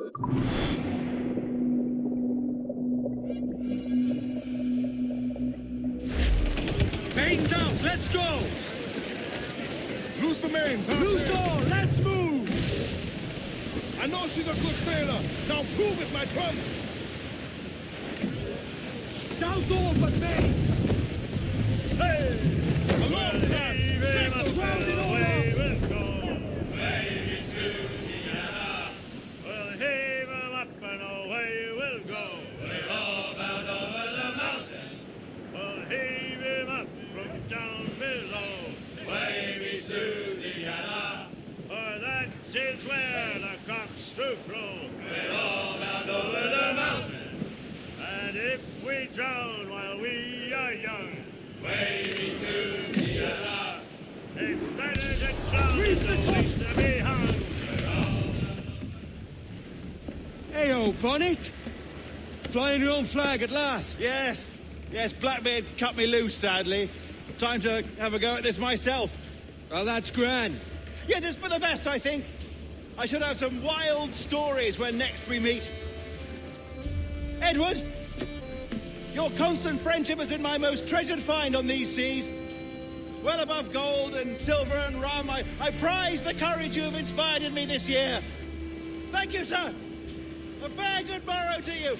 Mains out, let's go! Loose the mains, huh? Loose all, let's move! I know she's a good sailor. Now prove it, my chum! Douse all but mains! Hey! Along, lads! Shake those Round it all up! Baby Susanna, we'll heave 'em up and away we'll go. We're all bound over the mountain. We'll heave 'em up from down below. Baby Susanna, for that is where the cocks do crow. We're all bound over the mountain. And if we drown while we are young, baby Susanna, it's better to drown than to be hung. Hey, old bonnet! Flying your own flag at last! Yes, Blackbeard cut me loose, sadly. Time to have a go at this myself. Well, that's grand. Yes, it's for the best, I think. I should have some wild stories when next we meet. Edward, your constant friendship has been my most treasured find on these seas. Well above gold and silver and rum, I prize the courage you have inspired in me this year. Thank you, sir. A fair good morrow to you.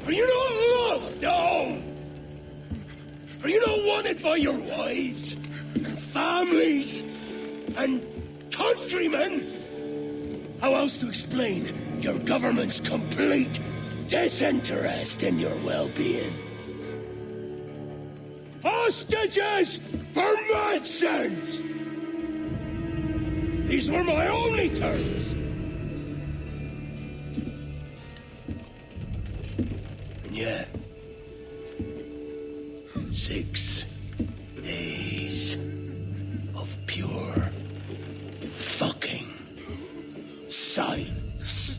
Are you not loved, home? Are you not wanted by your wives and families and countrymen? How else to explain your government's complete disinterest in your well-being? Hostages for medicines! These were my only terms. And yet, 6 days of pure fucking silence.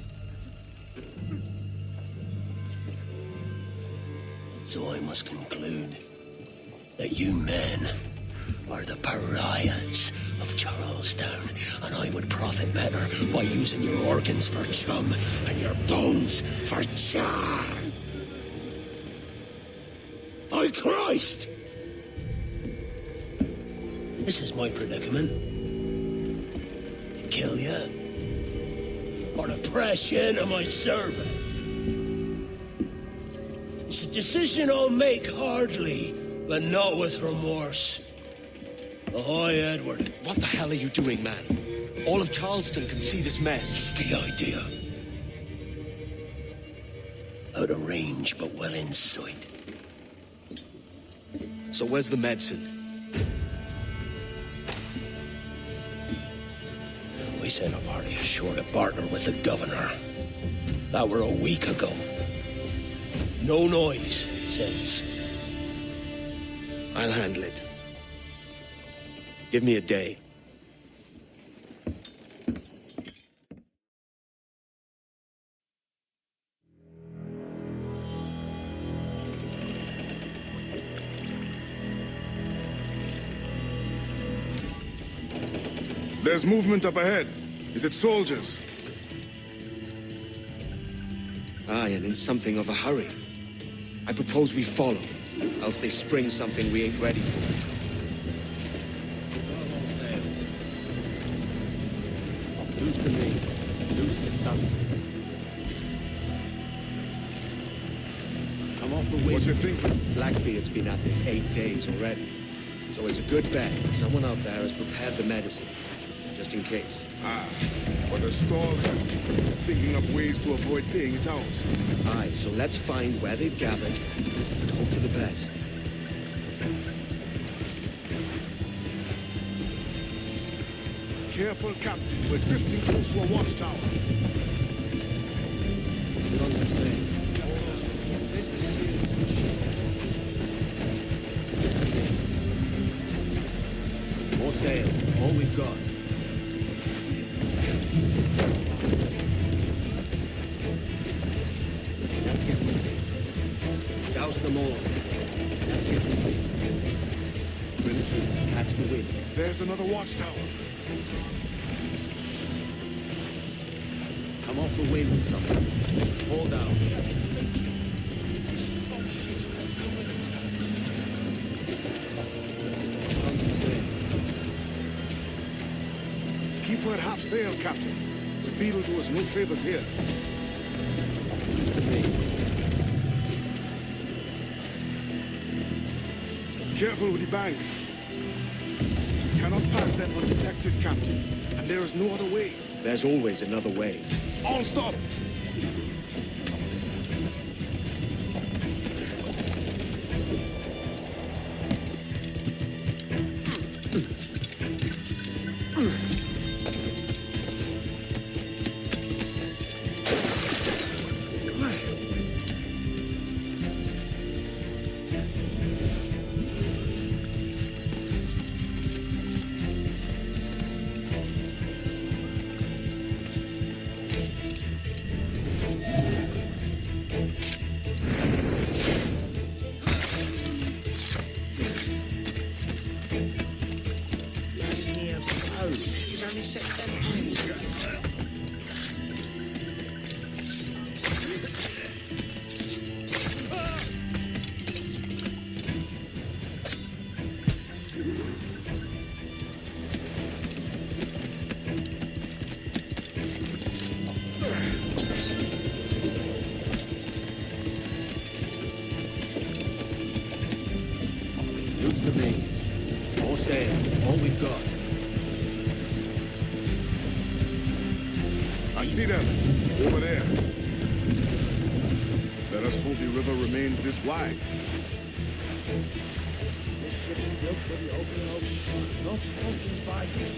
So I must conclude that you men are the pariahs of Charles-Towne, and I would profit better by using your organs for chum and your bones for char. By Christ! This is my predicament. Kill you, or to press you into my service. It's a decision I'll make hardly, but not with remorse. Ahoy, Edward. What the hell are you doing, man? All of Charleston can see this mess. The idea. Out of range, but well in sight. So where's the medicine? We sent a party ashore to partner with the governor. That were a week ago. No noise since. I'll handle it. Give me a day. There's movement up ahead. Is it soldiers? Aye, and in something of a hurry. I propose we follow, else they spring something we ain't ready for. Loose the mains, loose the stunts. Come off the wind. What you thinking? Blackbeard's been at this 8 days already. So it's a good bet that someone out there has prepared the medicine, just in case. But a stall, thinking up ways to avoid paying it out. Aye, so let's find where they've gathered and hope for the best. Careful, Captain. We're drifting close to a watchtower. What's the say? More sail, all we've got. Watch the wind. There's another watchtower. Come off the wind, someone. Hold down. Keep her at half sail, Captain. Speed will do us no favors here. Use the main. Careful with the banks. We cannot pass them undetected, Captain. And there is no other way. There's always another way. All stop! Use the mains. All sail. All we've got. I see them. Over there. Let us hope the river remains this wide. This ship's built for the open ocean, not smoking bites.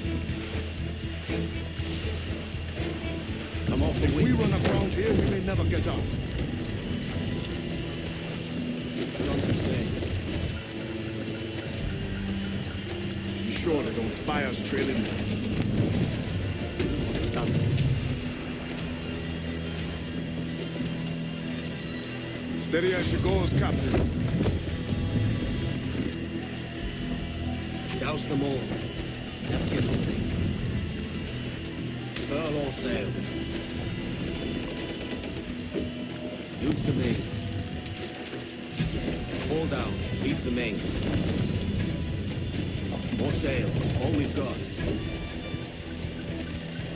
Come off the If wind. we run aground here, we may never get out. Put on some sail. Be sure they don't spy us trailing them. Do some stunts. Steady as she goes, Captain. Douse them all. Let's get moving. Furl all sails. Use the mains. Haul down. Leave the mains. More sail. All we've got.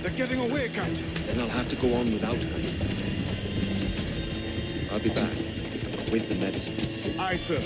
They're getting away, Captain. Then I'll have to go on without her. I'll be back. With the medicines. Aye, sir.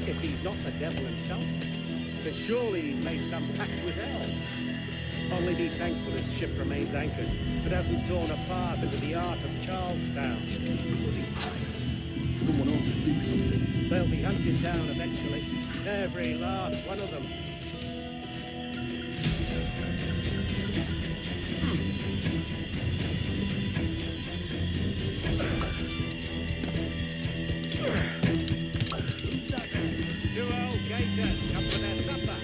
If he's not the devil himself, but surely he made some pact with hell. Only be thankful his ship remains anchored, but hasn't torn apart into the art of Charles-Towne. Someone else should do something. They'll be hunted down eventually, every last one of them. Two old gators come for their supper.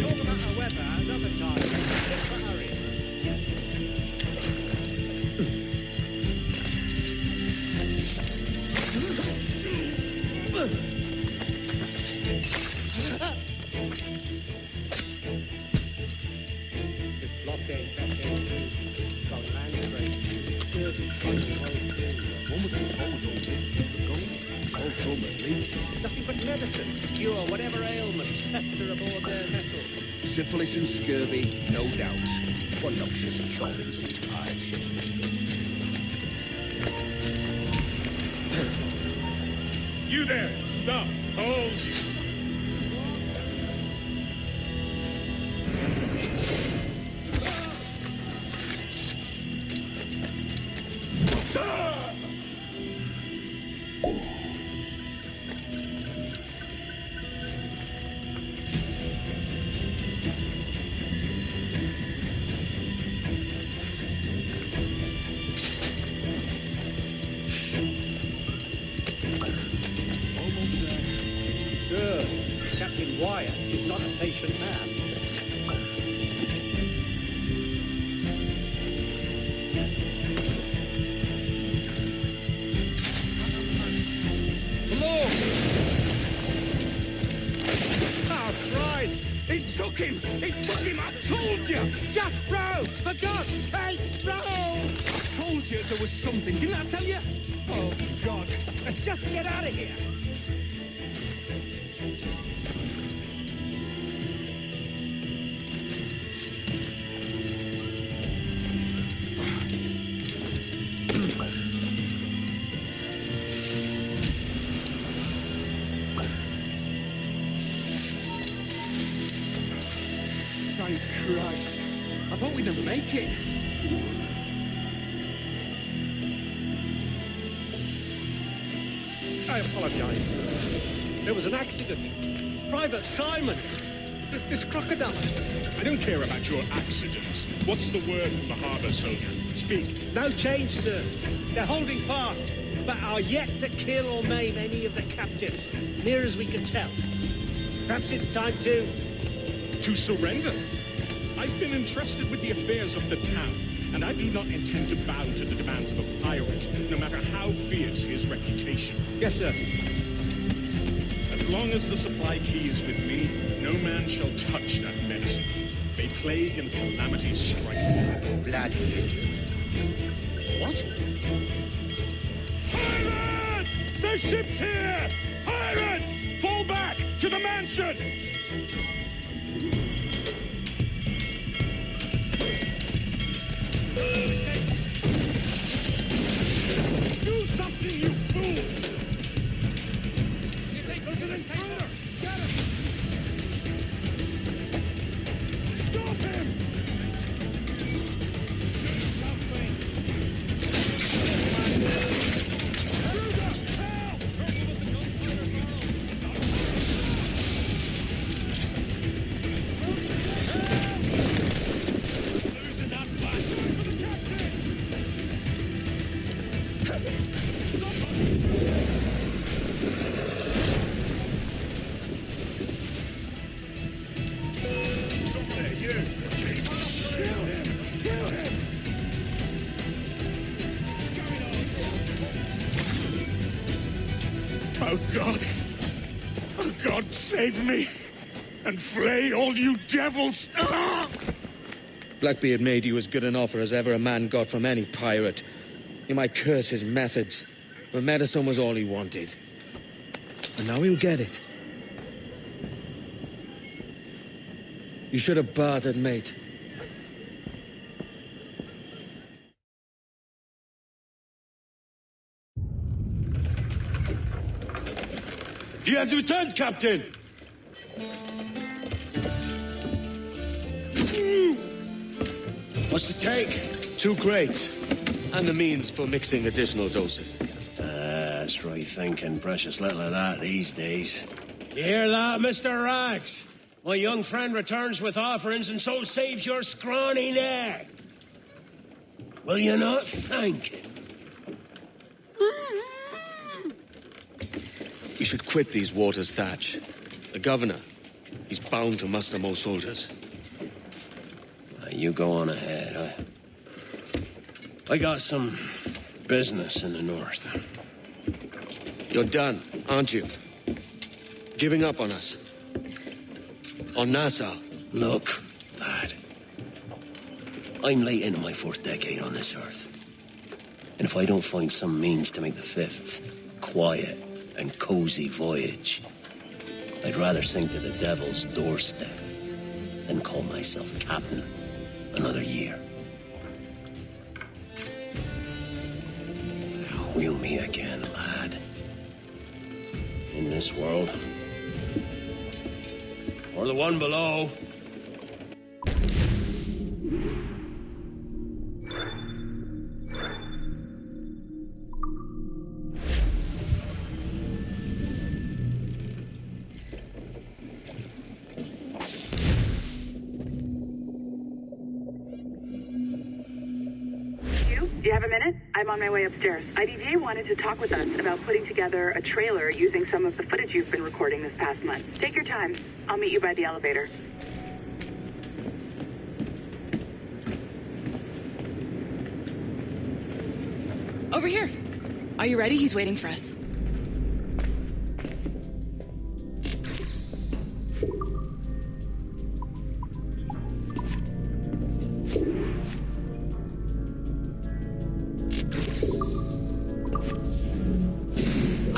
Talk about the weather another time. Hurry. This blockade got land race. Nothing but medicine to cure whatever ailments fester aboard their vessels. Syphilis and scurvy, no doubt. What noxious coffins these Fireships must be. You there! Stop! Hold you! him! He took him, I told you! Just row! For God's sake, row! I told you there was something, didn't I tell you? Oh, God. Just get out of here! Thank Christ. I thought we'd never make it. I apologize. There was an accident. Private Simon. This crocodile. I don't care about your accidents. What's the word from the harbor, soldier? Speak. No change, sir. They're holding fast, but are yet to kill or maim any of the captives, near as we can tell. Perhaps it's time to... To surrender? I've been entrusted with the affairs of the town, and I do not intend to bow to the demands of a pirate, no matter how fierce his reputation. Yes, sir. As long as the supply key is with me, no man shall touch that medicine. May plague and calamity strike me. Bloody... What? Pirates! The ship's here! Pirates! Fall back to the mansion! Do something, you fools! You take over this counter! Get him! Stop him! Do something! Losing that black for the captain! Oh, God. Oh, God, save me. And flay all you devils. Ah! Blackbeard made you as good an offer as ever a man got from any pirate. You might curse his methods, but medicine was all he wanted. And now he'll get it. You should have bartered, mate. He has returned, Captain! What's the take? 2 crates. And the means for mixing additional doses. That's right thinking. Precious little of that these days. You hear that, Mr. Rags? My young friend returns with offerings and so saves your scrawny neck. Will you not thank him? We should quit these waters, Thatch. The governor, he's bound to muster more soldiers. You go on ahead. I got some business in the north. You're done, aren't you? Giving up on us? On Nassau? Look, lad. I'm late into my 4th decade on this earth. And if I don't find some means to make the 5th quiet and cozy voyage, I'd rather sink to the devil's doorstep than call myself captain another year. We'll meet again, lad. In this world. Or the one below. Do you have a minute? I'm on my way upstairs. IDJ wanted to talk with us about putting together a trailer using some of the footage you've been recording this past month. Take your time. I'll meet you by the elevator. Over here. Are you ready? He's waiting for us.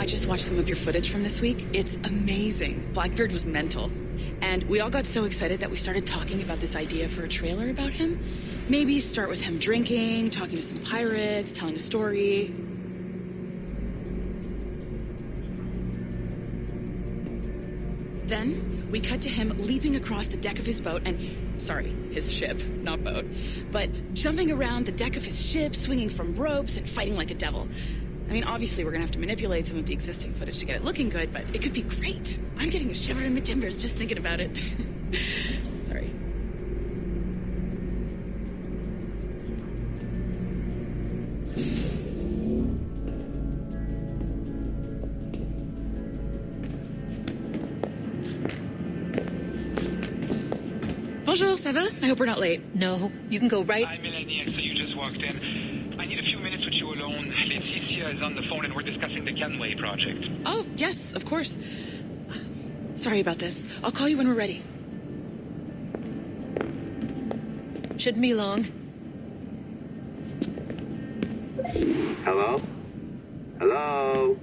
I just watched some of your footage from this week. It's amazing. Blackbeard was mental. And we all got so excited that we started talking about this idea for a trailer about him. Maybe start with him drinking, talking to some pirates, telling a story. Then we cut to him leaping across the deck of his boat and, sorry, his ship, not boat, but jumping around the deck of his ship, swinging from ropes and fighting like a devil. I mean, obviously we're gonna have to manipulate some of the existing footage to get it looking good, but it could be great. I'm getting a shiver in my timbers just thinking about it. Sorry. Bonjour, ça va? I hope we're not late. No, you can go right... Hi, Melanie. So you just walked in. I need a few minutes with you alone. Leticia is on the phone and we're discussing the Kenway project. Oh, yes, of course. Sorry about this. I'll call you when we're ready. Shouldn't be long. Hello? Hello?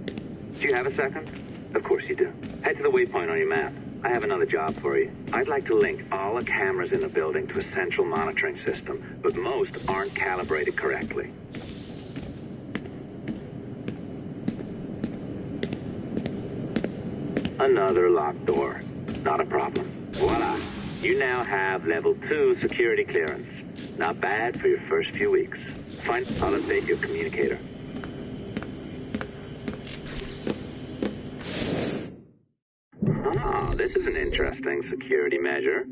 Do you have a second? Of course you do. Head to the waypoint on your map. I have another job for you. I'd like to link all the cameras in the building to a central monitoring system, but most aren't calibrated correctly. Another locked door. Not a problem. Voila. You now have level 2 security clearance. Not bad for your first few weeks. Fine, I'll update your communicator. Ah, this is an interesting security measure.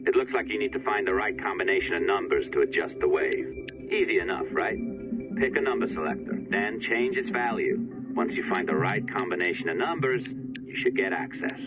It looks like you need to find the right combination of numbers to adjust the wave. Easy enough, right? Pick a number selector, then change its value. Once you find the right combination of numbers, you should get access.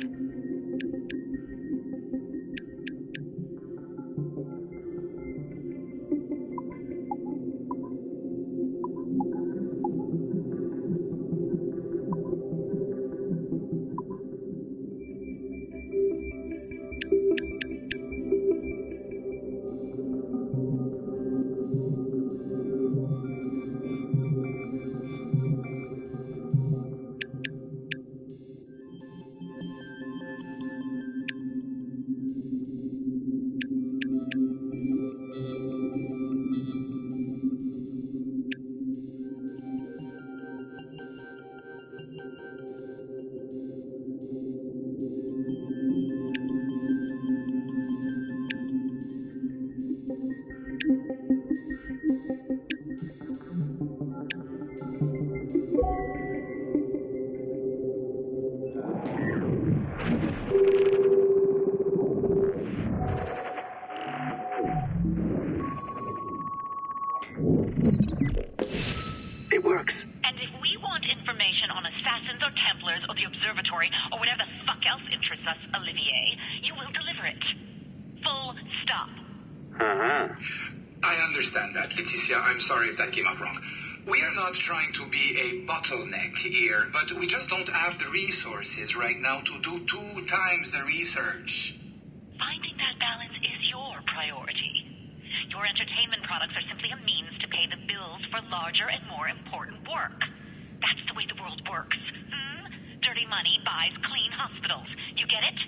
It works. And if we want information on assassins or Templars or the Observatory or whatever the fuck else interests us, Olivier, you will deliver it. Full stop. Uh-huh. I understand that, Leticia. I'm sorry if that came out wrong. We are not trying to be a bottleneck here, but we just don't have the resources right now to do 2 times the research. Finding that balance is your priority. Your entertainment products are simply a means to pay the bills for larger and more important work. That's the way the world works. Dirty money buys clean hospitals. You get it?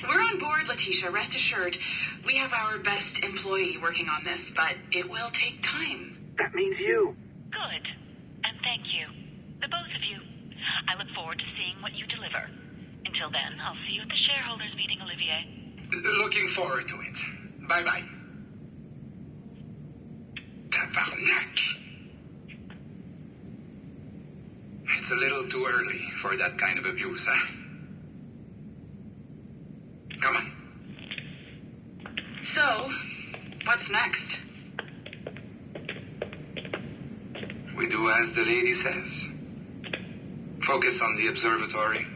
We're on board, Leticia, rest assured. We have our best employee working on this, but it will take time. That means you. Good. And thank you. The both of you. I look forward to seeing what you deliver. Until then, I'll see you at the shareholders meeting, Olivier. Looking forward to it. Bye-bye. Tabarnak. It's a little too early for that kind of abuse, huh? Come on. So, what's next? We do as the lady says. Focus on the observatory.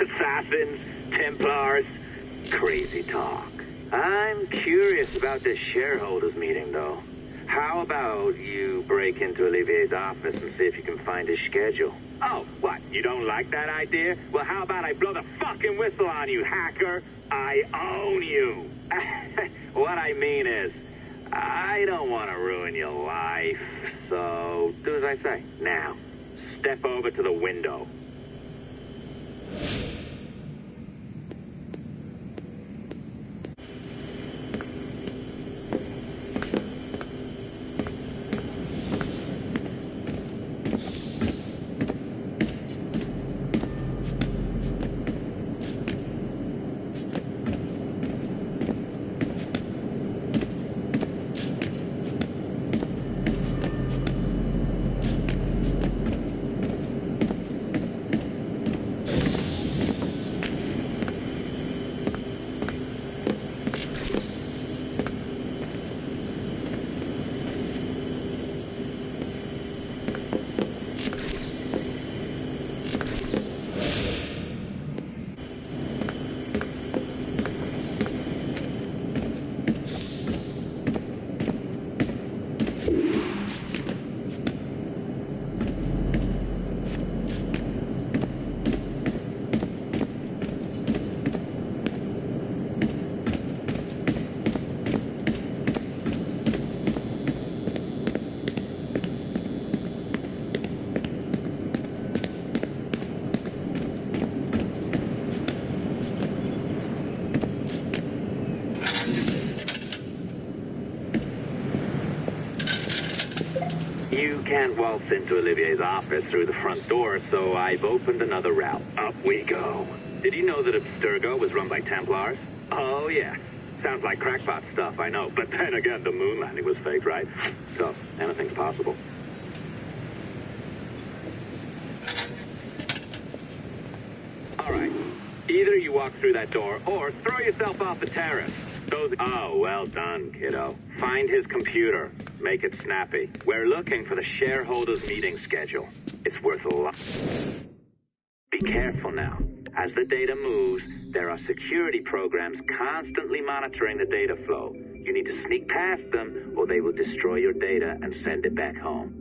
Assassins, Templars, crazy talk. I'm curious about this shareholders meeting, though. How about you break into Olivier's office and see if you can find his schedule? Oh, what? You don't like that idea? Well, how about I blow the fucking whistle on you, hacker? I own you. What I mean is, I don't want to ruin your life, so do as I say. Now, step over to the window. You can't waltz into Olivier's office through the front door, so I've opened another route. Up we go. Did you know that Abstergo was run by Templars? Oh, yes. Sounds like crackpot stuff, I know. But then again, the moon landing was fake, right? So, anything's possible. All right. Either you walk through that door, or throw yourself off the terrace. Oh, well done, kiddo. Find his computer. Make it snappy. We're looking for the shareholders' meeting schedule. It's worth a lot. Be careful now. As the data moves, there are security programs constantly monitoring the data flow. You need to sneak past them, or they will destroy your data and send it back home.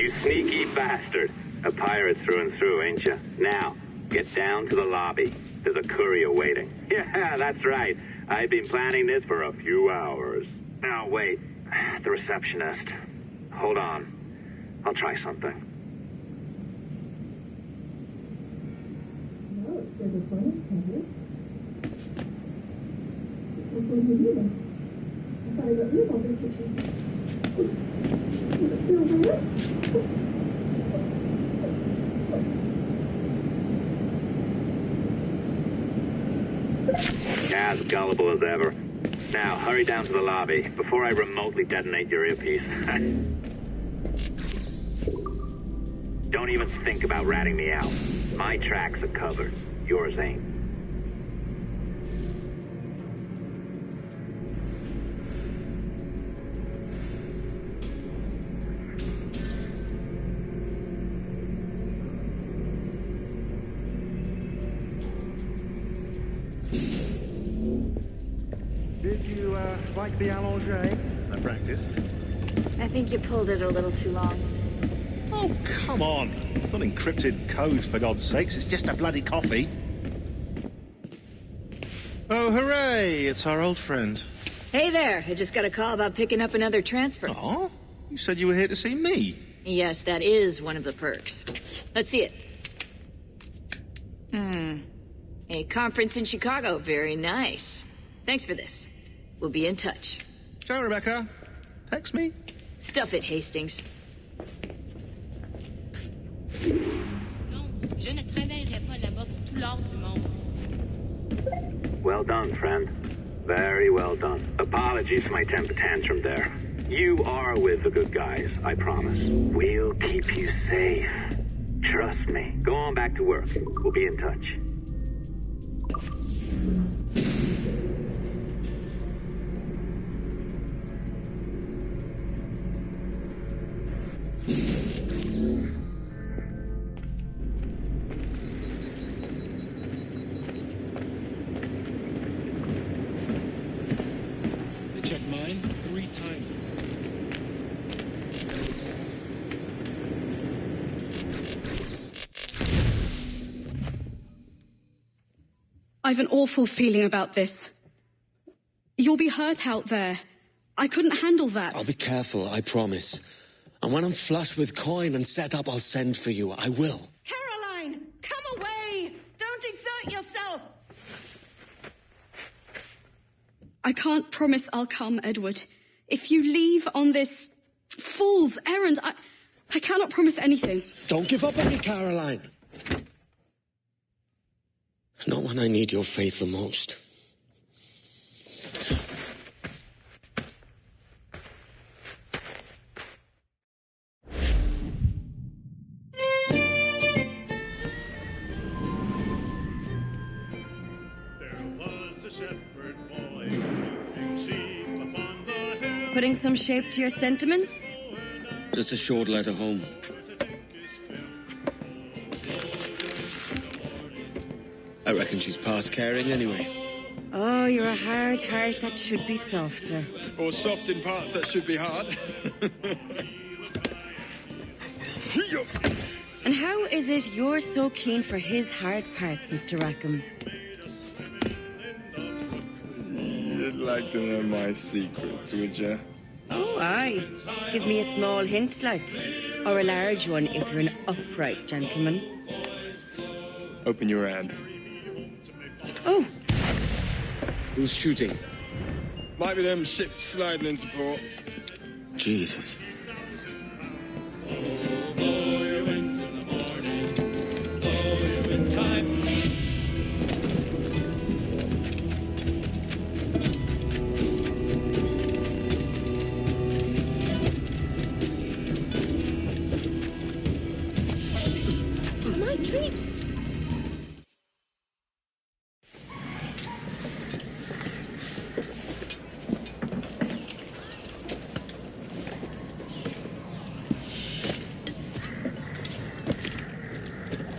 You sneaky bastard. A pirate through and through, ain't you? Now, get down to the lobby. There's a courier waiting. Yeah, that's right. I've been planning this for a few hours. Now, wait. The receptionist. Hold on. I'll try something. As gullible as ever. Now, hurry down to the lobby before I remotely detonate your earpiece. Don't even think about ratting me out. My tracks are covered. Yours ain't. Did you, like the allongé? I practiced. I think you pulled it a little too long. Oh, come on. It's not encrypted code, for God's sakes. It's just a bloody coffee. Oh, hooray! It's our old friend. Hey there. I just got a call about picking up another transfer. Oh? You said you were here to see me. Yes, that is one of the perks. Let's see it. A conference in Chicago. Very nice. Thanks for this. We'll be in touch. Ciao, Rebecca. Text me. Stuff it, Hastings. Je ne travaillerai pas là-bas pour tout l'or du monde. Well done, friend. Very well done. Apologies for my temper tantrum there. You are with the good guys, I promise. We'll keep you safe. Trust me. Go on back to work. We'll be in touch. I've an awful feeling about this. You'll be hurt out there. I couldn't handle that. I'll be careful, I promise. And when I'm flush with coin and set up, I'll send for you. I will. Caroline, come away! Don't exert yourself! I can't promise I'll come, Edward. If you leave on this fool's errand, I cannot promise anything. Don't give up on me, Caroline. Not when I need your faith the most. Putting some shape to your sentiments? Just a short letter home. I reckon she's past caring anyway. Oh, you're a hard heart that should be softer. Or soft in parts that should be hard. And how is it you're so keen for his hard parts, Mr. Rackham? You'd like to know my secrets, would you? Oh, aye. Give me a small hint, like. Or a large one if you're an upright gentleman. Open your hand. Oh! Who's shooting? Might be them ships sliding into port. Jesus. My treat!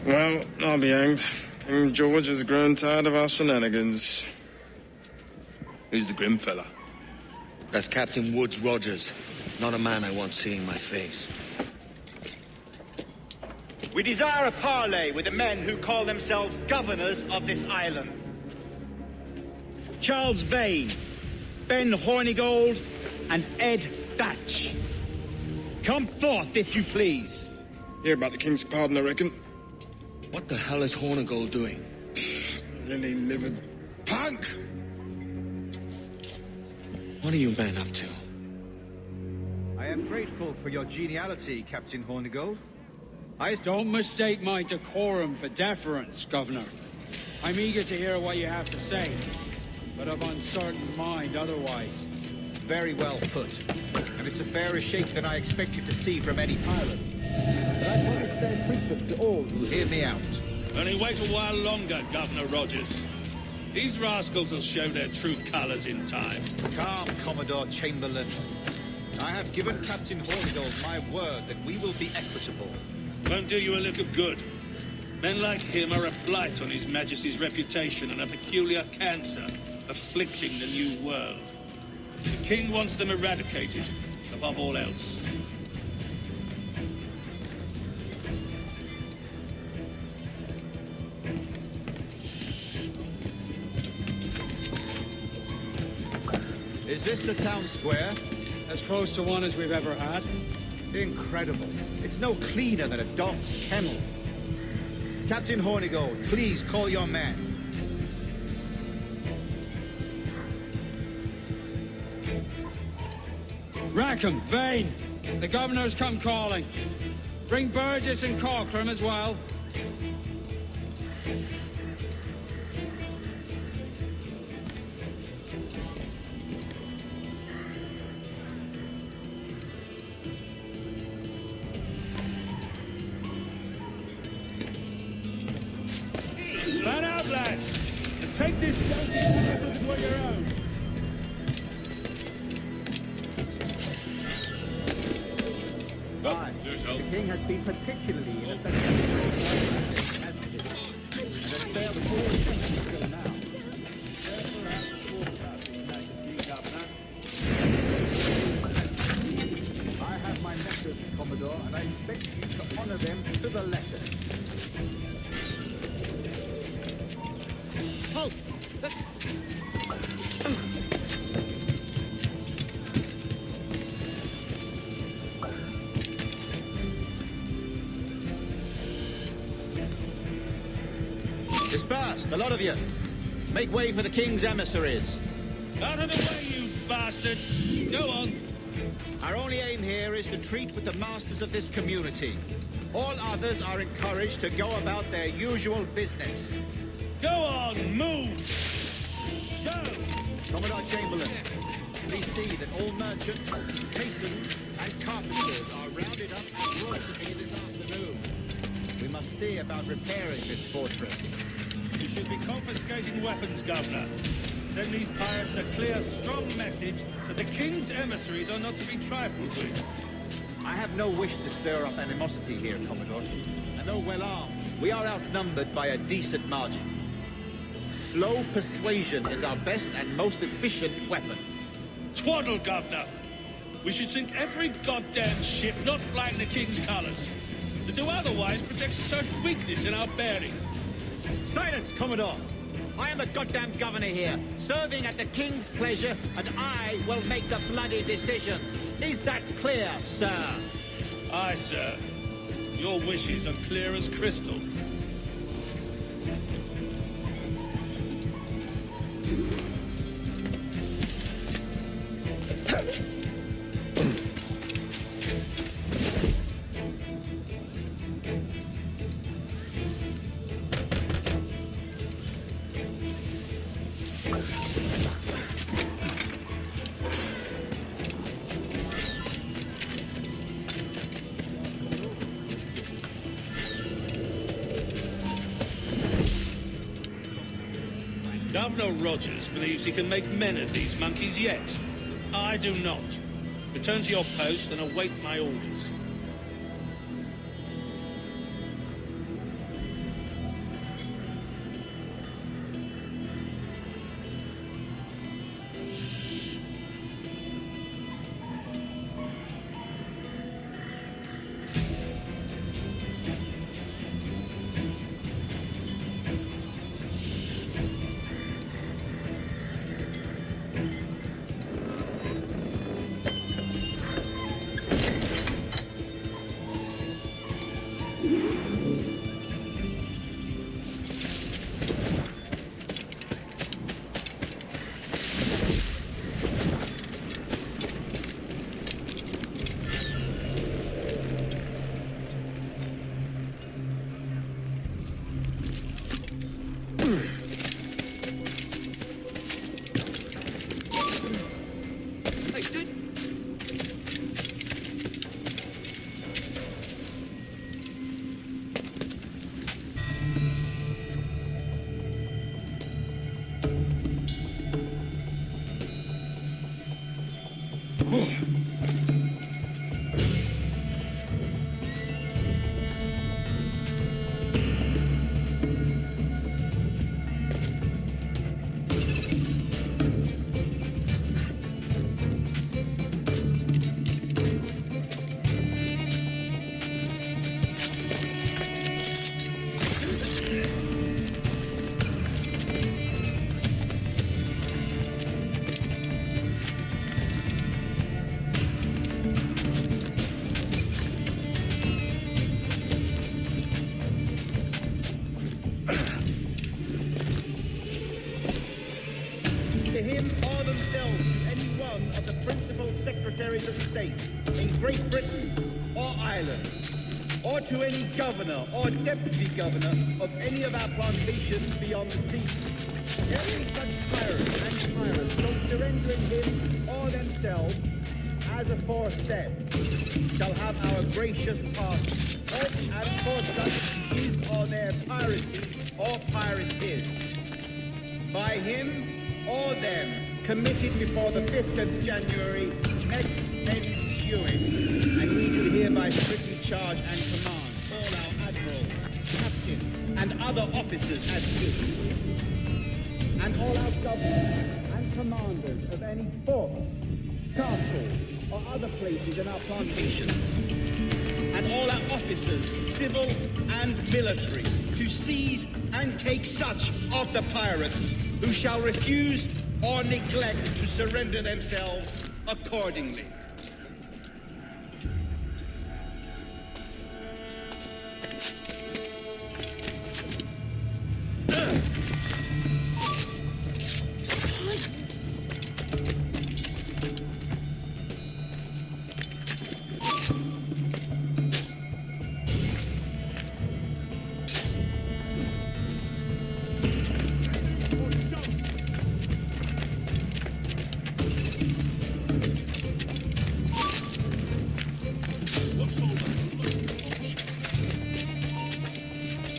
Well, I'll be hanged. King George has grown tired of our shenanigans. Who's the grim fella? That's Captain Woods Rogers. Not a man I want seeing my face. We desire a parley with the men who call themselves governors of this island. Charles Vane, Ben Hornigold, and Ed Thatch. Come forth, if you please. Hear about the King's pardon, I reckon. What the hell is Hornigold doing? Lily-livered punk! What are you men up to? I am grateful for your geniality, Captain Hornigold. Don't mistake my decorum for deference, Governor. I'm eager to hear what you have to say, but of uncertain mind otherwise. Very well put. And it's a fairer shake than I expected to see from any pilot. But I want to say precepts to all who hear me out. Only wait a while longer, Governor Rogers. These rascals will show their true colors in time. Calm, Commodore Chamberlain. I have given Captain Hornigold my word that we will be equitable. Won't do you a lick of good. Men like him are a blight on His Majesty's reputation and a peculiar cancer afflicting the new world. The King wants them eradicated, above all else. Is this the town square? As close to one as we've ever had. Incredible. It's no cleaner than a dog's kennel. Captain Hornigold, please call your men. Rackham, Vane, the Governor's come calling. Bring Burgess and Corcoran as well. Plan out, lads, and take this donkey for your own. Aye. The King has been particularly ineffective. And has failed all attempts until now. I have my methods, Commodore, and I expect you to honor them to the letter. Halt! Disperse, the lot of you. Make way for the King's emissaries. Out of the way, you bastards! Go on. Our only aim here is to treat with the masters of this community. All others are encouraged to go about their usual business. Go on, move! Go! Commodore Chamberlain, please see that all merchants, masons, and carpenters are rounded up and brought to me this afternoon. We must see about repairing this fortress. You should be confiscating weapons, Governor. Send these pirates a clear, strong message that the King's emissaries are not to be trifled with. I have no wish to stir up animosity here, Commodore. And though well armed, we are outnumbered by a decent margin. Slow persuasion is our best and most efficient weapon. Twaddle, Governor! We should sink every goddamn ship not flying the King's colours. To do otherwise protects a certain weakness in our bearing. Silence, Commodore! I am the goddamn governor here, serving at the King's pleasure, and I will make the bloody decisions. Is that clear, sir? Aye, sir. Your wishes are clear as crystal. Governor Rogers believes he can make men of these monkeys yet. I do not. Return to your post and await my orders. To him or themselves, to any one of the principal secretaries of state in Great Britain or Ireland, or to any governor or deputy governor of any of our plantations beyond the sea. Every such tyrant and tyrant so surrendering him or themselves as aforesaid shall have our gracious pardon, such as for such his or their piracy or piracies. By him or them committed before the 5th of January next ensuing, and we do hereby strictly charge and command all our admirals, captains, and other officers as due, and all our governors and commanders of any fort, castle, or other places in our plantations, and all our officers, civil and military, to seize and take such of the pirates who shall refuse or neglect to surrender themselves accordingly.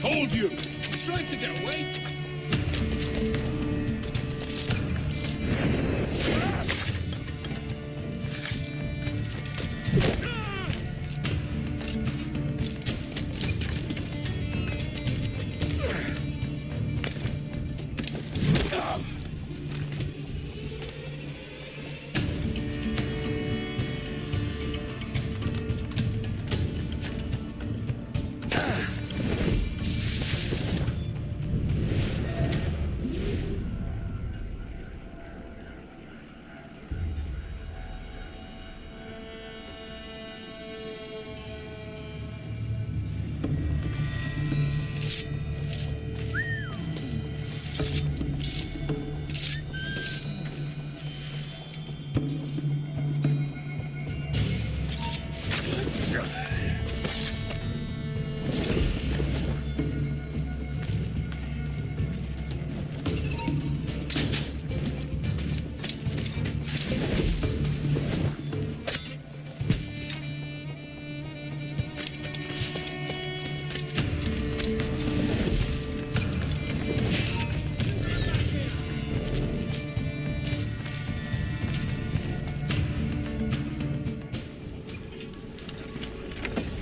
Told you! Trying to get away!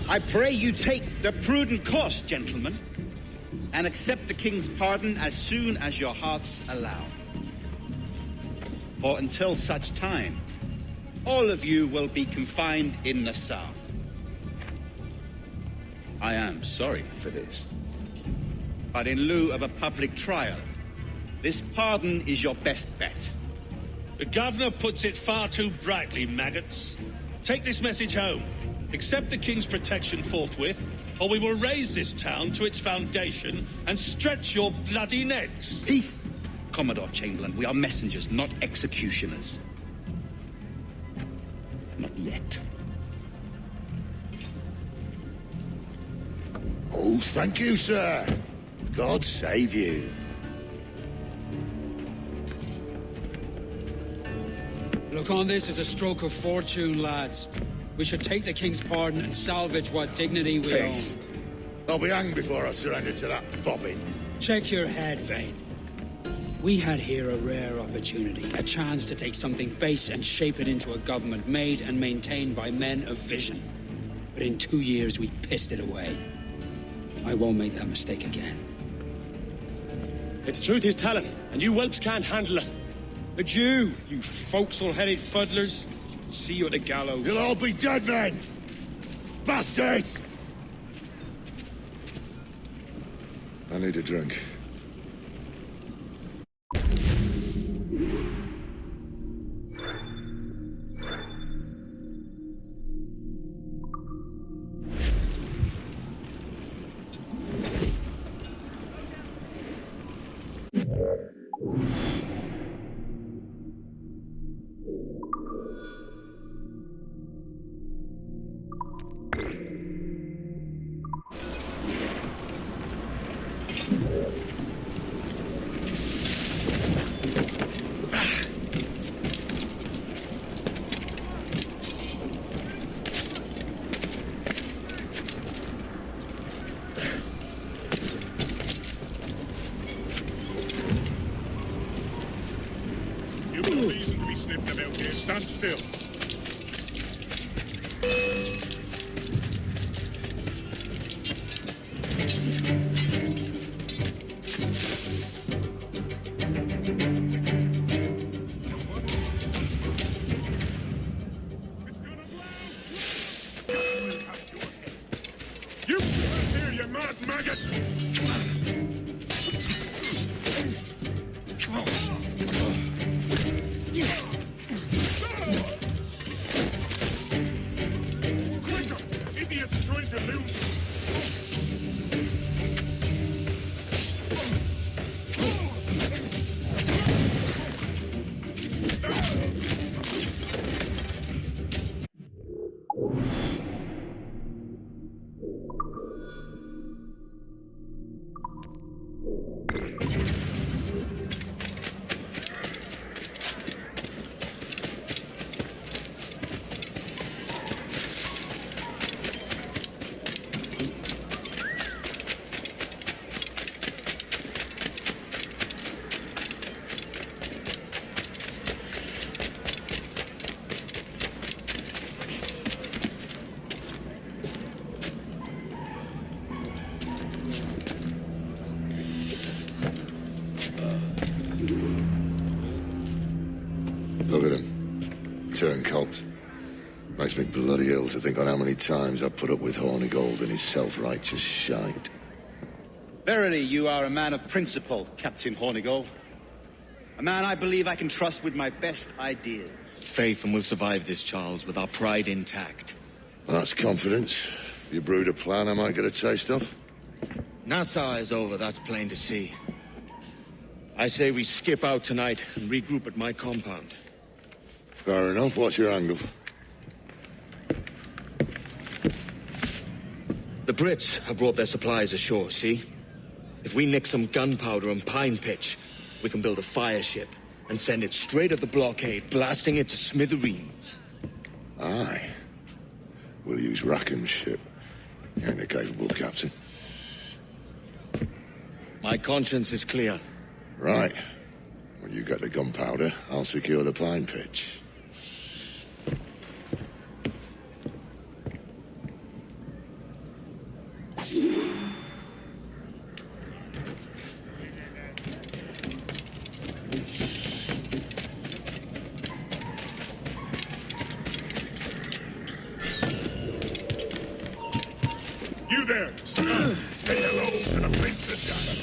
I pray you take the prudent course, gentlemen, and accept the king's pardon as soon as your hearts allow. For until such time, all of you will be confined in Nassau. I am sorry for this, but in lieu of a public trial, this pardon is your best bet. The governor puts it far too brightly, maggots. Take this message home. Accept the king's protection forthwith, or we will raise this town to its foundation and stretch your bloody necks. Peace, Commodore Chamberlain. We are messengers, not executioners. Not yet. Oh, thank you, sir. God save you. Look on this as a stroke of fortune, lads. We should take the king's pardon and salvage what dignity we own. Peace. I'll be hanged before I surrender to that bobbin. Check your head, Vane. We had here a rare opportunity, a chance to take something base and shape it into a government made and maintained by men of vision. But in 2 years, we pissed it away. I won't make that mistake again. It's truth he's telling, and you whelps can't handle it. Adieu, you forecastle-headed fuddlers. See you at the gallows. You'll all be dead men! Bastards! I need a drink. Stand still. You here, you mad maggot! Look at him. Turncoat. Makes me bloody ill to think on how many times I've put up with Hornigold and his self-righteous shite. Verily, you are a man of principle, Captain Hornigold. A man I believe I can trust with my best ideas. Faith, and we'll survive this, Charles, with our pride intact. Well, that's confidence. You brewed a plan I might get a taste of? Nassau is over, that's plain to see. I say we skip out tonight and regroup at my compound. Fair enough. What's your angle? The Brits have brought their supplies ashore, see? If we nick some gunpowder and pine pitch, we can build a fireship and send it straight at the blockade, blasting it to smithereens. Aye. We'll use Rackham's ship. You ain't a capable captain. My conscience is clear. Right. When you get the gunpowder, I'll secure the pine pitch. You there, sir! Say hello to the princess.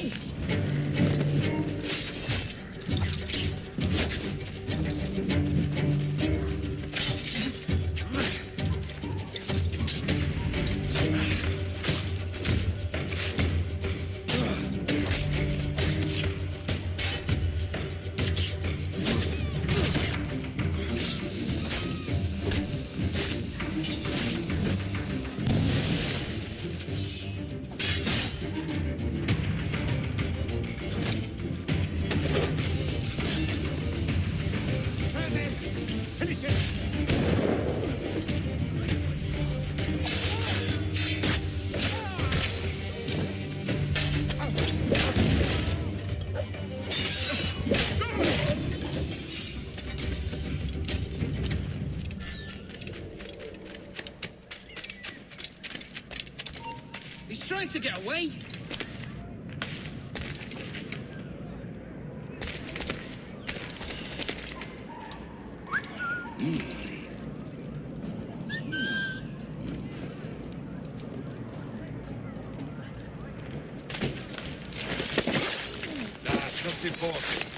trying to get away. That's not important.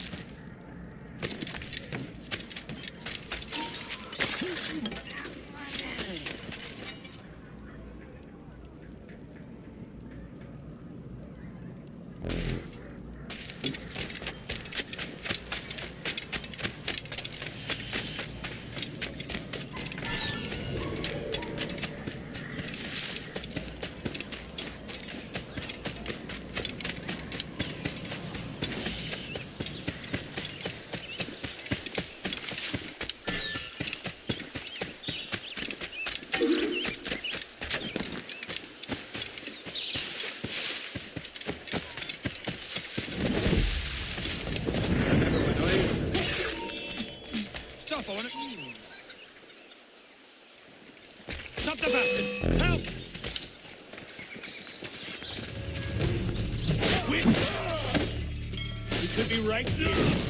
Stop the bastard! Help! Quick! He could be right here.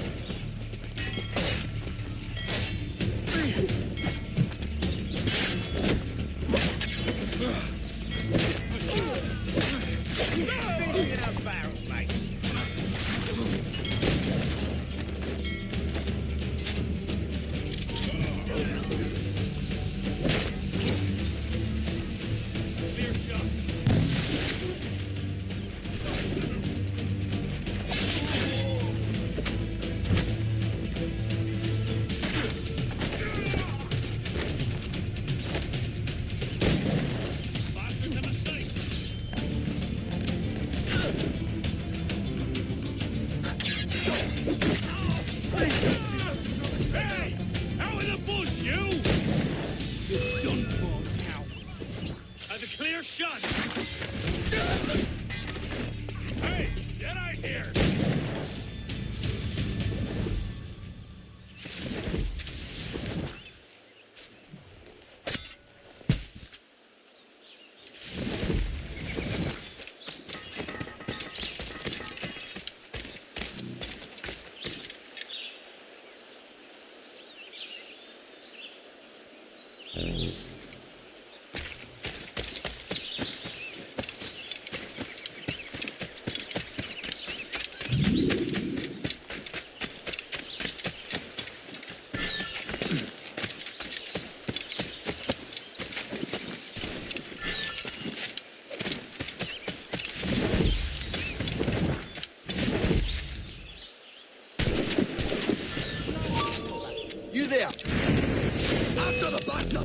You there! After the blaster!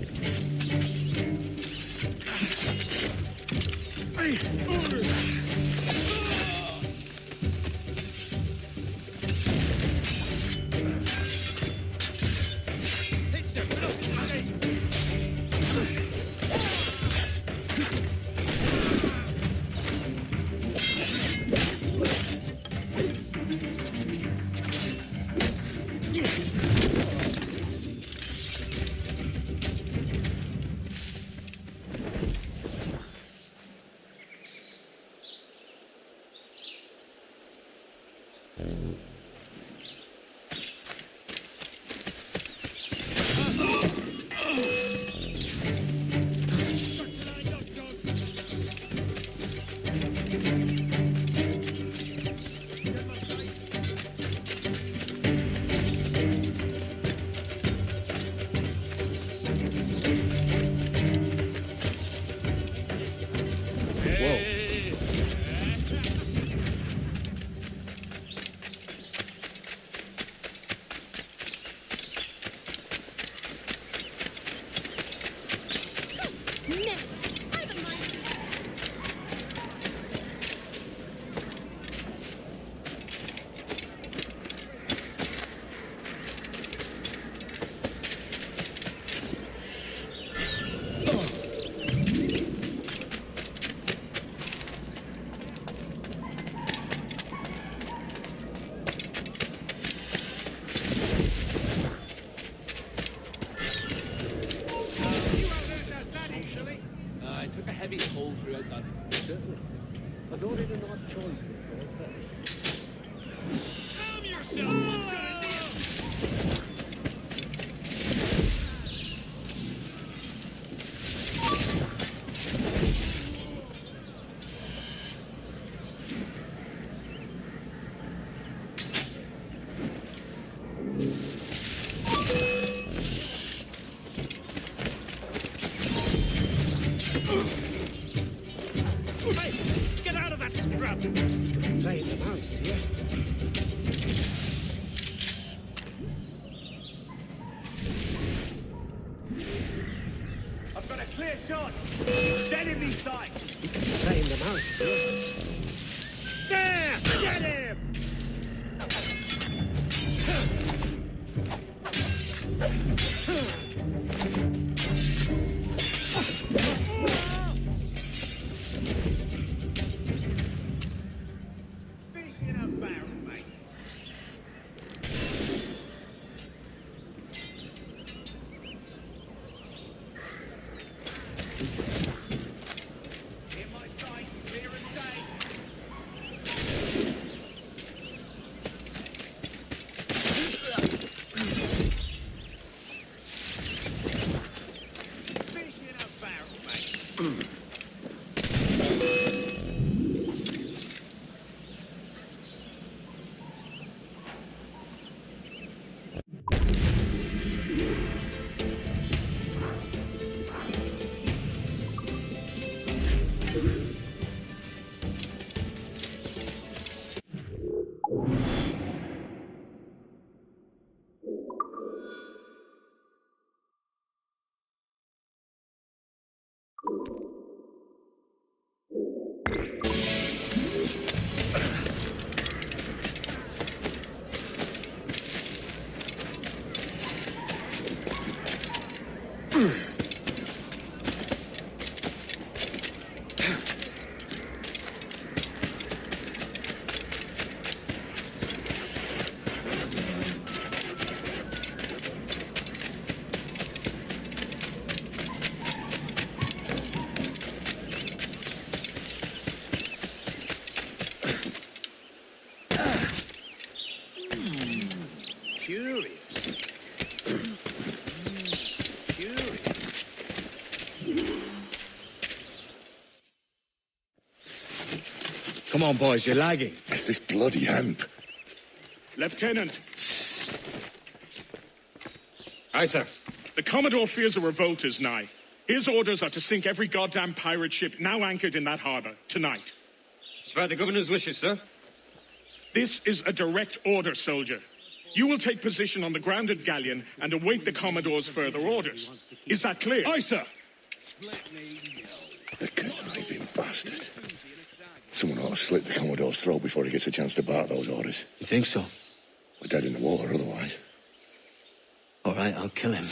Clear shot! Dead in me sight! Playing them out. There! Get him! Fish in a barrel, mate. In my sight, clear as day. Fish in a barrel, mate. Come on, boys, you're lagging. It's this bloody hemp. Lieutenant. Aye, sir. The Commodore fears a revolt is nigh. His orders are to sink every goddamn pirate ship now anchored in that harbor, tonight. It's by the governor's wishes, sir. This is a direct order, soldier. You will take position on the grounded galleon and await the Commodore's further orders. Is that clear? Aye, sir. The conniving bastard. Someone ought to slit the Commodore's throat before he gets a chance to bark those orders. You think so? We're dead in the water otherwise. All right, I'll kill him.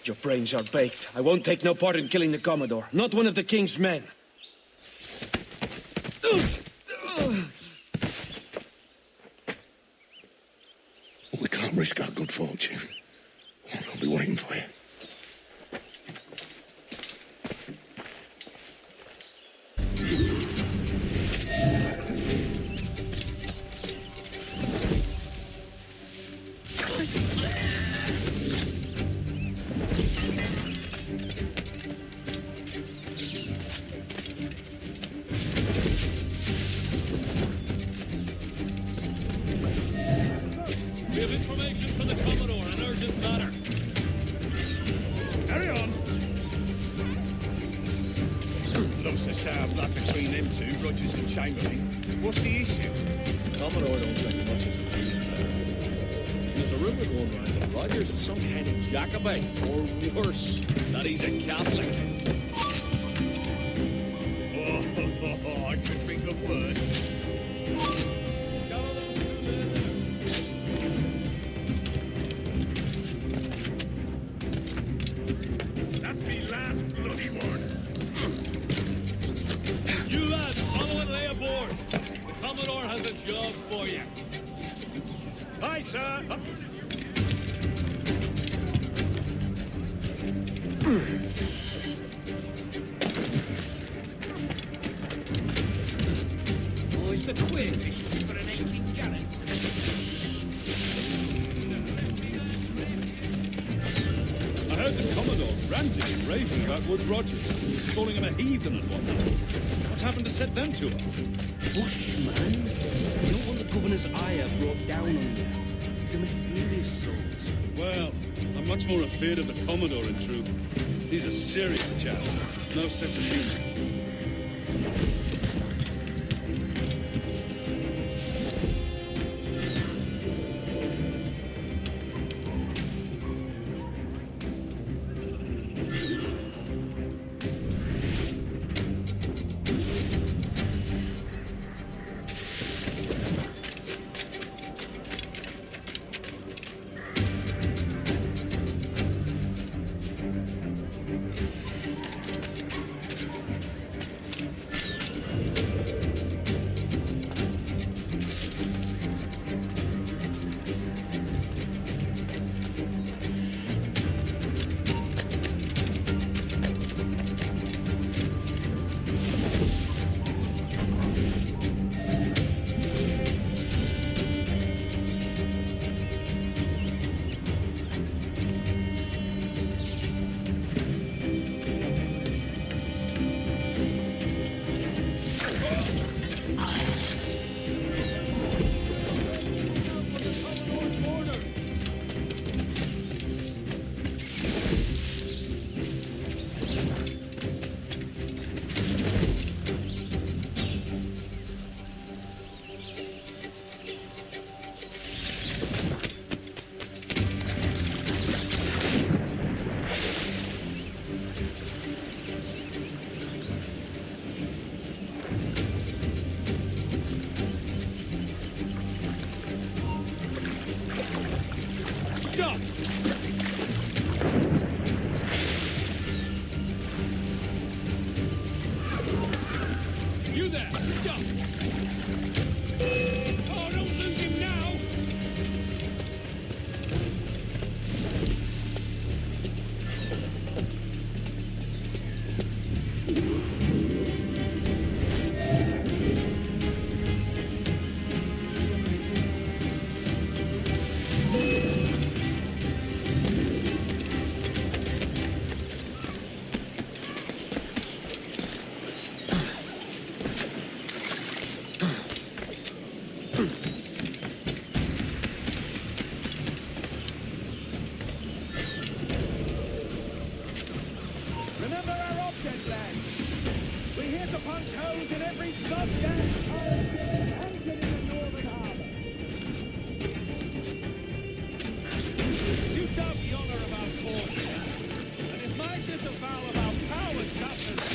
Your brains are baked. I won't take no part in killing the Commodore. Not one of the king's men. We can't risk our good fortune. I'll be waiting for you. We have information for the Commodore, an urgent matter. Carry on. Looks to sour blood between them two, Rogers and Chamberlain. What's the issue? Commodore don't think much of something, sir. There's a rumor going around that Rogers is some kind of Jacobite, or worse, that he's a Catholic. Oh, I could think of worse. That's the last bloody one. You lads, follow and lay aboard. The Commodore has a job for you. Aye, sir. Boys, the queer mission for an aching gallant. I heard the Commodore ranting and raving about Woods Rogers, calling him a heathen and whatnot. What's happened to set them two off? Bushman? You don't want the governor's ire brought down on you. He's a mysterious sort. Well, I'm much more afraid of the Commodore, in truth. He's a serious chap. No sense of humor. stop! You there, stop! Oh, don't lose him now! Remember our object, lads. We hit upon codes in every subject anchored in the northern harbor. You doubt the honor of our cause here, and if my disavow of our powers suffers,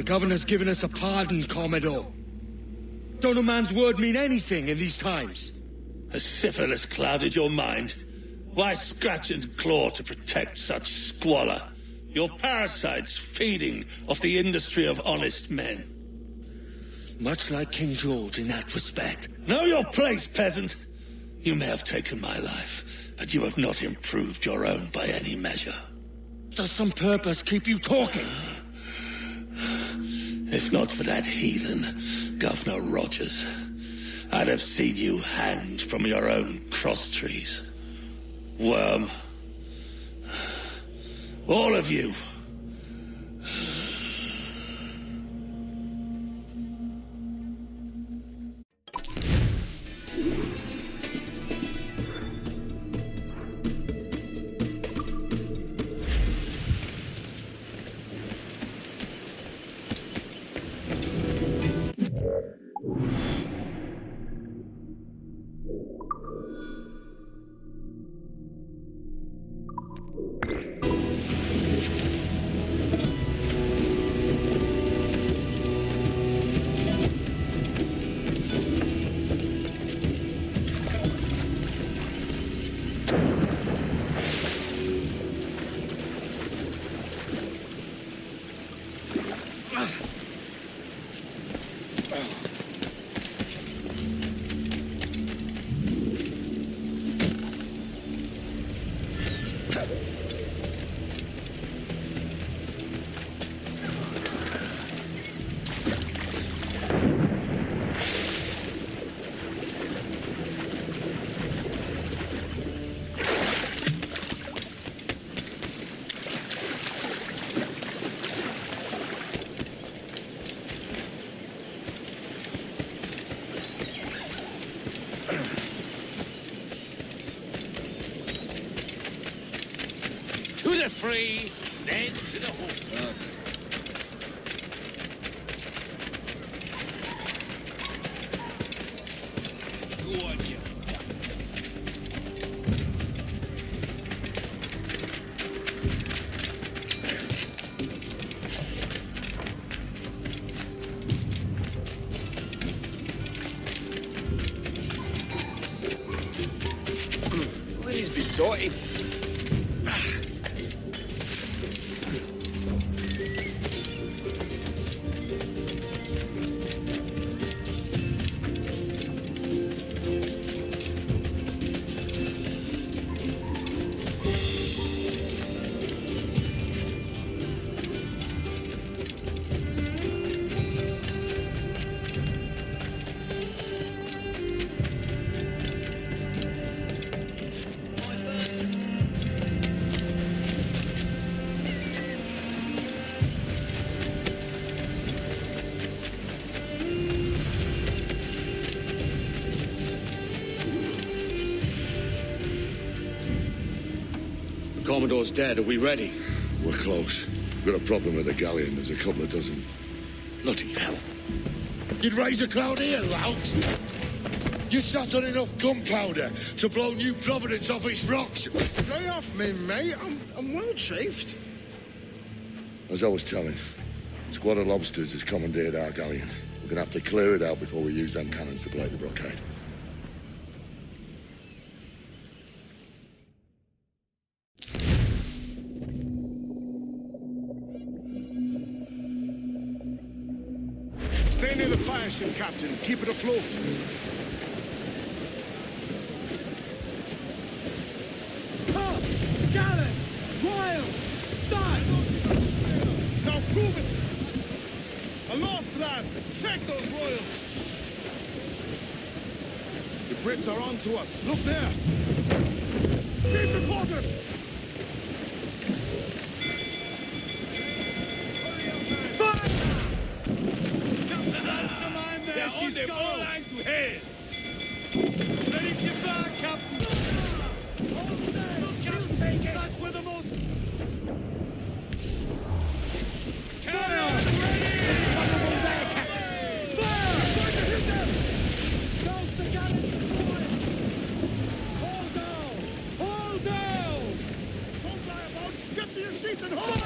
The governor's given us a pardon, Commodore. Don't a man's word mean anything in these times? Has syphilis clouded your mind? Why scratch and claw to protect such squalor? Your parasites feeding off the industry of honest men. Much like King George in that respect. Know your place, peasant. You may have taken my life, but you have not improved your own by any measure. Does some purpose keep you talking? If not for that heathen, Governor Rogers, I'd have seen you hanged from your own cross trees. Worm. All of you. To the free, then to the home. Go on, you. Please be sorted. Commodore's dead. Are we ready? We're close. We've got a problem with the galleon. There's a couple of dozen. Bloody hell. You'd raise a cloud here, lout. You sat on enough gunpowder to blow New Providence off its rocks. Lay off me, mate. I'm well chafed. As I was telling, a squad of lobsters has commandeered our galleon. We're gonna have to clear it out before we use them cannons to play the blockade. Stay near the Fireship, Captain. Keep it afloat. Come! Gallant! Royal! Start! Now prove it! Aloft, lads! Check those royals! The Brits are on to us. Look there! Leave the quarters! They're on the whole line to hell! Ready to fire, Captain! You take it! That's where the most... Cannon! Ready! Fire! Going to hit them! Goes the gallant forward! Hold down! Hold down! Don't lie about! Get to your seats and hold!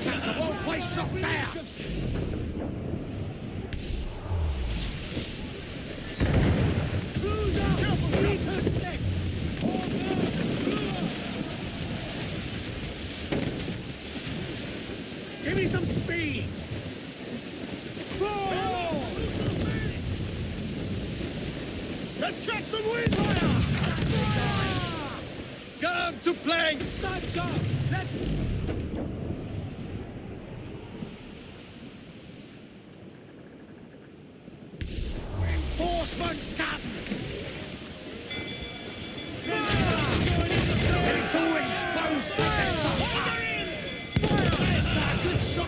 The whole place up there! Give me some speed! Whoa! Let's catch some wind! Fire! Come to plank! Stand up! Let's... Reinforcements, Captain!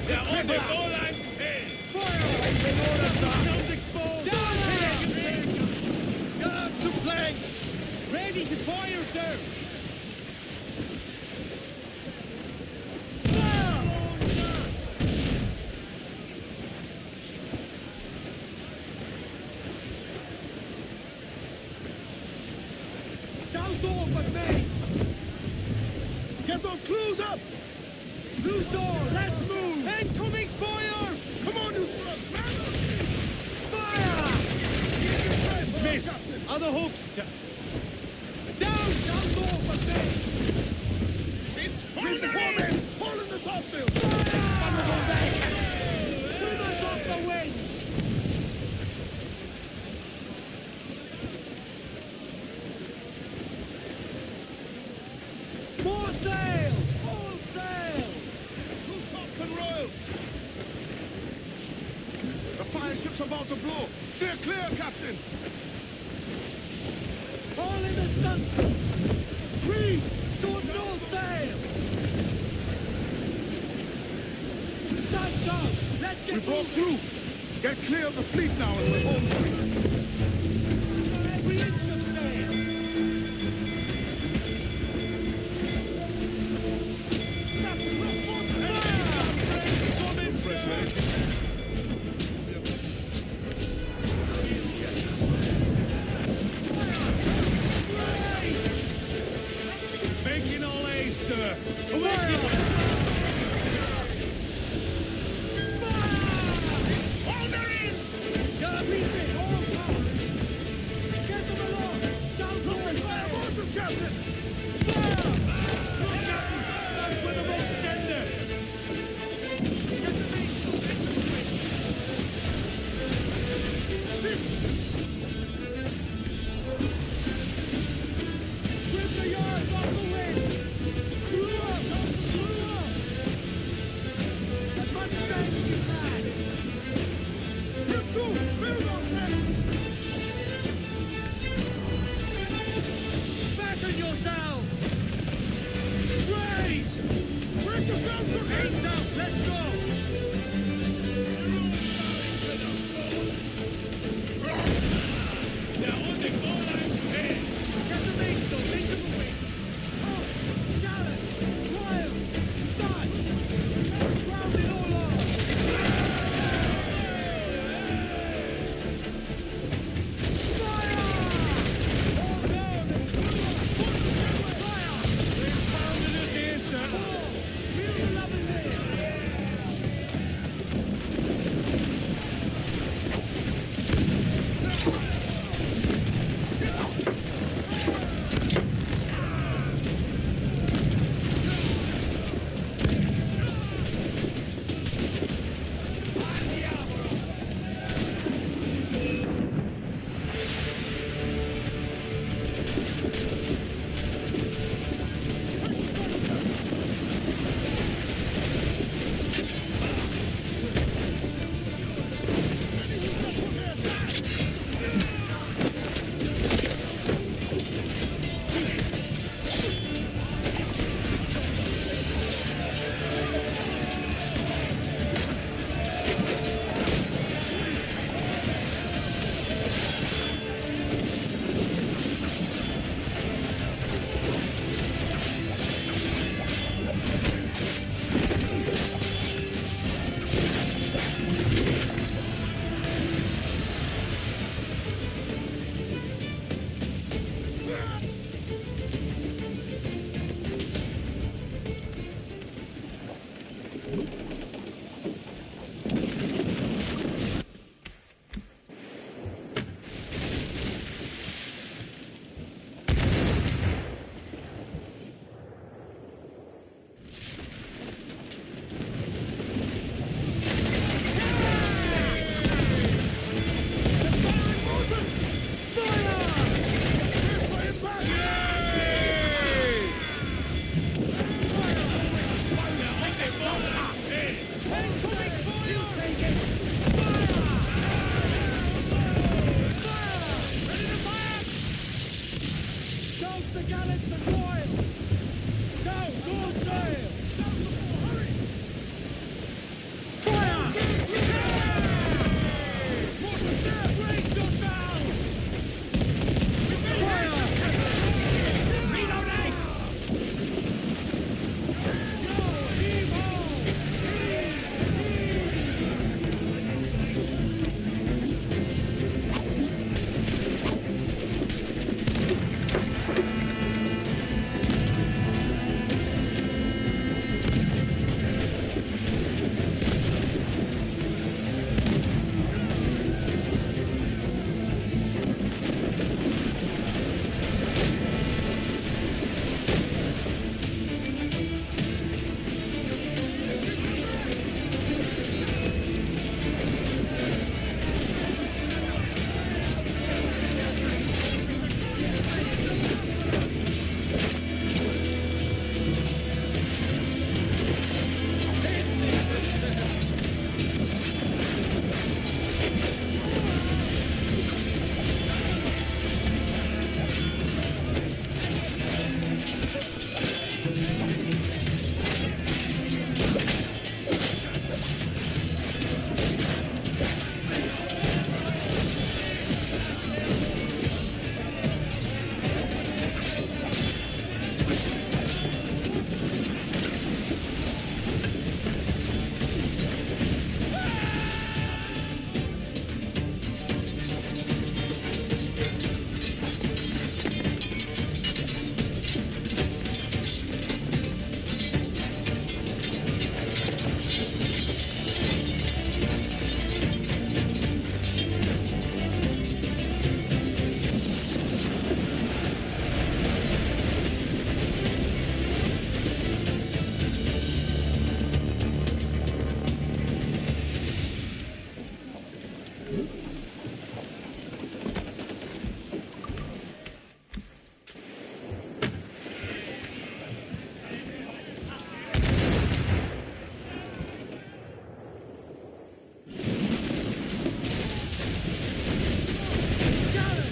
They're on the goal line to head! Fire! Exposed! Get up to planks! Ready to fire, sir! Down's open, mate! Get those clues up! Luthor, let's move! Incoming fire! Come on, you slugs! Fire! Miss! Other hooks! Down's open, mate! Miss! Hold in the topsail! Swim us off the wind! More sail! All sail! Loose tops and royals! The Fireship's about to blow! Steer clear, Captain! All in the stunsail! Reef! Short all sail! Stunts up! Let's get We broke through! Get clear of the fleet now and we're home free! Every inch of sail! Making all A's, sir! Away! Hold her in! Gotta beat it! All power!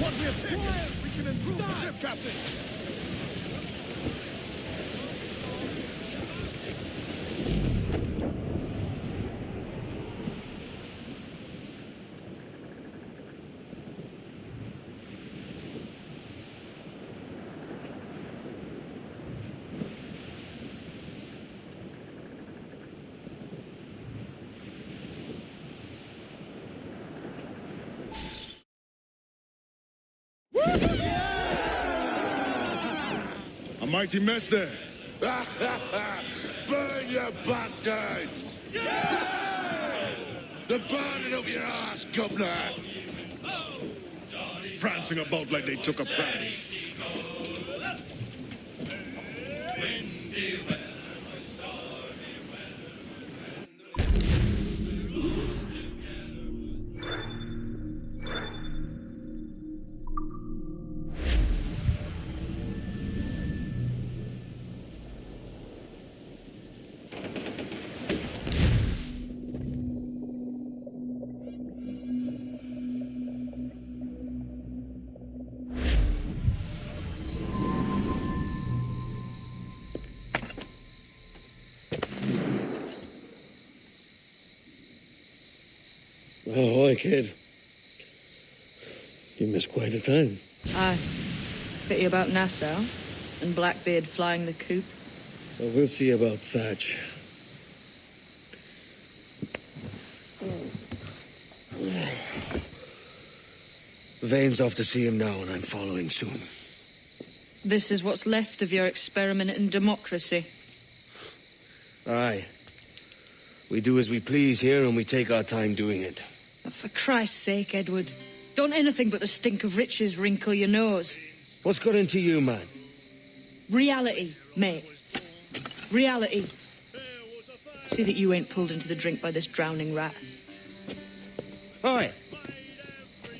What we have taken, we can improve the ship, Captain. A mighty mess there. Burn, you bastards! They're burning up your ass, governor! Prancing about like they took a prize. Ahoy, kid. You missed quite a time. Aye. Pity about Nassau and Blackbeard flying the coop. Well, we'll see about Thatch. Vane's off to see him now, and I'm following soon. This is what's left of your experiment in democracy. Aye. We do as we please here, and we take our time doing it. For Christ's sake, Edward. Don't anything but the stink of riches wrinkle your nose. What's got into you, man? Reality, mate. Reality. See that you ain't pulled into the drink by this drowning rat. Oi!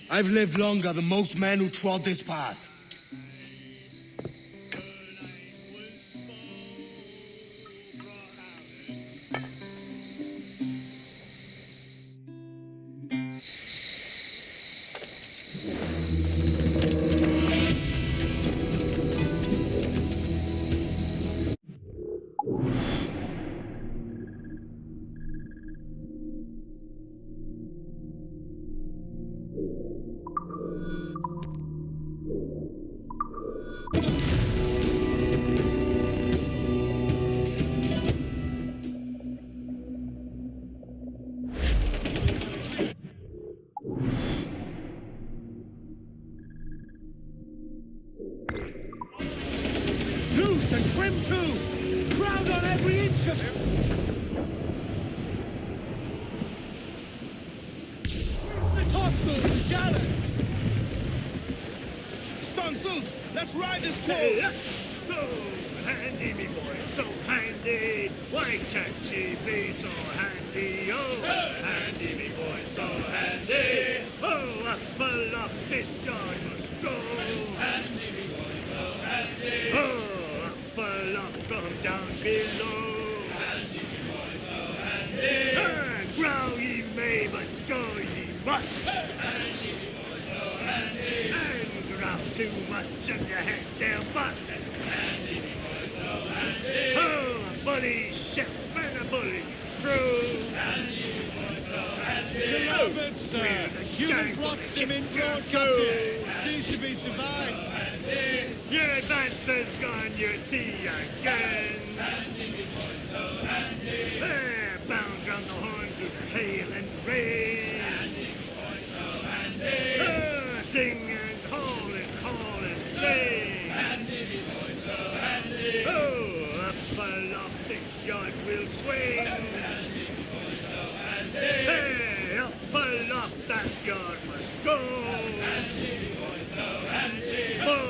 I've lived longer than most men who trod this path. Loose and trim too! Crowd on every inch of... The topsails and gallants! Stunsails, let's ride this squall! So handy, me boy, so handy. Why can't she be so handy? Oh, handy, me boy, so handy. Oh, up aloft this yard must go. Handy, me boy, so handy. Oh, up aloft from down below. Handy, me boy, so handy. Growl ye may, but go ye must. Handy, me boy, so handy. And growl too much and your head they'll bust. Handy, me boy, so handy. Oh, a bully ship and a bully crew. Handy, me boy, so handy. Beloved sir, human plots him in broad country. Seems to be survived. Your advance has gone, you'll see again. Handy, me boy, so handy. There, bound round the horn through the hail and rain. Handy, me boy, so handy. Sing and haul and sing. Handy, me boy, so handy. Oh, up aloft this yard will swing. Handy, me boy, so handy. Hey, up aloft that yard must go. Handy, me boy, so handy. For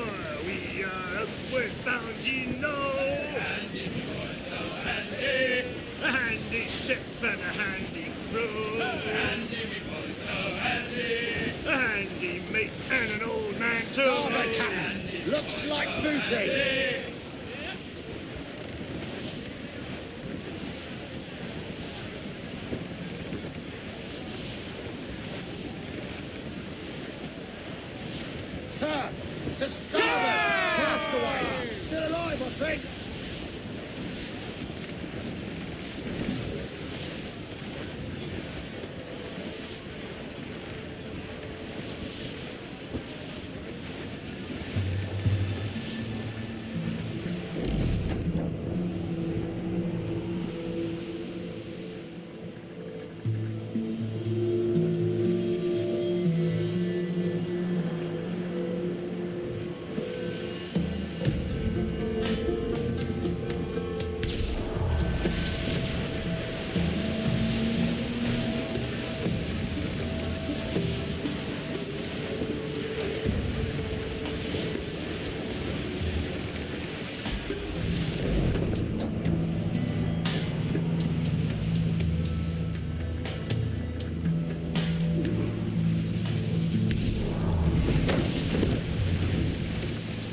we are upward bound, ye know. Handy, me boy, so handy. A handy ship and a handy crew. Handy, me boy, so handy. A handy mate and an old man too. Starboard, Captain. Looks like booty. sir! To starboard! Castaway! Still alive, I think!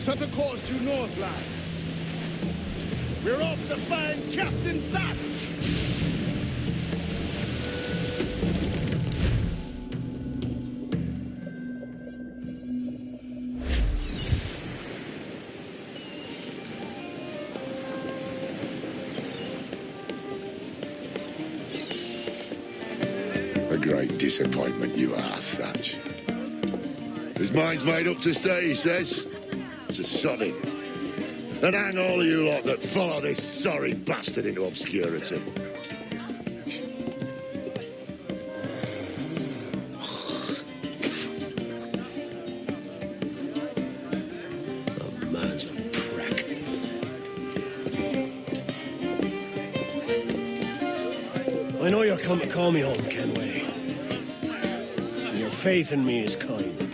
Set a course due north, lads. We're off to find Captain Bat! A great disappointment you are, Thatch. His mind's made up to stay, he says. To sod him. And hang all of you lot that follow this sorry bastard into obscurity. The man's a prick. I know you're come to call me home, Kenway. And your faith in me is kind.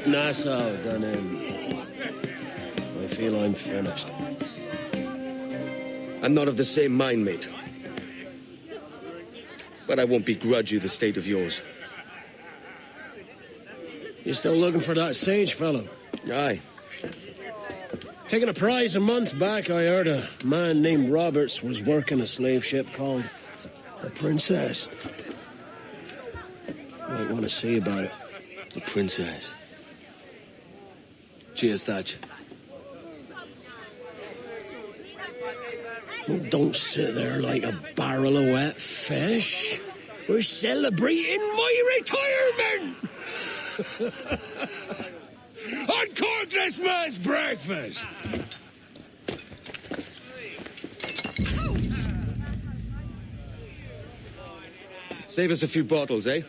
Nassau done in. I feel I'm finished. I'm not of the same mind, mate. But I won't begrudge you the state of yours. You still looking for that sage fellow? Aye. Taking a prize a month back, I heard a man named Roberts was working a slave ship called the Princess. Might want to see about it. The Princess. Cheers, Thatch. Well, don't sit there like a barrel of wet fish. We're celebrating my retirement! Uncork this man's breakfast! Save us a few bottles, eh?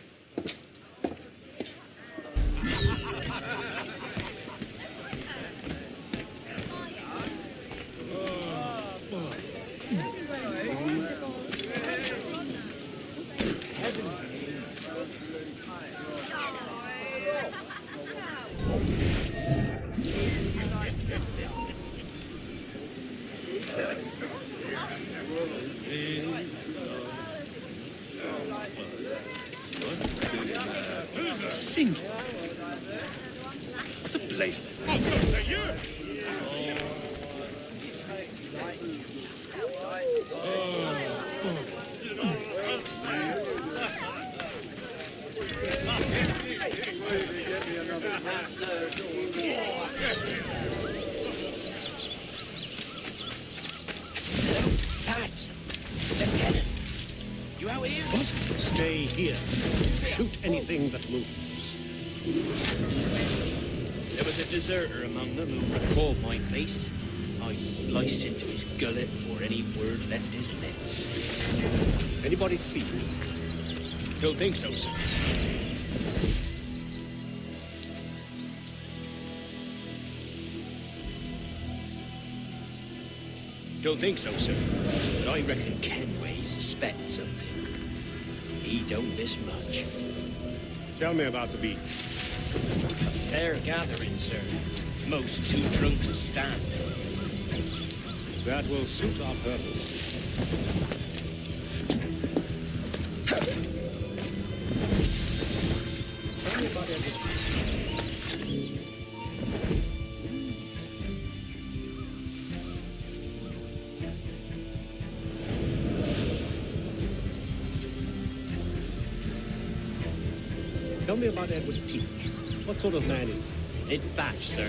Sing. The blaze. You out here? What? Stay here. Shoot anything that moves. There was a deserter among them who called my face. I sliced into his gullet before any word left his lips. Anybody see me? Don't think so, sir. Don't think so, sir. But I reckon Kenway suspects something. He don't miss much. Tell me about the beach. A fair gathering, sir. Most too drunk to stand. That will suit our purpose. Tell me about everything. Tell me about Edward Teach. What sort of man is he? It's Thatch, sir.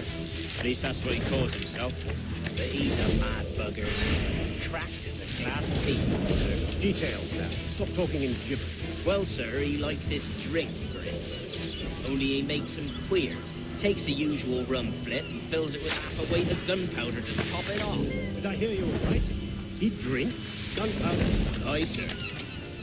At least that's what he calls himself. But he's a mad bugger, and he's cracked as a glass teapot, sir. Details now. Stop talking in gibberish. Well, sir, he likes his drink, for instance. Only he makes them queer. Takes the usual rum flip and fills it with half a weight of gunpowder to top it off. Did I hear you all right? He drinks gunpowder? Aye, sir.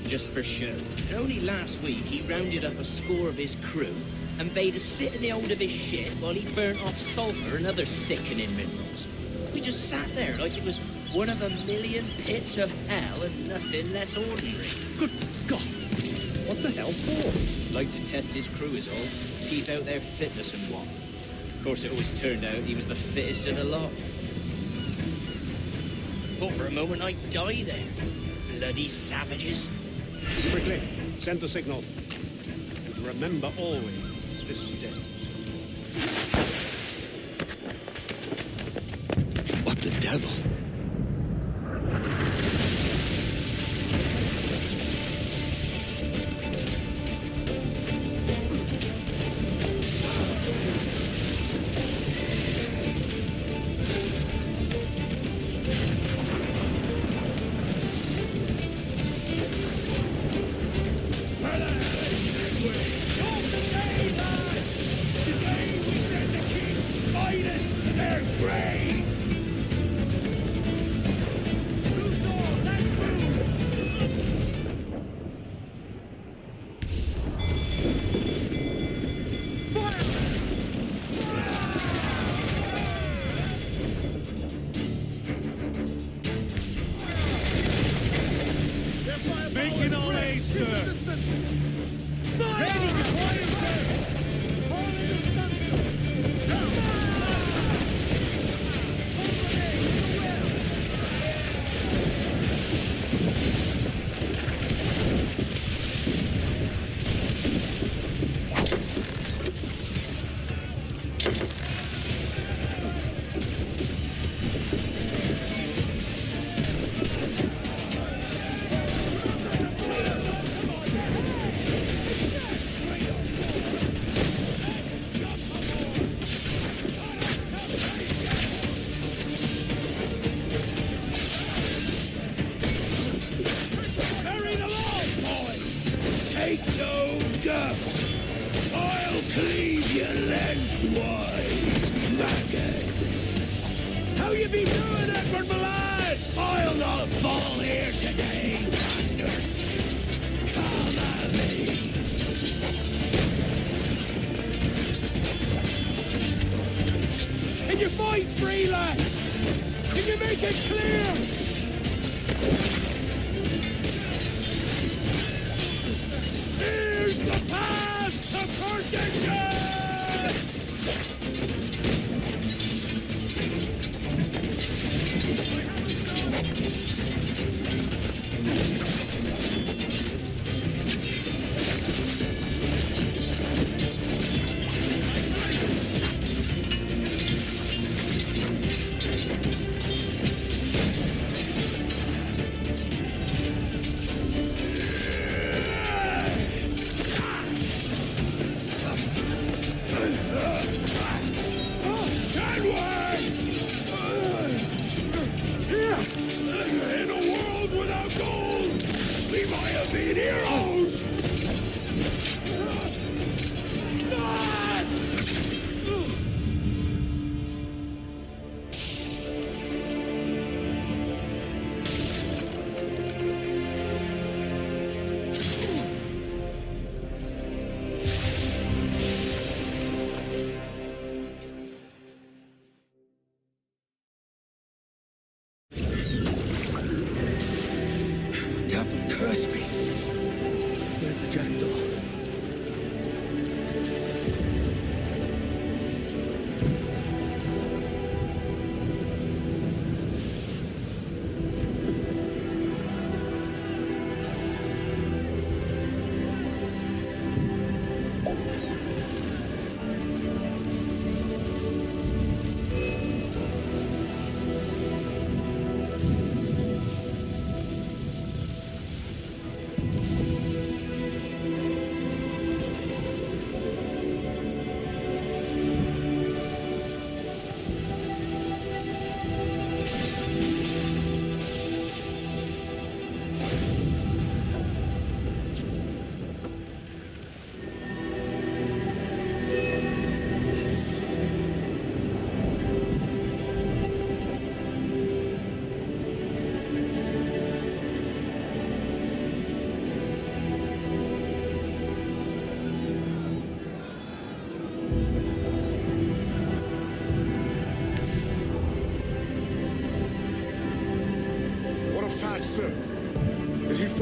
Just for show. And only last week he rounded up a score of his crew and bade us sit in the hold of his ship while he burnt off sulphur and other sickening minerals. We just sat there like it was one of a million pits of hell and nothing less ordinary. Good God! What the hell for? Like to test his crew is all. Keep out their fitness and what. Of course, it always turned out he was the fittest of the lot. Thought for a moment I'd die there. Bloody savages. Quickly, send the signal. And remember always this step. What the devil?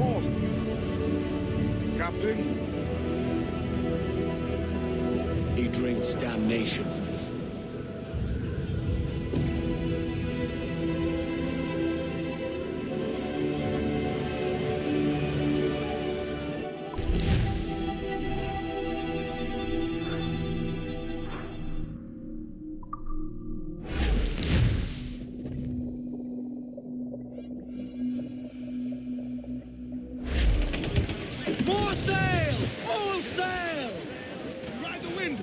fall. Captain? He drinks damnation. More sail! All sail! Ride the wind!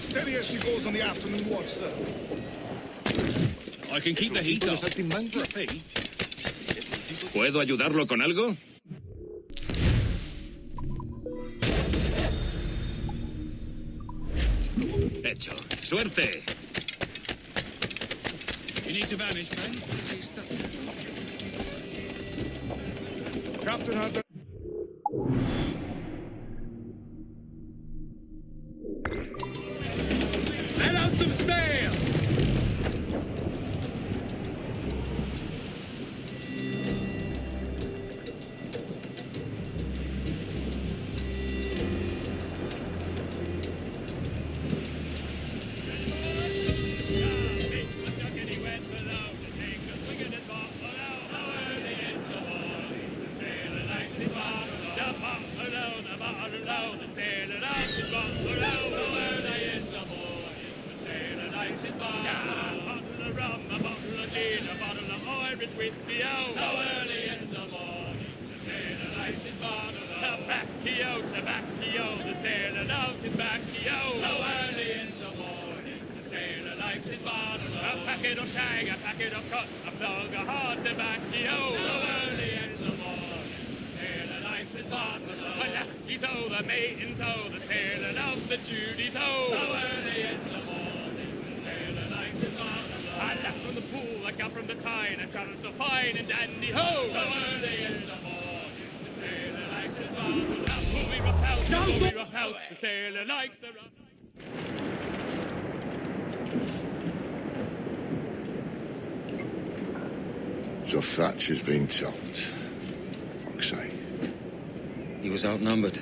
Steady as she goes on the afternoon watch, sir. I can keep the heat up. ¿Puedo ayudarlo con algo? Hecho. ¡Suerte! You need to vanish, man. Captain has the... Let out some sail! Tobacco, the sailor loves his baccio. So early in the morning, the sailor likes his bottle. A packet of shag, a packet of cut, a plug of hard tobacco. So early in the morning, the sailor likes his bottle. The lassie's oh, the maidens oh, the sailor loves the Judies oh. So early in the morning, the sailor likes his bottle. A lass from the pool, a gal from the Tyne, a travel so fine and dandy ho. So early in the morning, the sailor likes his bottle. Rough house, the sailor likes a rough. So Thatcher's been topped. Fuck's sake. He was outnumbered.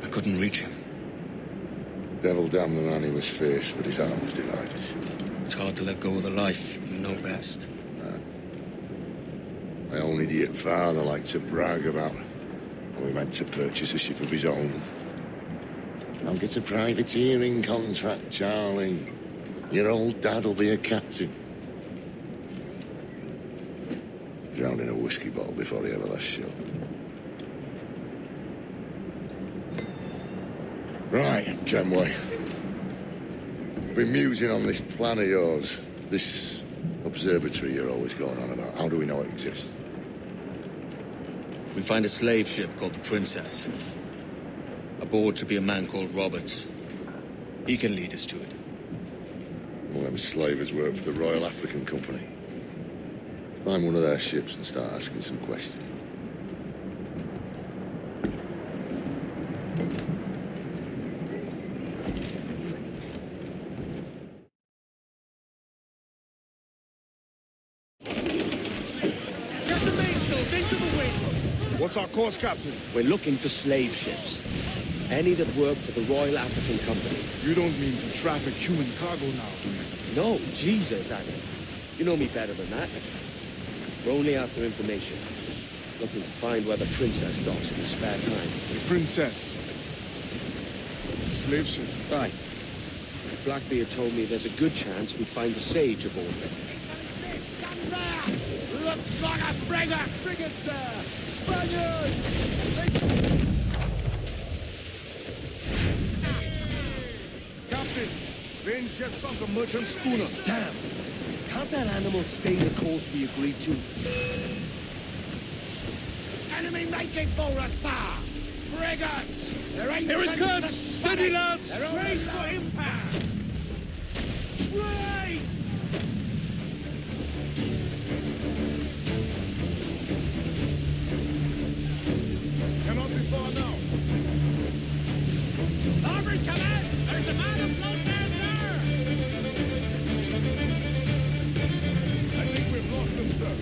I couldn't reach him. Devil damn the man he was faced, but his heart was divided. It's hard to let go of the life you know best. My own idiot father liked to brag about how he meant to purchase a ship of his own. I'll get a privateering contract, Charlie. Your old dad'll be a captain. Drowned in a whiskey bottle before he ever left shore. Right, Kenway. Been musing on this plan of yours. This observatory you're always going on about. How do we know it exists? We find a slave ship called the Princess. Aboard should be a man called Roberts. He can lead us to it. All them slavers work for the Royal African Company. Find one of their ships and start asking some questions. What's our course, Captain? We're looking for slave ships. Any that work for the Royal African Company. You don't mean to traffic human cargo now, do you? No, Jesus, Adam. You know me better than that. We're only after information. Looking to find where the Princess docks in her spare time. The Princess? Slave ship? Right. Blackbeard told me there's a good chance we'd find the Sage aboard there. Looks like a frigate! Frigate, sir! Spaniards! Captain, Vane's just sunk a merchant schooner. Damn! Can't that animal stay the course we agreed to? Enemy making for us, sir! frigates! There ain't Here it sense comes! of Steady, panic. lads! They're only Brace for low. impact! Brace! Cannot be far now. Larboard, come out! There's a man afloat there, sir! I think we've lost them, sir.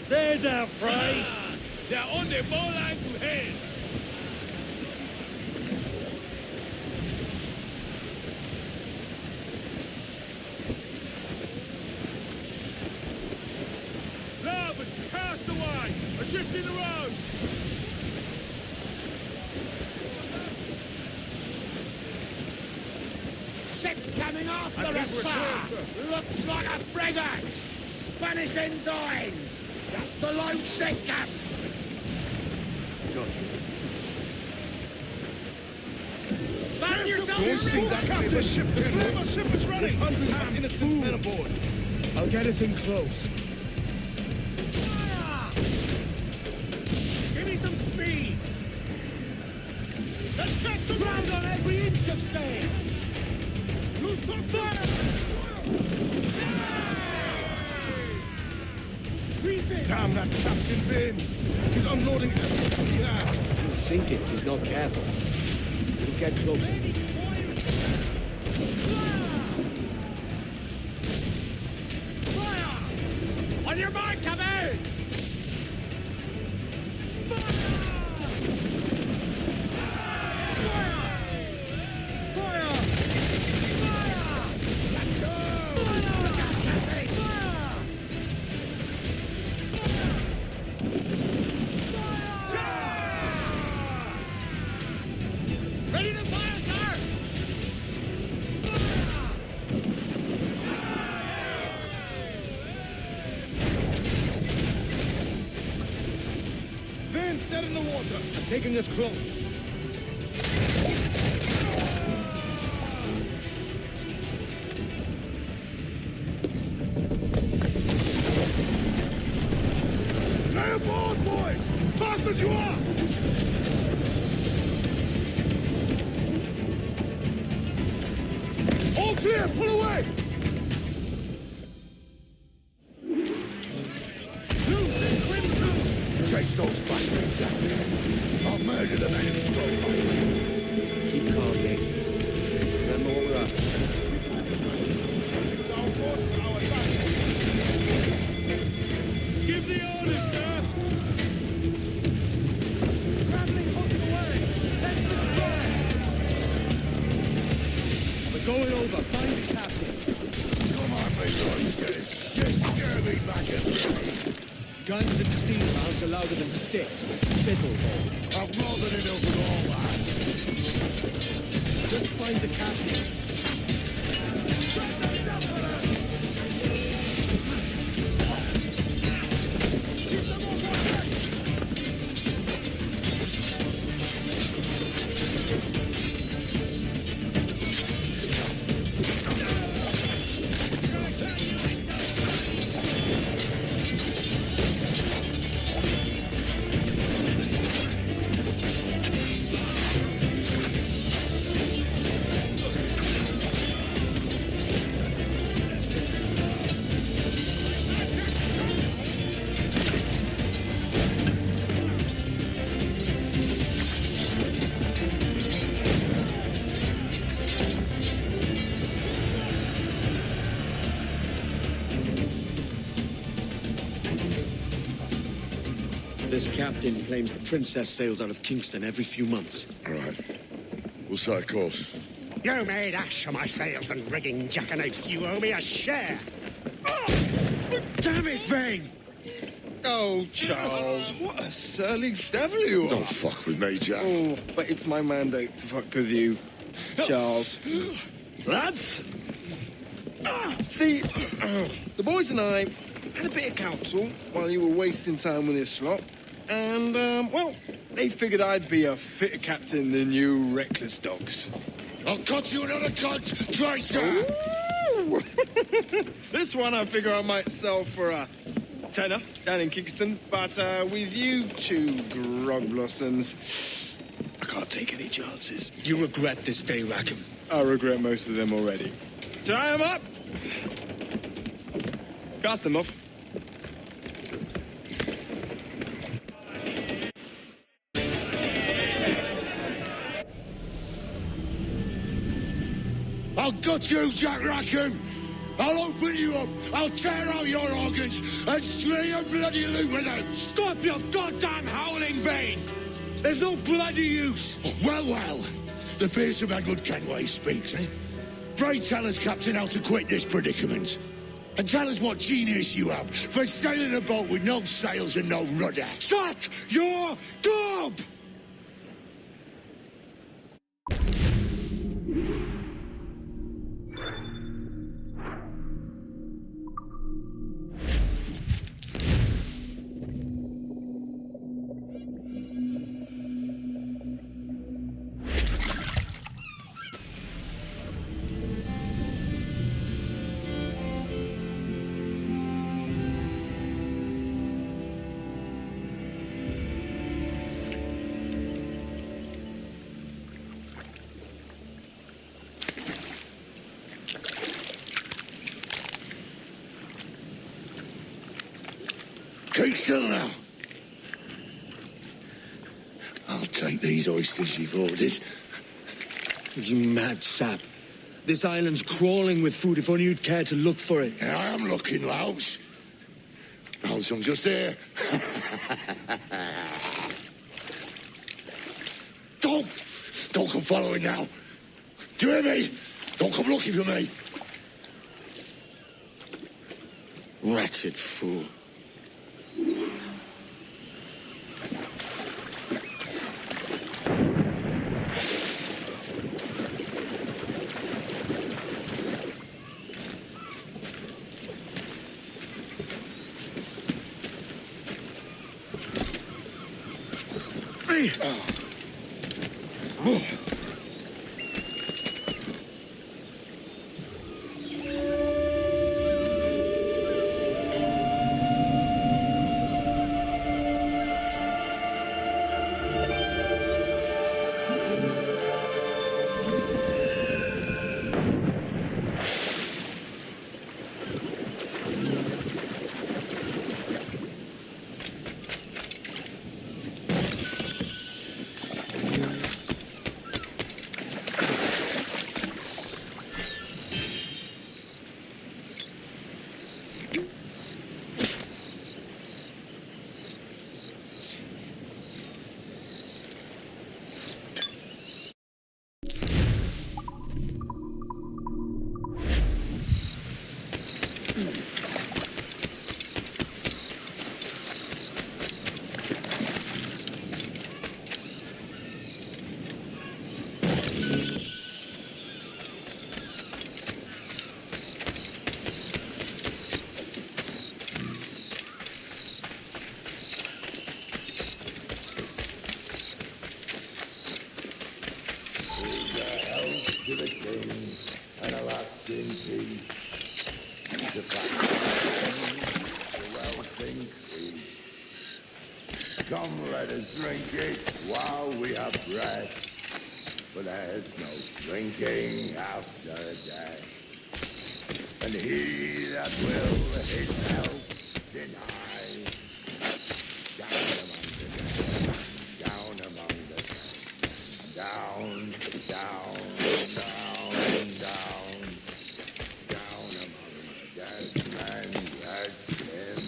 There's our prize! They're on the ball line to head! Larboard, cast away! Adrift in the road! Ship coming after I think us, we're sir! close, sir. Looks like a frigate! Spanish ensigns! Just below Second! Back yourself! Forcing that Captain! ship! The slammer ship is running! There's hundreds of innocent men aboard! I'll get us in close. Give me some speed! Let's check some ground on every inch of sail! Lose fire! Damn that Captain Vane! He's unloading everything he has! He'll sink it if he's not careful. We'll get closer. On your mark, come out! Ready to fire, sir! Vane's dead in the water! I'm taking us close. Lay aboard, boys! Fast as you are! All clear! Pull away! Chase those bastards down. I'll murder the men in strong. Keep calm, mate. Remember what we're after. Give the order, sir! Rattling hooking away! Let's do it! We're going over. Find the captain. Come on, me roisters. Just scare me back at me. Guns and steel rounds are louder than sticks. Spittleball. I've more than enough with all that. Just find the captain. This captain claims the princess sails out of Kingston every few months. All right. We'll set a course. You made ash of my sails and rigging, jackanapes. You owe me a share. Damn it, Vane! Oh, Charles, what a surly devil you are. Don't fuck with me, Jack. Oh, but it's my mandate to fuck with you, Charles. Lads! See, the boys and I had a bit of counsel while you were wasting time with this lot. And, well, they figured I'd be a fitter captain than you reckless dogs. I'll cut you another cunt, traitor! This one I figure I might sell for a tenner down in Kingston. But with you two grog blossoms, I can't take any chances. You regret this day, Rackham. I regret most of them already. Tie them up! Cast them off. I'll gut you, Jack Rackham! I'll open you up, I'll tear out your organs, and string your bloody loot out! Stop your goddamn howling, Vane! There's no bloody use! Oh, well, the fearsome Edward Kenway speaks, eh? Pray tell us, Captain, how to quit this predicament. And tell us what genius you have for sailing a boat with no sails and no rudder. Shut your gob! Keep still now. I'll take these oysters you've ordered. You mad sap. This island's crawling with food if only you'd care to look for it. Yeah, I am looking, Louse. Found some just here. Don't come following now. Do you hear me? Don't come looking for me. Wretched fool. Come, let us drink it while we have breath, for there's no drinking after death. And he that will his health deny, down among the dead, down among the dead, down among the dead men, let him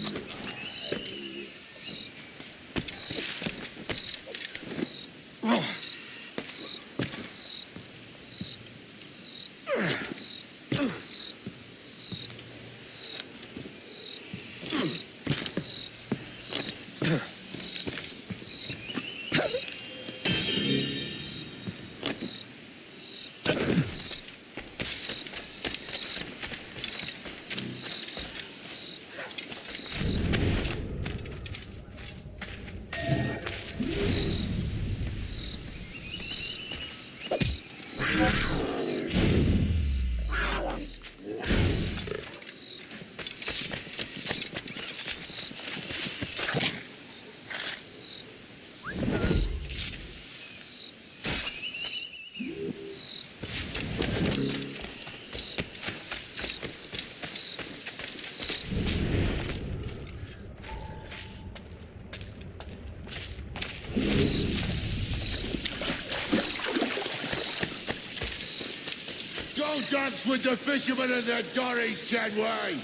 No dance with the fishermen and their dories, Kenway!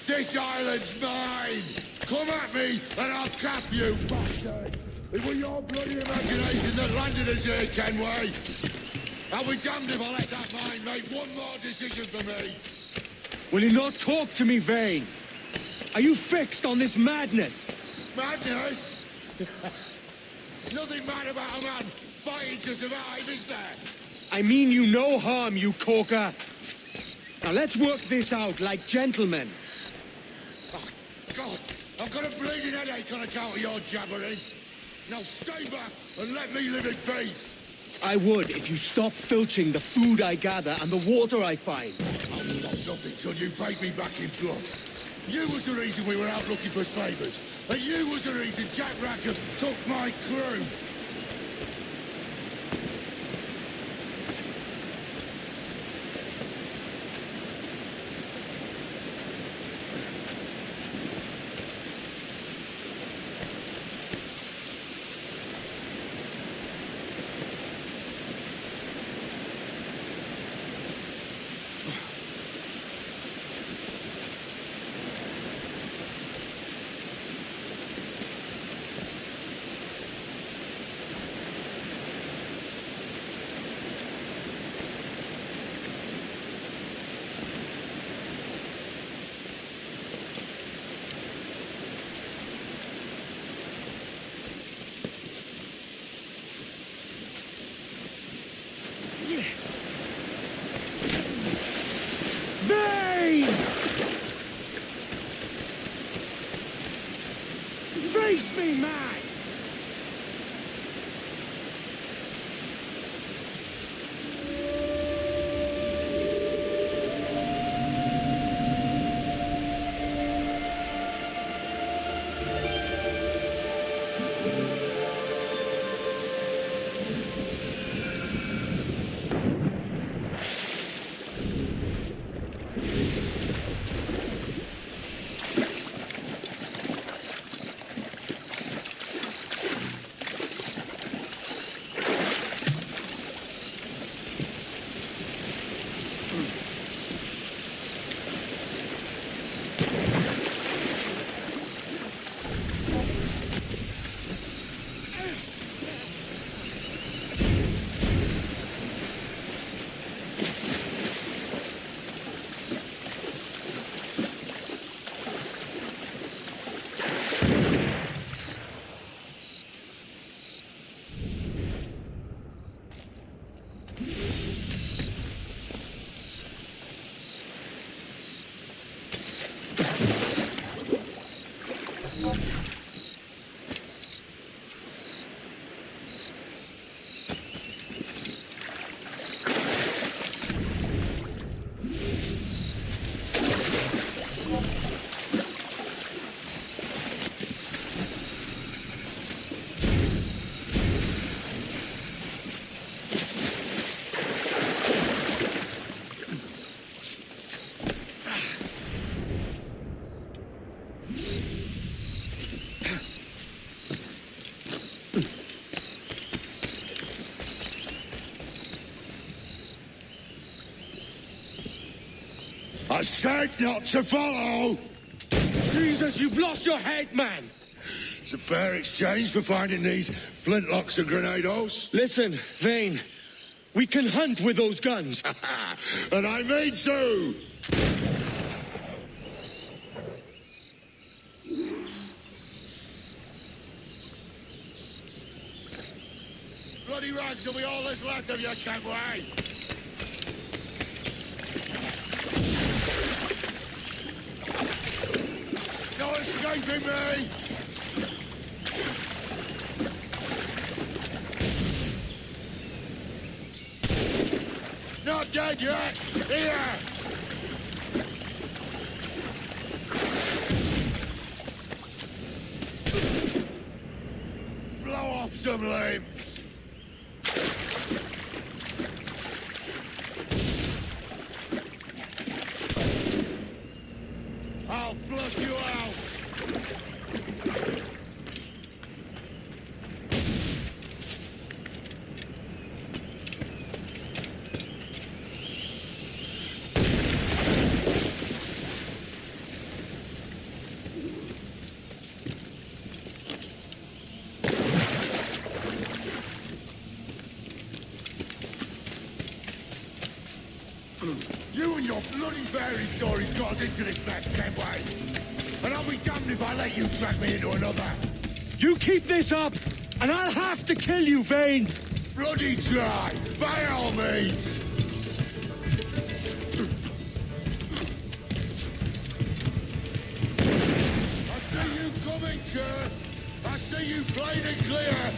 This island's mine! Come at me, and I'll cap you, bastard! It was your bloody imagination that landed us here, Kenway! I'll be damned if I let that mind make one more decision for me! Will you not talk to me, Vane? Are you fixed on this madness? Madness? Nothing mad about a man fighting to survive, is there? I mean you no harm, you corker. Now let's work this out like gentlemen. Oh, God, I've got a bleeding headache on account of your jabbering. Now stay back and let me live in peace. I would if you stopped filching the food I gather and the water I find. I'll stop nothing till you paid me back in blood. You was the reason we were out looking for slavers, and you was the reason Jack Rackham took my crew. Face me, man! I said not to follow! Jesus, you've lost your head, man! It's a fair exchange for finding these flintlocks and grenados. Listen, Vane, we can hunt with those guns. And I mean to! Bloody rags will be all that's left of you, Kenway! No escaping me! Not dead yet! Here! Blow off some limbs! I'll flush you out! and your bloody fairy stories got us into this mess, Kenway. And I'll be damned if I let you drag me into another. You keep this up, and I'll have to kill you, Vane! Bloody try, by all means. I see you coming, Kurt. I see you plain and clear.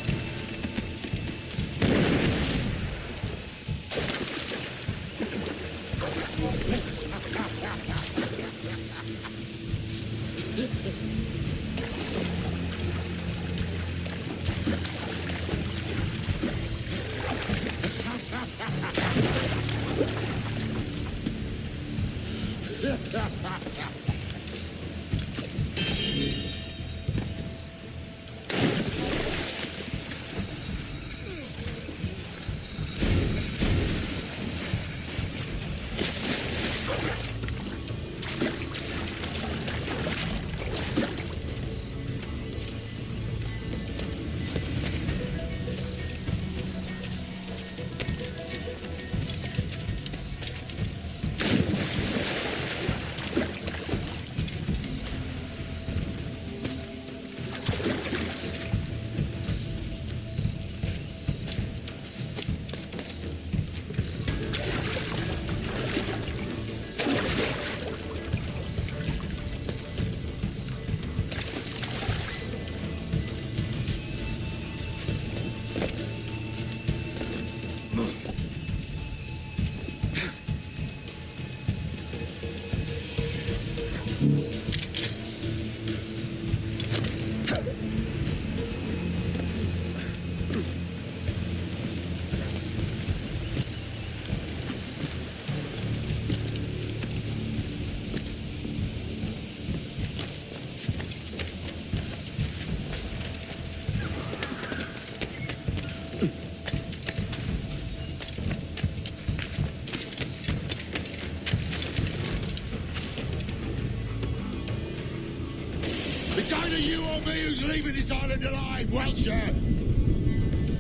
It's either you or me who's leaving this island alive, Welcher.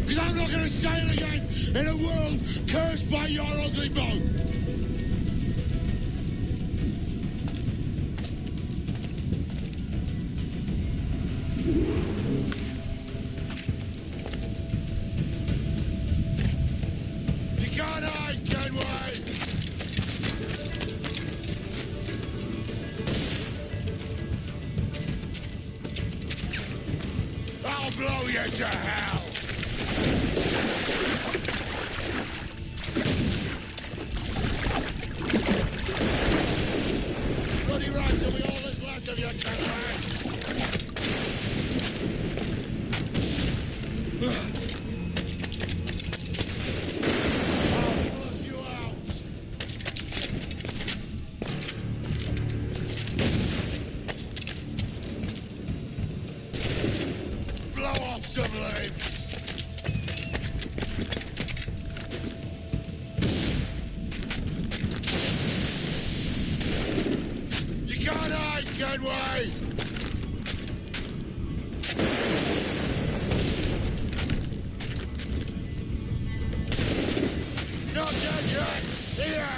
Because I'm not going to sail again in a world cursed by your ugly boat. You can't hide, Kenway. I'll blow you to hell! Bloody right to be all that's left of your campaign! I'll flush you out! Blow off some limbs! You can't hide, Kenway! Not dead yet! Here!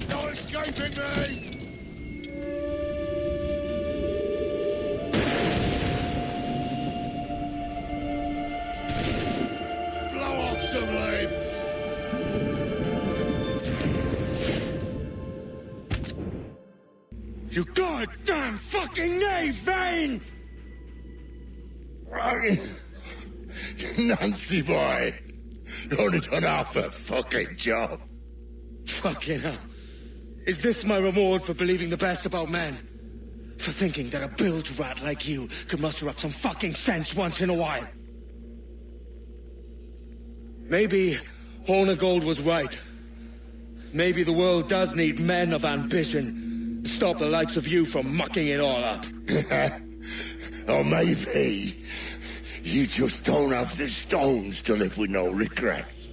No escaping me! Blow off some limbs! You goddamn fucking knave, Vane! Nancy boy! Only done half a fucking job. Fucking hell. Is this my reward for believing the best about men? For thinking that a bilge rat like you could muster up some fucking sense once in a while? Maybe Horner Gold was right. Maybe the world does need men of ambition. Stop the likes of you from mucking it all up. Or maybe you just don't have the stones to live with no regrets.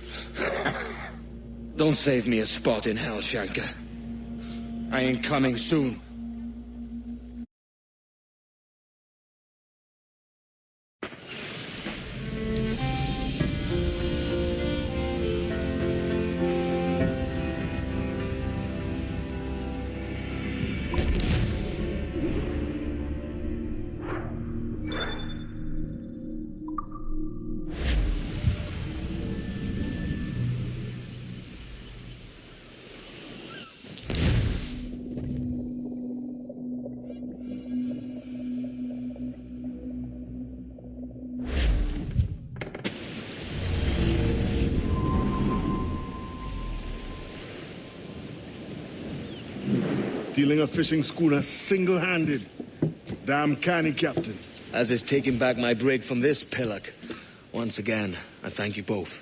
Don't save me a spot in hell, Shanker. I ain't coming soon. stealing a fishing schooner single-handed. Damn canny, Captain. As is taking back my brig from this pillock. Once again, I thank you both.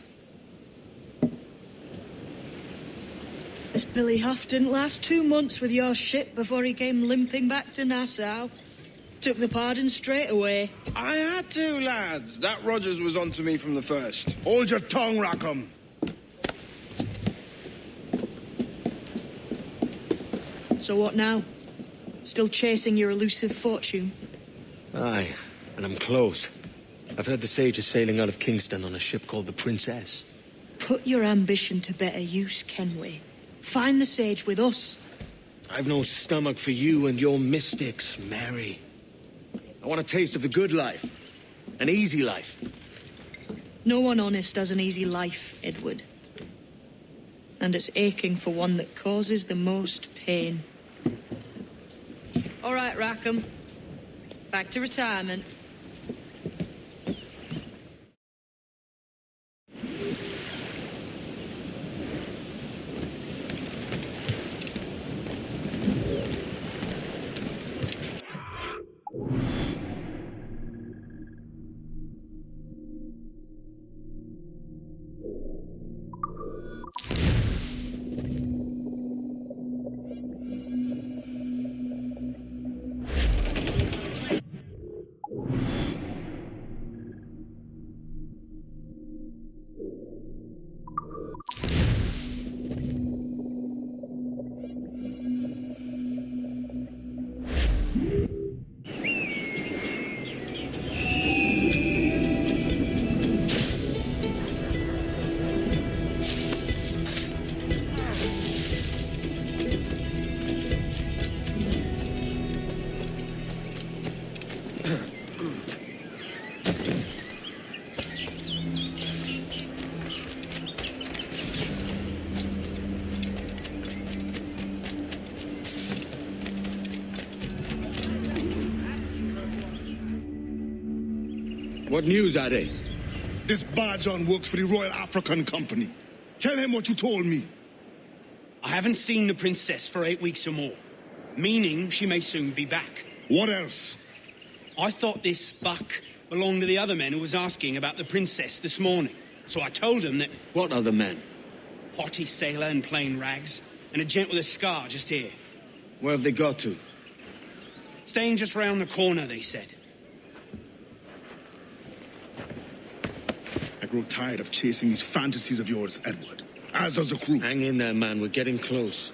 This Billy Huff didn't last 2 months with your ship before he came limping back to Nassau. Took the pardon straight away. I had to, lads. That Rogers was onto me from the first. Hold your tongue, Rackham. So what now? Still chasing your elusive fortune? Aye, and I'm close. I've heard the Sage is sailing out of Kingston on a ship called the Princess. Put your ambition to better use, Kenway. Find the Sage with us. I've no stomach for you and your mystics, Mary. I want a taste of the good life. An easy life. No one honest has an easy life, Edward. And it's aching for one that causes the most pain. All right, Rackham. Back to retirement. What news, Ade? This Barjon works for the Royal African Company. Tell him what you told me. I haven't seen the princess for 8 weeks or more, meaning she may soon be back. What else? I thought this buck belonged to the other men who was asking about the princess this morning. So I told him that... What other men? Haughty sailor in plain rags, and a gent with a scar just here. Where have they got to? Staying just round the corner, they said. I grow tired of chasing these fantasies of yours, Edward. As does the crew. Hang in there, man. We're getting close.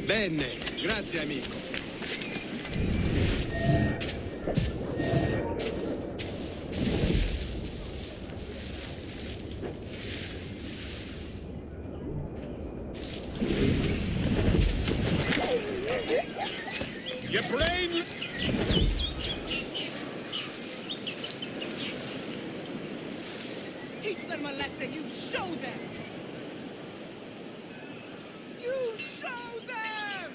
Bene, grazie amico. Your brain... Teach them a lesson, you show them! You show them!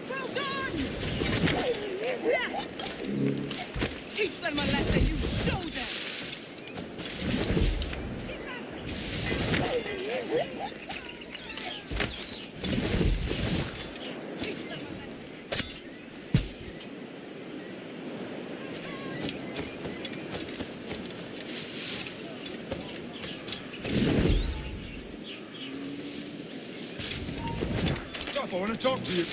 Well done! Teach them a lesson, you show them! I want to talk to you.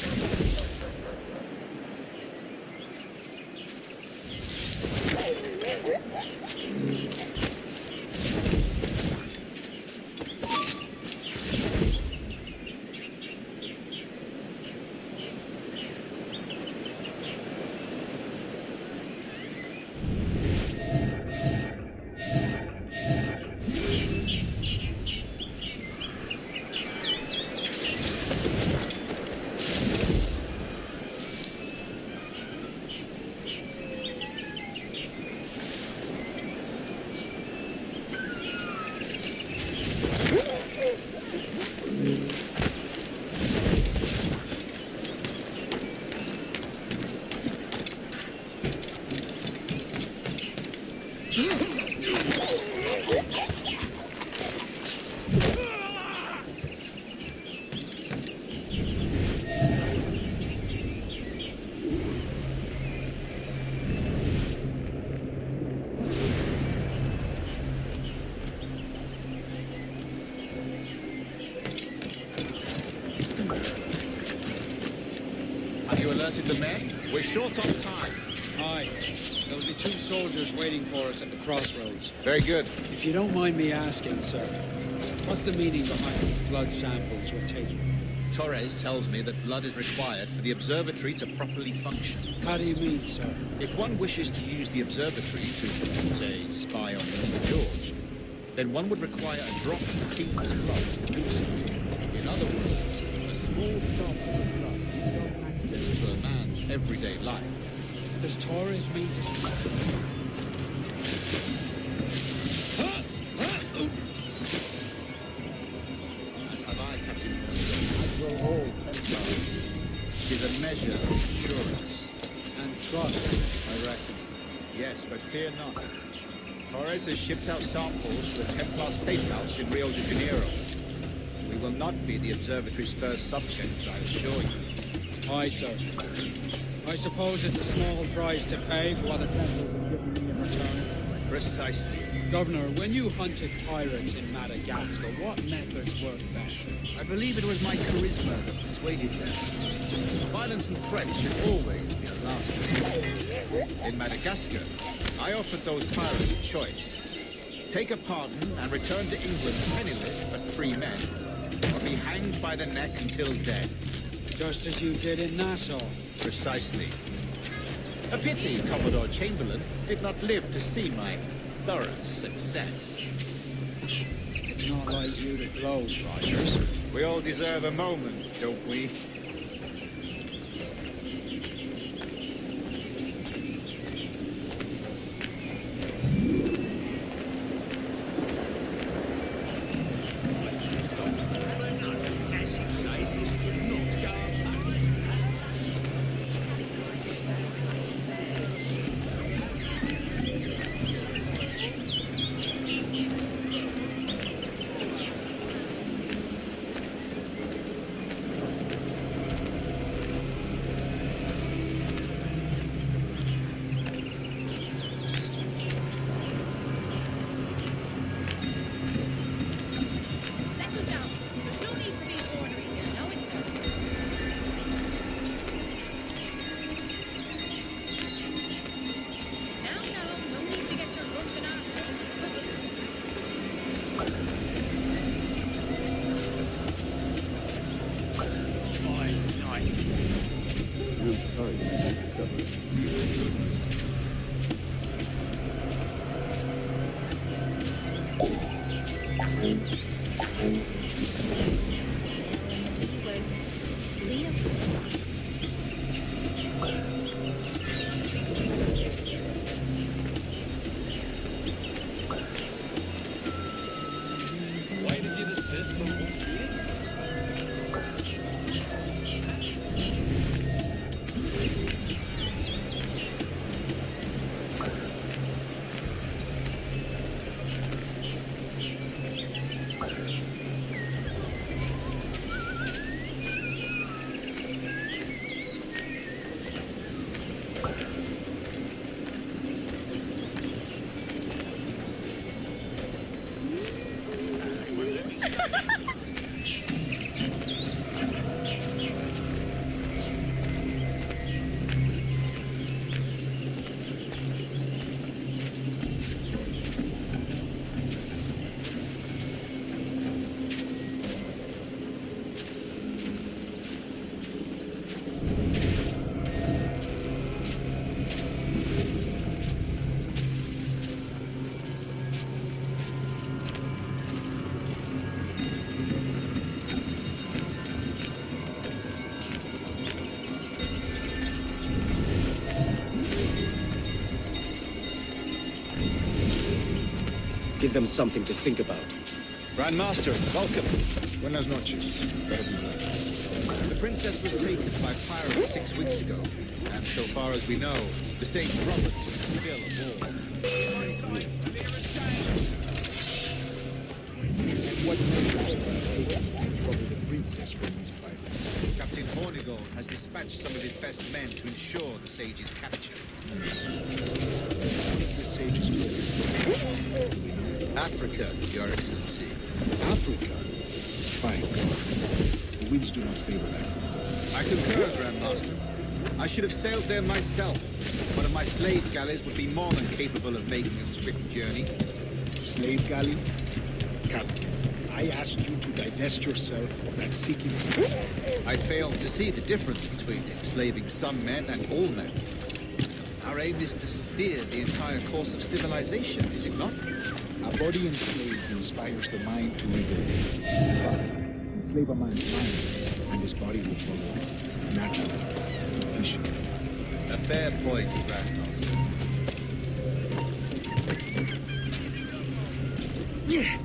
Have you alerted the men? We're short on time. Aye. There'll be 2 soldiers waiting for us at the crossroads. Very good. If you don't mind me asking, sir, what's the meaning behind these blood samples we're taking? Torres tells me that blood is required for the observatory to properly function. How do you mean, sir? If one wishes to use the observatory to, say, spy on King George, then one would require a drop of the king's blood to do so. In other words, a small drop of blood gives no access to a man's everyday life. Does Torres mean to... As have I, Captain Commodore. As will all Templars. It is a measure of assurance. And trust, I reckon. Yes, but fear not. Torres has shipped out samples to the Templar safe house in Rio de Janeiro. We will not be the observatory's first subjects, I assure you. Aye, sir. I suppose it's a small price to pay for what the Templars have given me in return. Precisely. Governor, when you hunted pirates in Madagascar, what methods worked best? I believe it was my charisma that persuaded them. Violence and threats should always be a last resort. In Madagascar, I offered those pirates a choice. Take a pardon and return to England penniless but free men, or be hanged by the neck until dead. Just as you did in Nassau. Precisely. A pity Commodore Chamberlain did not live to see my thorough success. It's not like you to gloat, Rogers. We all deserve a moment, don't we? Give them something to think about. Grand Master, welcome. Buenas noches. The princess was taken by pirates 6 weeks ago, and so far as we know, the St. Roberts is still aboard. sage's capture. The sage's visit. Africa, Your Excellency. Africa? Fine. The winds do not favor that. I concur, Grandmaster. I should have sailed there myself. One of my slave galleys would be more than capable of making a swift journey. Slave galley? Captain, I asked you to divest yourself of that seeking skill. I failed to see the difference between enslaving some men and all men. Our aim is to steer the entire course of civilization, is it not? A body enslaved inspires the mind to revolt. Enslave a man's mind, and his body will follow. Naturally. Efficient. A fair point, Grandmaster. Yeah.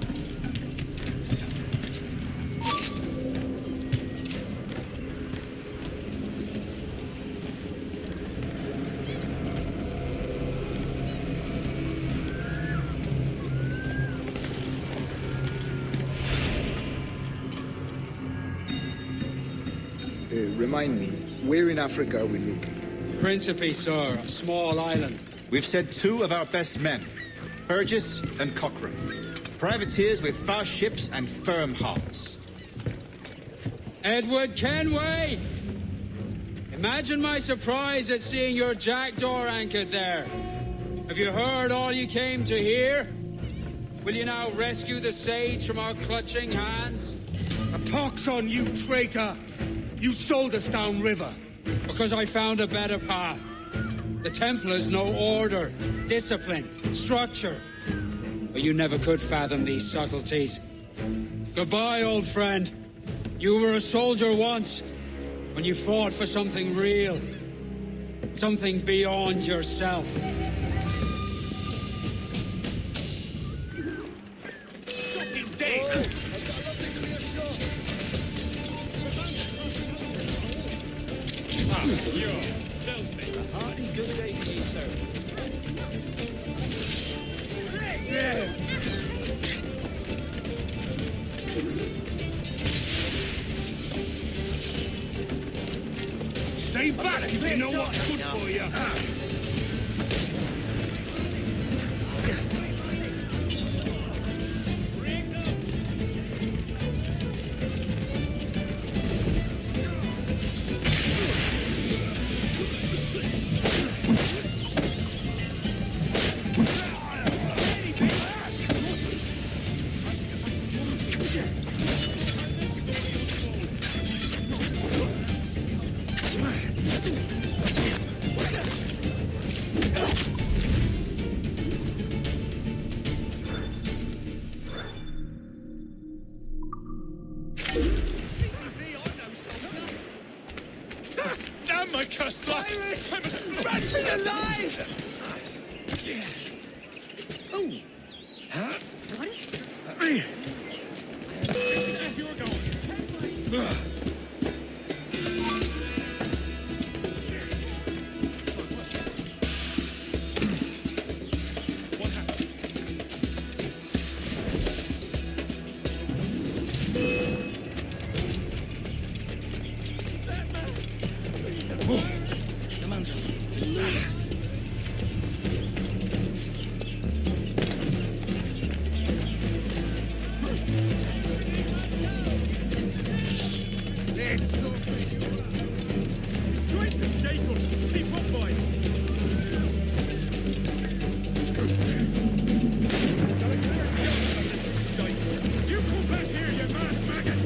Remind me, where in Africa are we looking? Principe, sir, a small island. We've sent 2 of our best men, Burgess and Cochrane. Privateers with fast ships and firm hearts. Edward Kenway! Imagine my surprise at seeing your jackdaw anchored there. Have you heard all you came to hear? Will you now rescue the sage from our clutching hands? A pox on you, traitor! You sold us downriver. Because I found a better path. The Templars know order, discipline, structure. But you never could fathom these subtleties. Goodbye, old friend. You were a soldier once, when you fought for something real. Something beyond yourself. Fucking dead! You tells me. A hearty good day to you, sir. Stay back if you know what's good for you. Damn my cursed luck! I must back for your lives! Oh. Huh? What is... You're going. The man's lunatic. He's trying to shake us. Keep up, boys. You come back here, you mad maggot!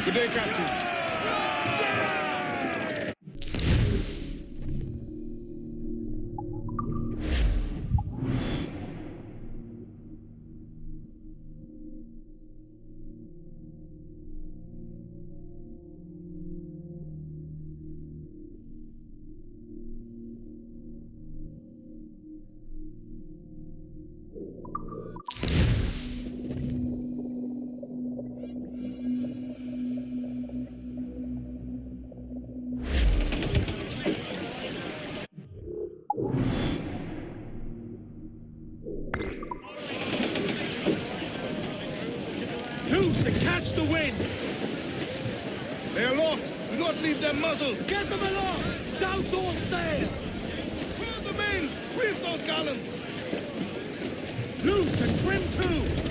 Good day, Captain. Catch the wind! They are aloft! Do not leave them muzzled! Get them aloft! Douse all sail! Clear the mains! Reef those gallants! Loose and trim too!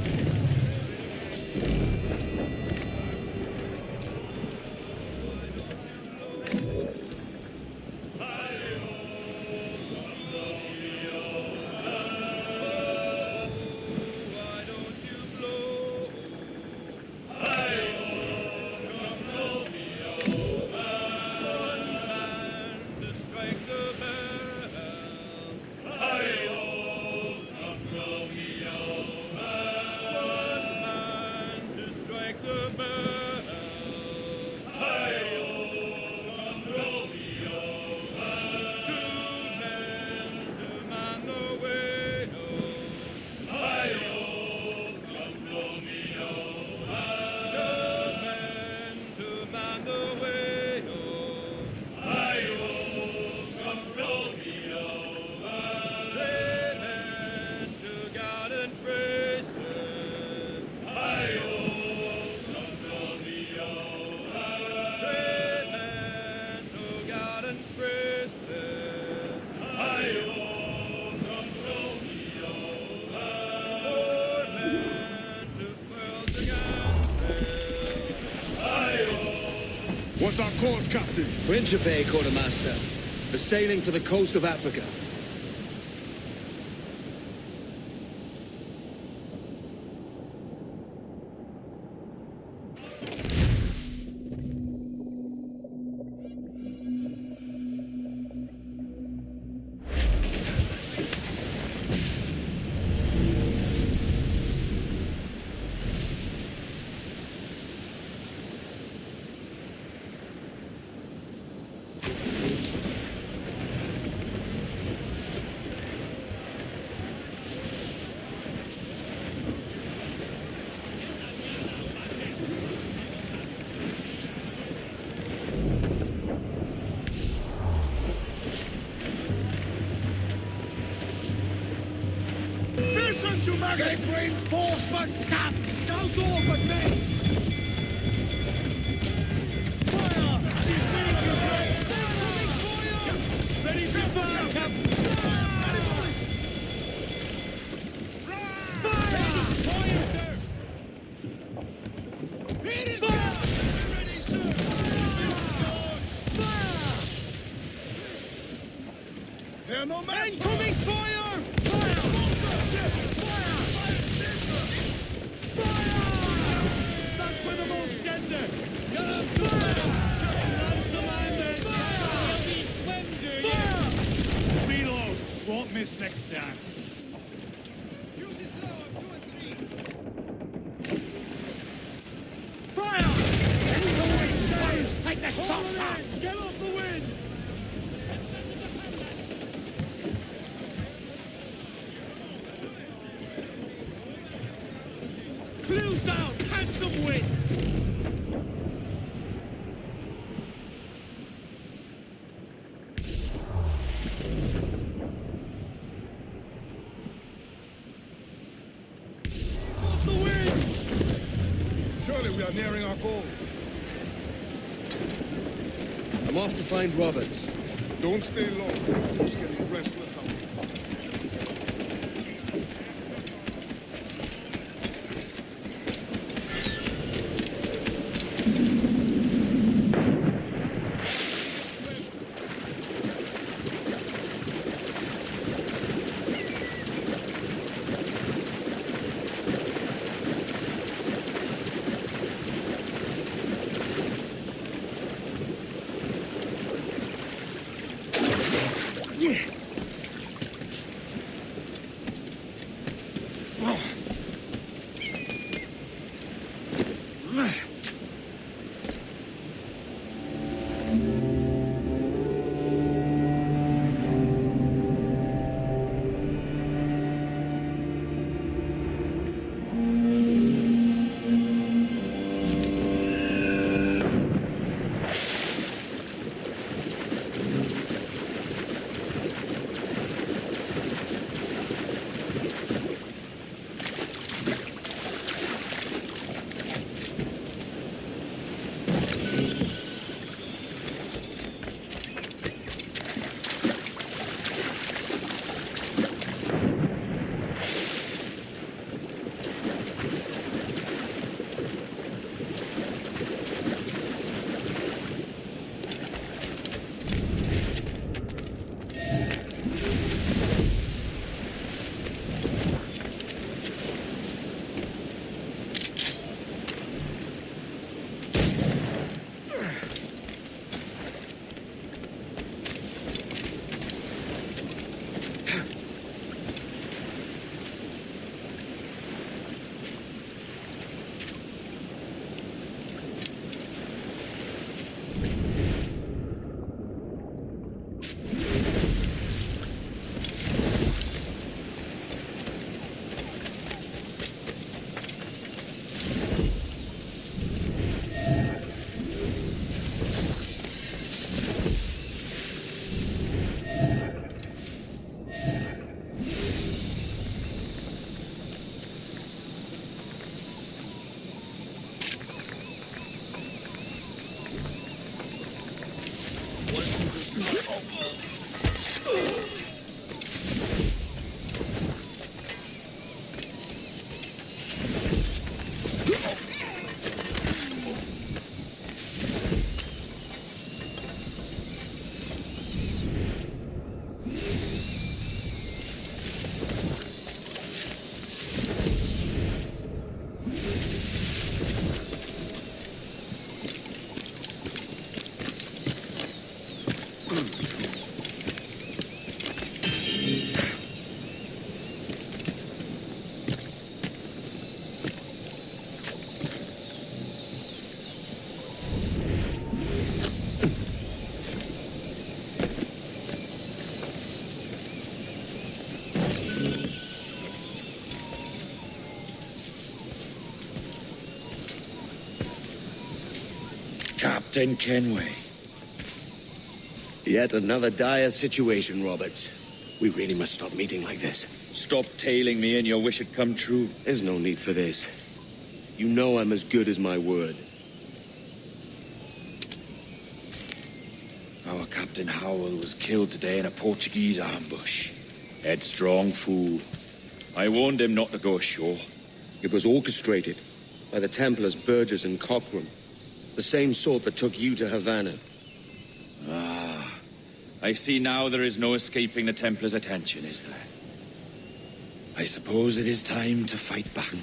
What's our course, Captain? Principe, Quartermaster. We're sailing for the coast of Africa. Get reinforcements, Cap! Douse all but me! Fire! He's ready for fire, Cap! Fire! Fire, sir! Fire! Ready, sir! Fire! There are no men! Incoming fire! Won't miss next time. Fire! Take the shots out! Get off the wind! Clues down! Catch some wind! Surely we are nearing our goal. I'm off to find Roberts. Don't stay long. She's getting restless out. Captain Kenway. Yet another dire situation, Roberts. We really must stop meeting like this. Stop tailing me and your wish had come true. There's no need for this. You know I'm as good as my word. Our Captain Howell was killed today in a Portuguese ambush. Headstrong fool. I warned him not to go ashore. It was orchestrated by the Templars Burgess and Cockram. The same sort that took you to Havana. Ah, I see now there is no escaping the Templars' attention, is there? I suppose it is time to fight back.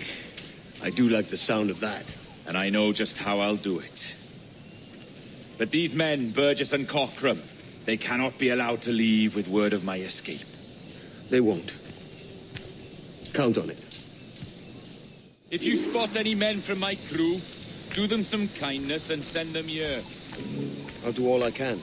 I do like the sound of that. And I know just how I'll do it. But these men, Burgess and Cockram, they cannot be allowed to leave with word of my escape. They won't. Count on it. If you spot any men from my crew, do them some kindness and send them here. I'll do all I can.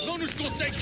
Non nous conseille.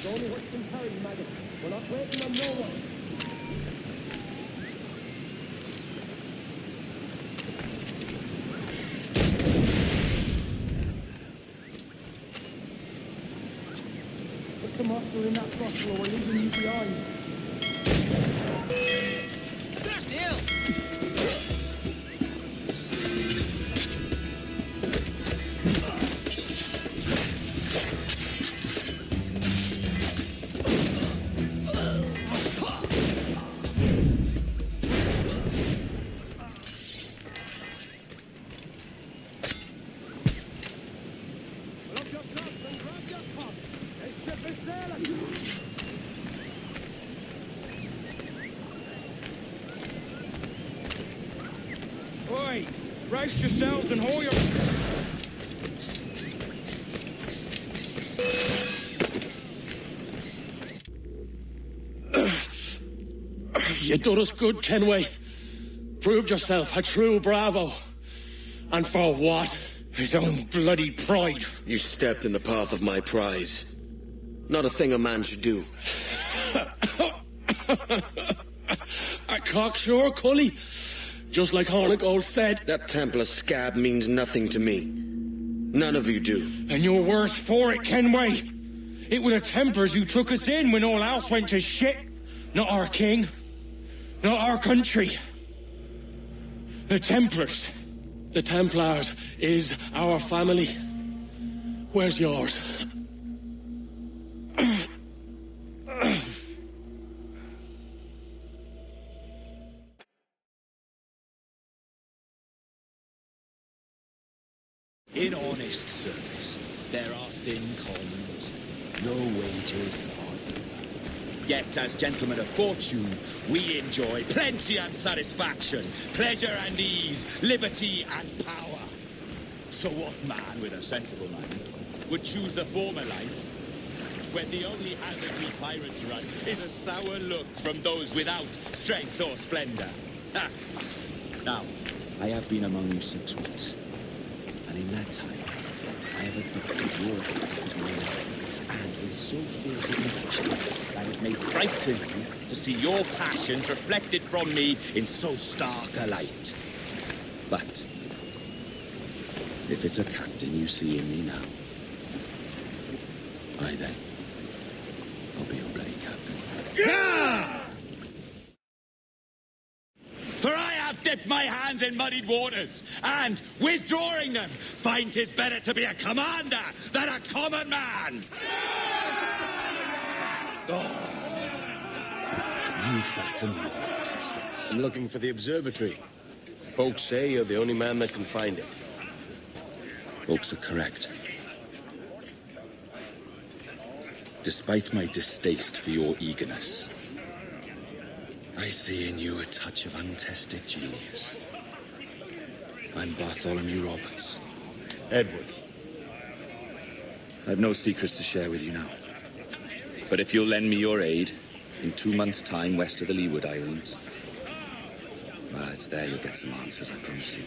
Only what can carry, madam. We're not waiting on no one. Put the monster in that throttle or we're leaving you behind. Still! Brace yourselves and haul your... You done us good, Kenway. Proved yourself a true bravo. And for what? His own bloody pride. You stepped in the path of my prize. Not a thing a man should do. A cocksure, Cully. Just like Hornigold said. That Templar scab means nothing to me. None of you do. And you're worse for it, Kenway. It were the Templars who took us in when all else went to shit. Not our king. Not our country. The Templars. The Templars is our family. Where's yours? honest service. There are thin commons, no wages, yet, as gentlemen of fortune, we enjoy plenty and satisfaction, pleasure and ease, liberty and power. So what man with a sensible mind would choose the former life, when the only hazard we pirates run is a sour look from those without strength or splendor? Ha! Now, I have been among you 6 weeks, and in that time, I have adopted your act as my own. And with so fierce a conviction, I have made right to you to see your passions reflected from me in so stark a light. But if it's a captain you see in me now, I then, I'll be your bloody captain. Yeah! For I have dipped my hands in muddied waters, and, withdrawing them, find 'tis better to be a commander than a common man! Oh. You flatter me with your existence. I'm looking for the Observatory. Folks say you're the only man that can find it. Folks are correct. Despite my distaste for your eagerness, I see in you a touch of untested genius. I'm Bartholomew Roberts. Edward. I have no secrets to share with you now. But if you'll lend me your aid, in 2 months' time west of the Leeward Islands, well, it's there you'll get some answers, I promise you.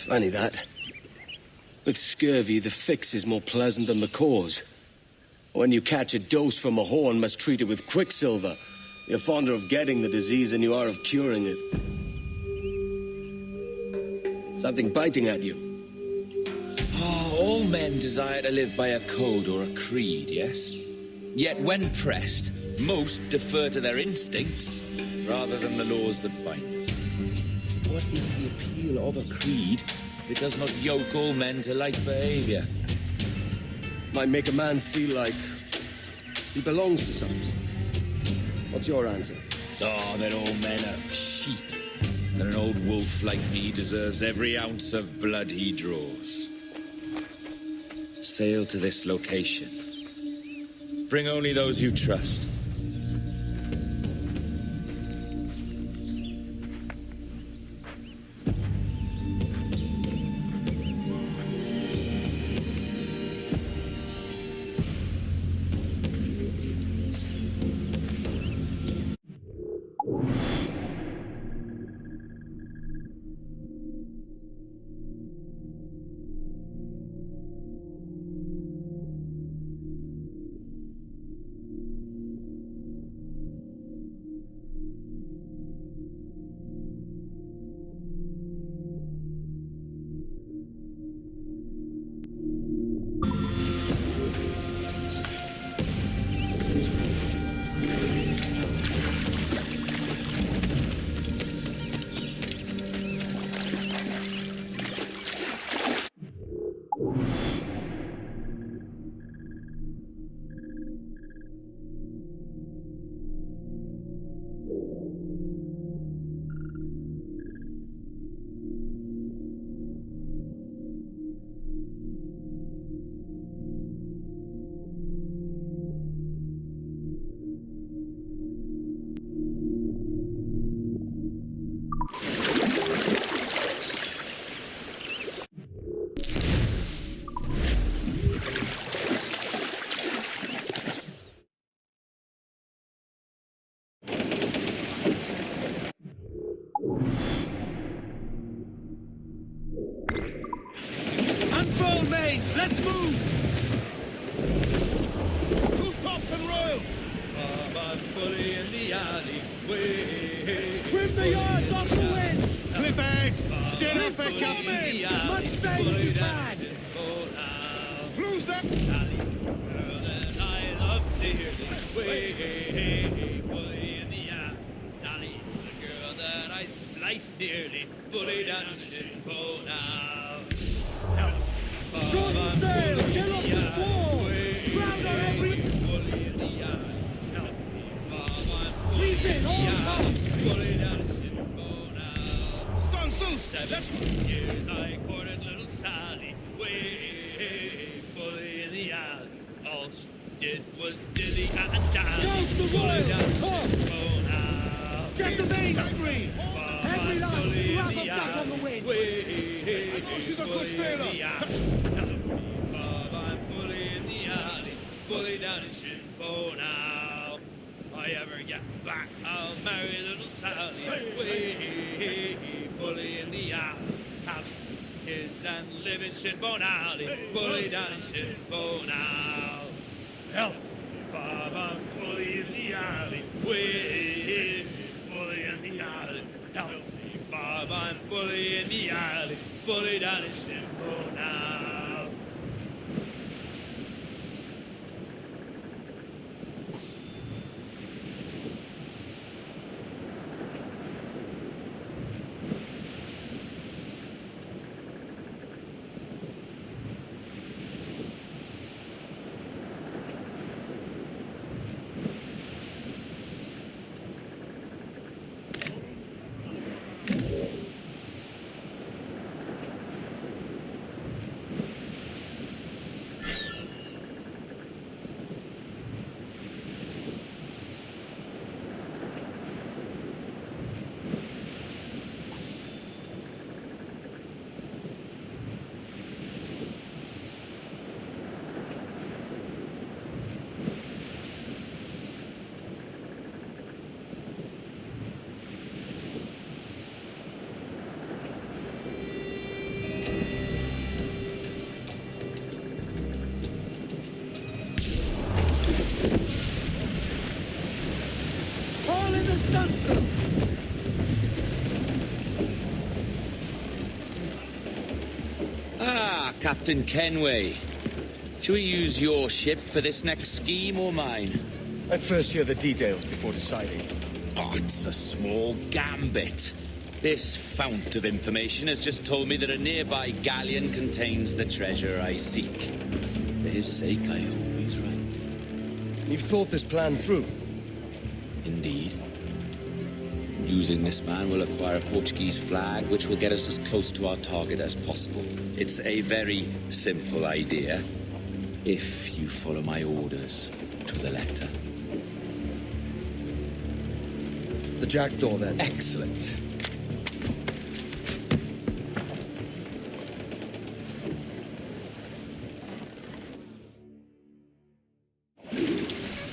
Funny that. With scurvy, the fix is more pleasant than the cause. When you catch a dose from a horn, must treat it with quicksilver. You're fonder of getting the disease than you are of curing it. Something biting at you. Oh, all men desire to live by a code or a creed, yes? Yet when pressed, most defer to their instincts rather than the laws that bind them. What is the appeal of a creed if it does not yoke all men to like behavior? Might make a man feel like he belongs to something. What's your answer? Oh, that all men are sheep, and an old wolf like me deserves every ounce of blood he draws. Sail to this location. Bring only those you trust. Unfold, mates! Let's move! Rooftops and royals! bully in the alleyway. Trim the yards off the wind! Clifford! Still off it, coming! As much sail as you can! Close that! Sally's the girl that I love dearly. Way, bully in the alley. Sally's the girl that I splice dearly. Bully down the shinbone now. Shorten sail! Get off the squall! Crowd on every... Bully in the alley. Help me, Bob, I'm Please in, all tops! bully down the shinbone now. Stun Sus! 7 years I courted little Sally. Way, bully in the alley. All she did was dilly and dally. Douse the Bully royals! down the Top! shinbone now. Get the main screen! Every last Bully in grab the of duck on the alley. wind! Way, I know she's a good bully in sailor. the alley. Help me, Bob, I'm bully in the alley. Bully down in shinbone now. I ever get back, I'll marry little Sally. Way, bully in the alley. Have 6 kids and live in Shinbone Alley. Bully down in Shinbone now. Help me, Bob, I'm bully in the alley. Way, bully in the alley. Help me, Bob, I'm bully in the alley. Bully down in Shinbone now. All in the stunsail! Ah, Captain Kenway. Shall we use your ship for this next scheme or mine? I'd first hear the details before deciding. Oh, it's a small Gambit. This fount of information has just told me that a nearby galleon contains the treasure I seek. For his sake, I hope he's right. You've thought this plan through? Indeed. Using this man, we'll acquire a Portuguese flag, which will get us as close to our target as possible. It's a very simple idea, if you follow my orders to the letter. The jackdaw, then. Excellent.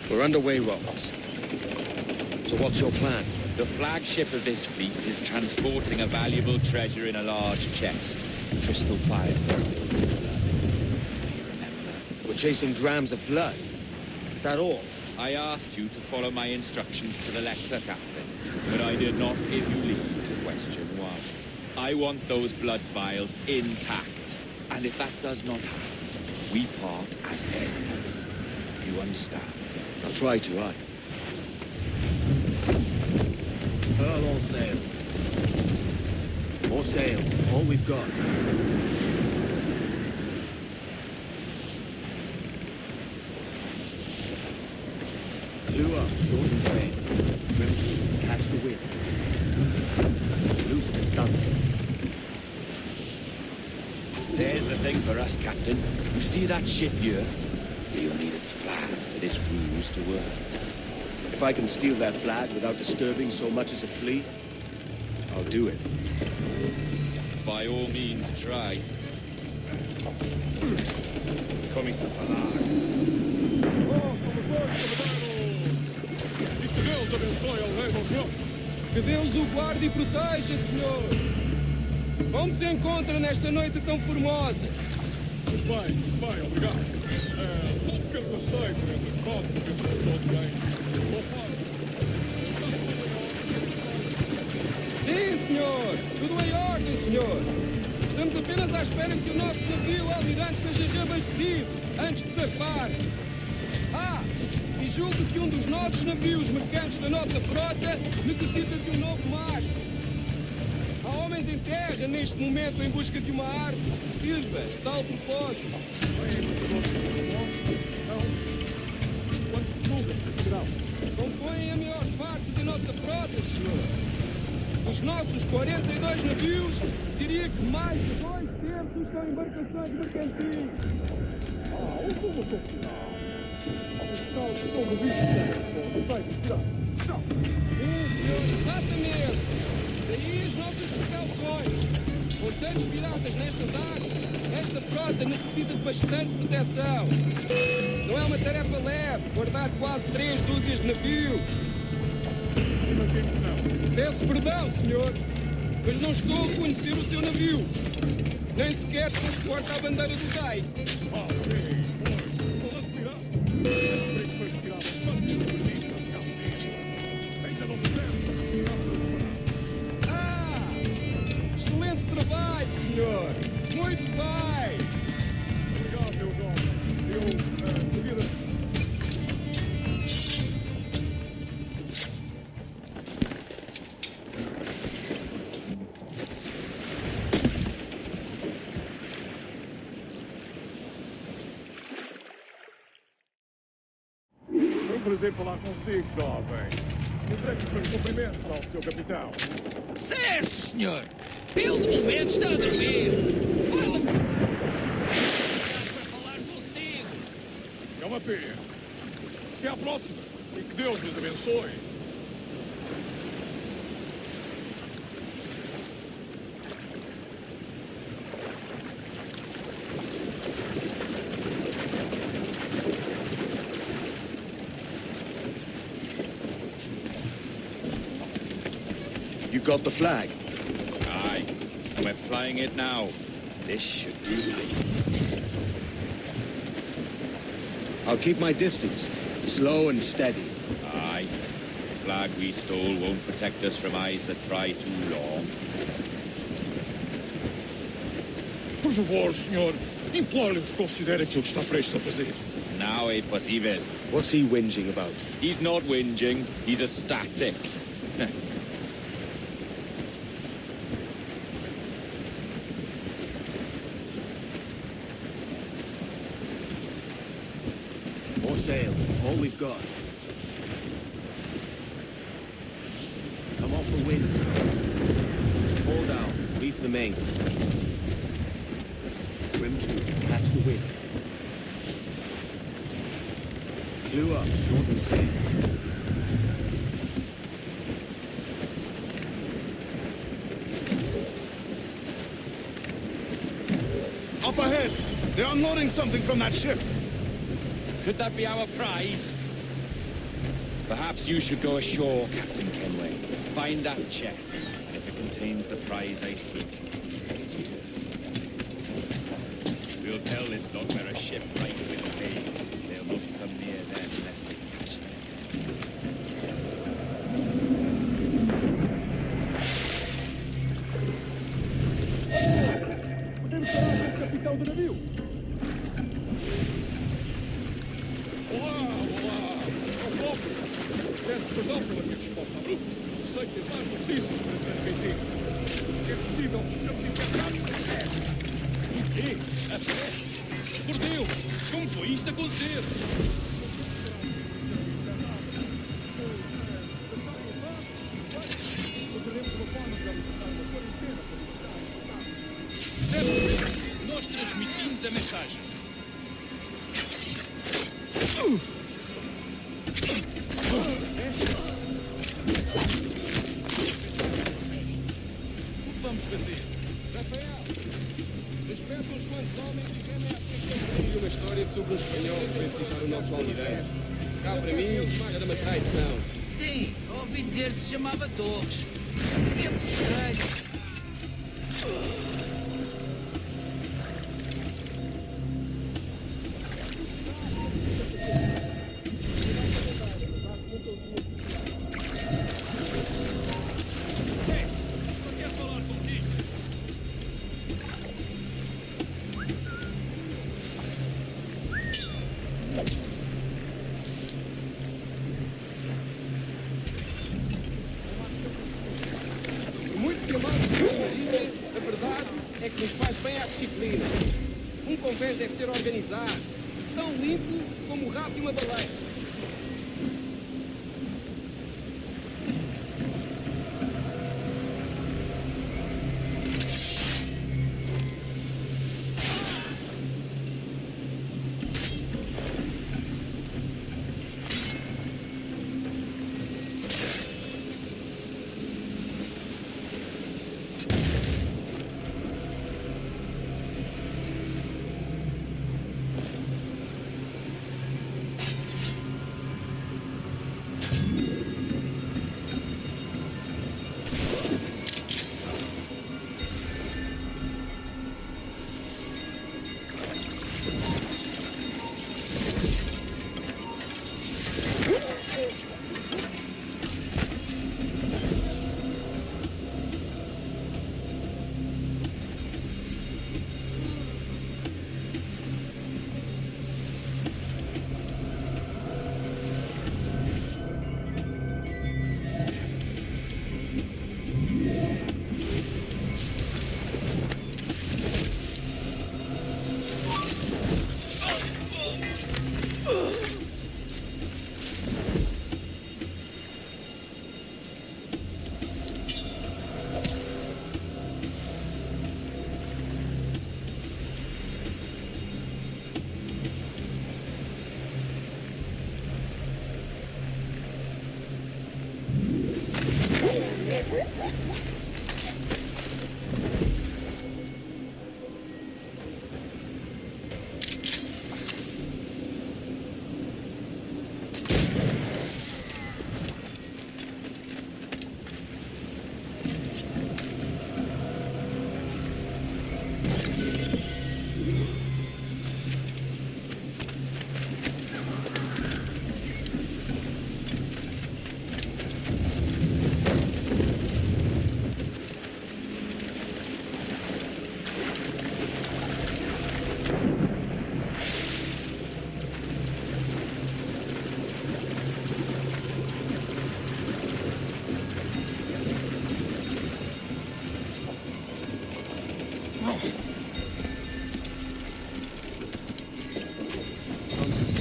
We're underway, Roberts. So what's your plan? The flagship of this fleet is transporting a valuable treasure in a large chest. Crystal fire. We're chasing drams of blood. Is that all? I asked you to follow my instructions to the letter, Captain, but I did not give you leave to question why. I want those blood vials intact, and if that does not happen, we part as enemies. Do you understand? I'll try to, aye. Furl all sails. More sail. All we've got. Clew up, shorten sail. Trim to, catch the wind. Loose the stunsail. There's the thing for us, Captain. You see that ship here? We'll need its flag for this ruse to work. If I can steal that flag without disturbing so much as a flea, I'll do it. By all means, try. Commissa falar. Que Deus abençoe ao rei Morreu. Que Deus o guarde e proteja, senhor. Como se encontra nesta noite tão formosa? Muito bem, obrigado. Só pelo que eu sei, por entre fraude e pessoas de bem. Sim, senhor! Tudo em ordem, senhor! Estamos apenas à espera que o nosso navio almirante seja reabastecido antes de zarpar. E julgo que um dos nossos navios mercantes da nossa frota necessita de um novo mastro. Há homens em terra neste momento em busca de uma árvore que sirva de tal propósito. Compõem a maior parte da nossa frota, senhor. Dos nossos 42 navios, diria que mais de 2/3 são embarcações mercantis. Exatamente! Daí as nossas precauções. Com tantos piratas nestas águas, esta frota necessita de bastante proteção. Não é uma tarefa leve guardar quase 3 dúzias de navios. Peço perdão, senhor, mas não estou a conhecer o seu navio. Nem sequer transporta a bandeira do rei. Excelente trabalho, senhor. Muito bem. Obrigado, meu jovem. Prazer falar consigo, jovem. Entregue os meus cumprimentos ao seu capitão. Certo, senhor. Ele, de momento, está a dormir. Fala para falar consigo. É uma pena. Até à próxima. E que Deus nos abençoe. You got the flag? Aye. We're flying it now. This should be nice. I'll keep my distance. Slow and steady. Aye. The flag we stole won't protect us from eyes that pry too long. Por favor, senhor. Imploro-lhe que considere aquilo que está prestes a fazer. Now é possível. What's he whinging about? He's not whinging. He's ecstatic. More sail. All we've got. Come off the wind, sir. Haul down. Reef the mains. Trim to. Catch the wind. Clew up. Shorten sail. Up ahead! They're unloading something from that ship! Could that be our prize? Perhaps you should go ashore, Captain Kenway. Find that chest, and if it contains the prize I seek, we'll tell this lot we're a ship right with the bay. They'll not come near them unless they catch them. Podemos falar com o capitão do navio? Peço perdão pela minha resposta abrupta. Sei que mais notícias para transmitir. É possível que estejamos infectados por peste. O quê? A peste? Por Deus! Como foi isto acontecer? Certo, nós transmitimos a mensagem. Vamos fazer. Rafael, desperta uns quantos homens e vem a uma história sobre um espanhol que veio visitar o nosso almirante. Cá para mim, era uma traição. Sim, ouvi dizer que se chamava Torres. Dentro estranho. é que nos faz bem à disciplina. Um convés deve ser organizado, tão limpo como o rabo de uma baleia.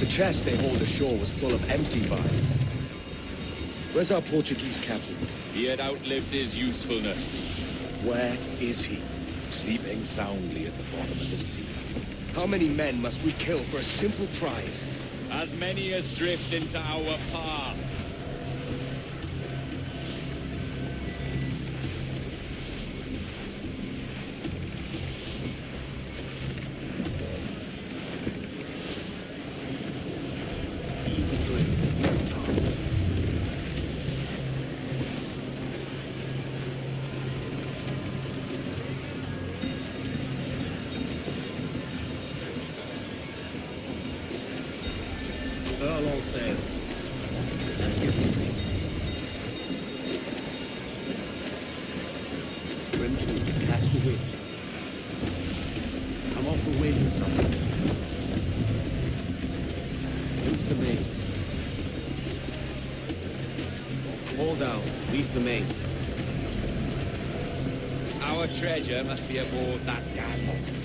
The chest they hauled ashore was full of empty vials. Where's our Portuguese captain? He had outlived his usefulness. Where is he? Sleeping soundly at the bottom of the sea. How many men must we kill for a simple prize? As many as drift into our path. Furl all sails. Let's get moving. Trim to, catch the wind. Come off the wind, son. Loose the mains. Haul down, reef the mains. Our treasure must be aboard that gun.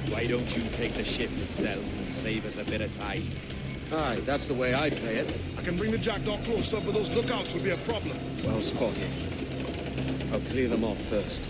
Why don't you take the ship itself and save us a bit of time? Aye, that's the way I play it. I can bring the jackdaw closer, but those lookouts will be a problem. Well spotted. I'll clear them off first.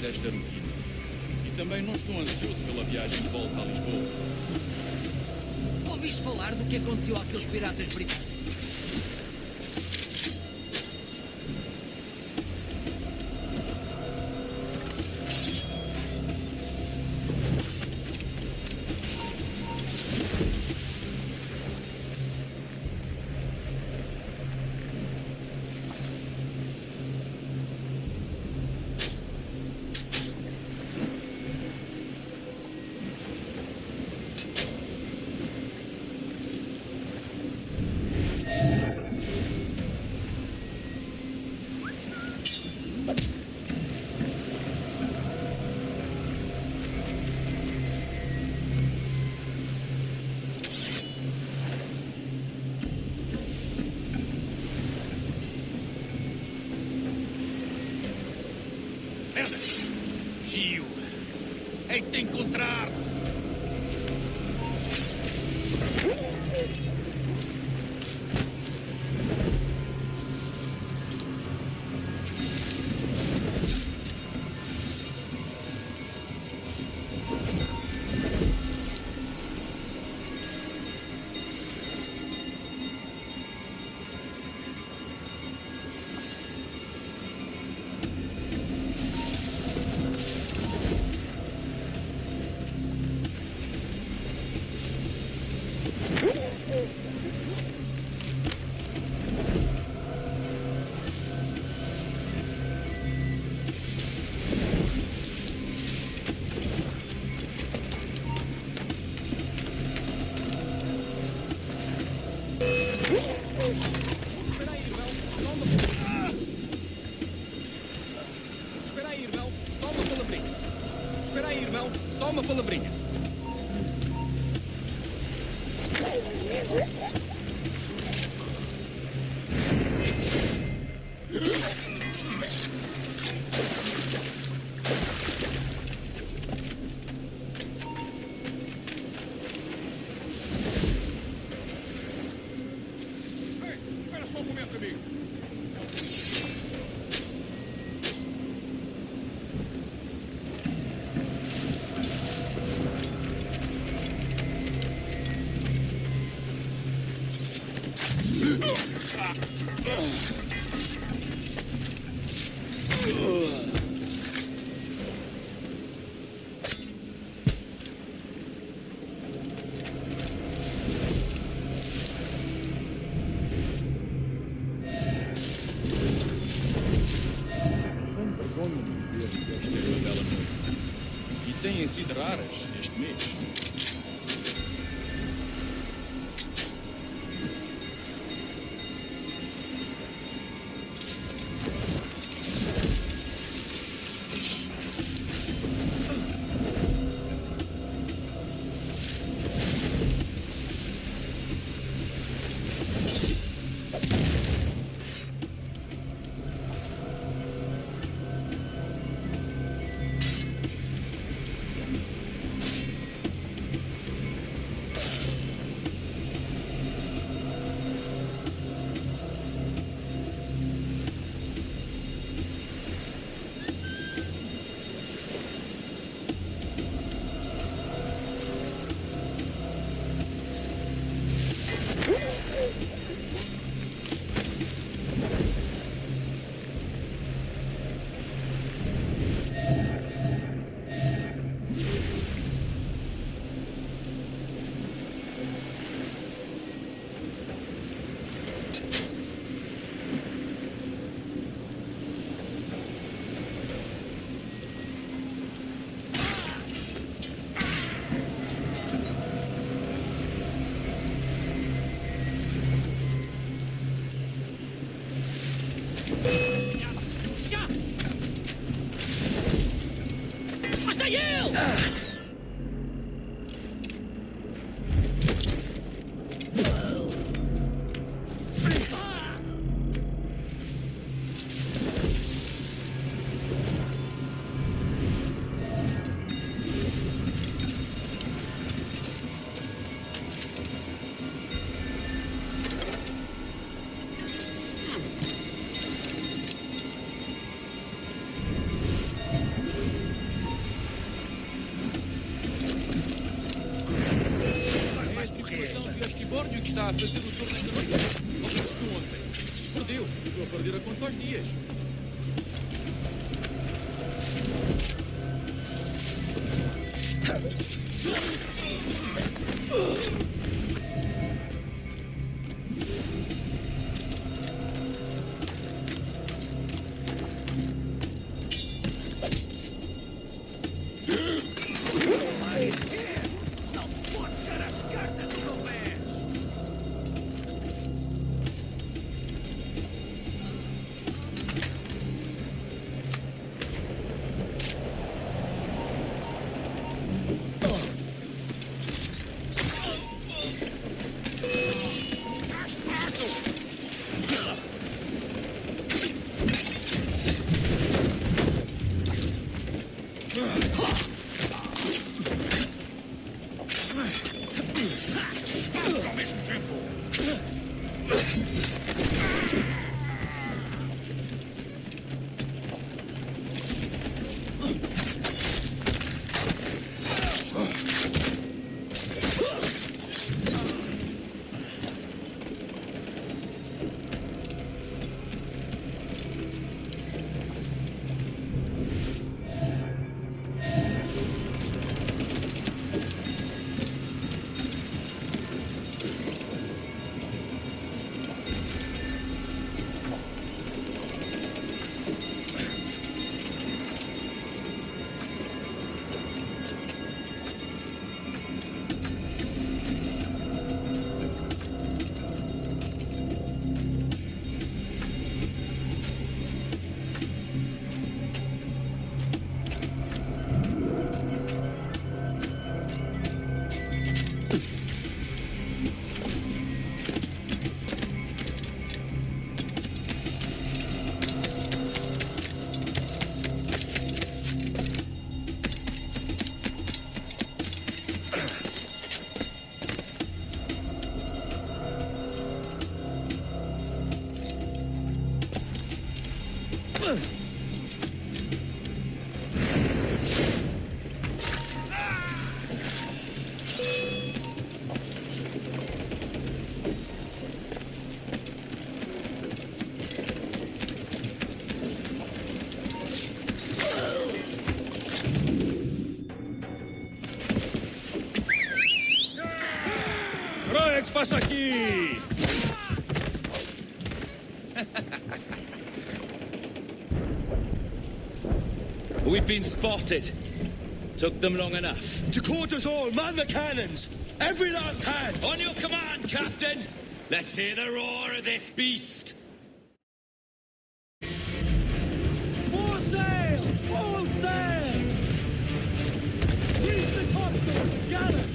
esta rotina. E também não estou ansioso pela viagem de volta a Lisboa. Ouviste falar do que aconteceu àqueles piratas britânicos? Gio, hei de encontrar-te. Só uma palavrinha. Espera só um momento, amigo. E têm sido raras este mês. está a fazer o torneio da noite? Ou perdeu ontem? Perdeu. Estou a perder a conta aos dias. Passa aqui! We've been spotted. Took them long enough. To quarters all, man the cannons! Every last hand! On your command, Captain! Let's hear the roar of this beast! Full sail! Full sail! Reach the topsails! Gather!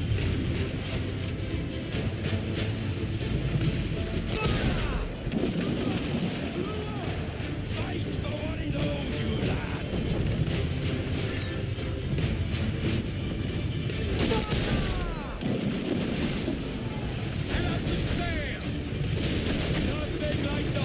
Like the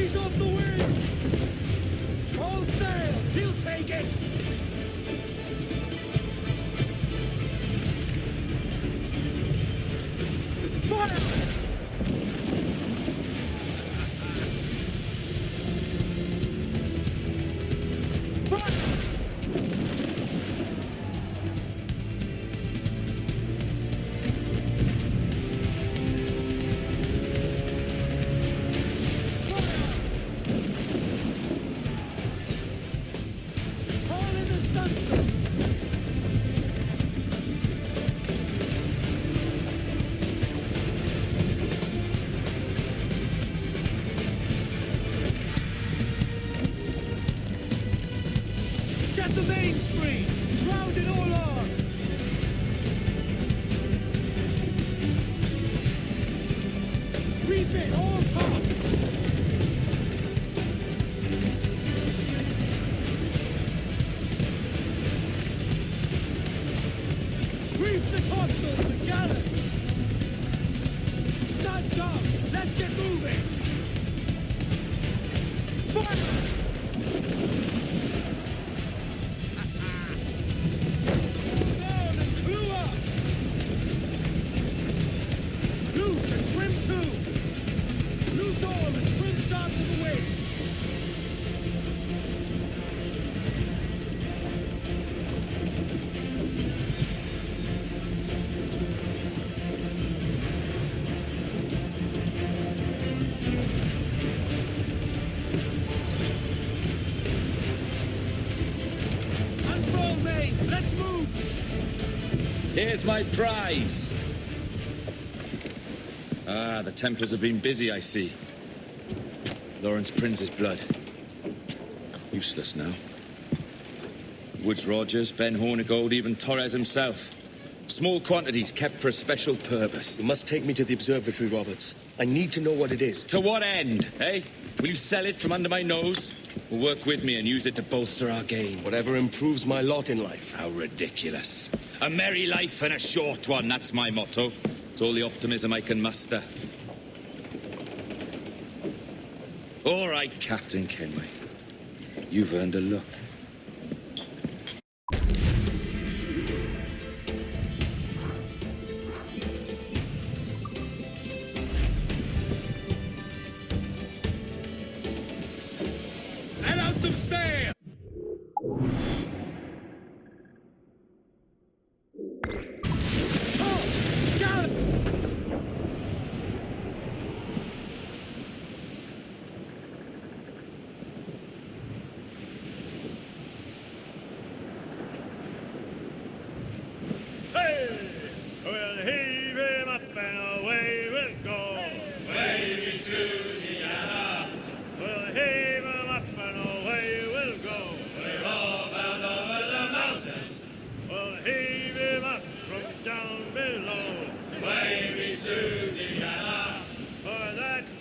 Ease off the wind! All sails! He'll take it! Fire! Get the main screen! Ground it all on! Refit all tops! Reef the topsails and gallant! Stand up! Let's get moving! Fire! Here's my prize. Ah, the Templars have been busy, I see. Lawrence Prince's blood. Useless now. Woods Rogers, Ben Hornigold, even Torres himself. Small quantities kept for a special purpose. You must take me to the Observatory, Roberts. I need to know what it is. To what end, eh? Will you sell it from under my nose? Or work with me and use it to bolster our gain? Whatever improves my lot in life. How ridiculous. A merry life and a short one, that's my motto. It's all the optimism I can muster. All right, Captain Kenway. You've earned a look. Let out some sail!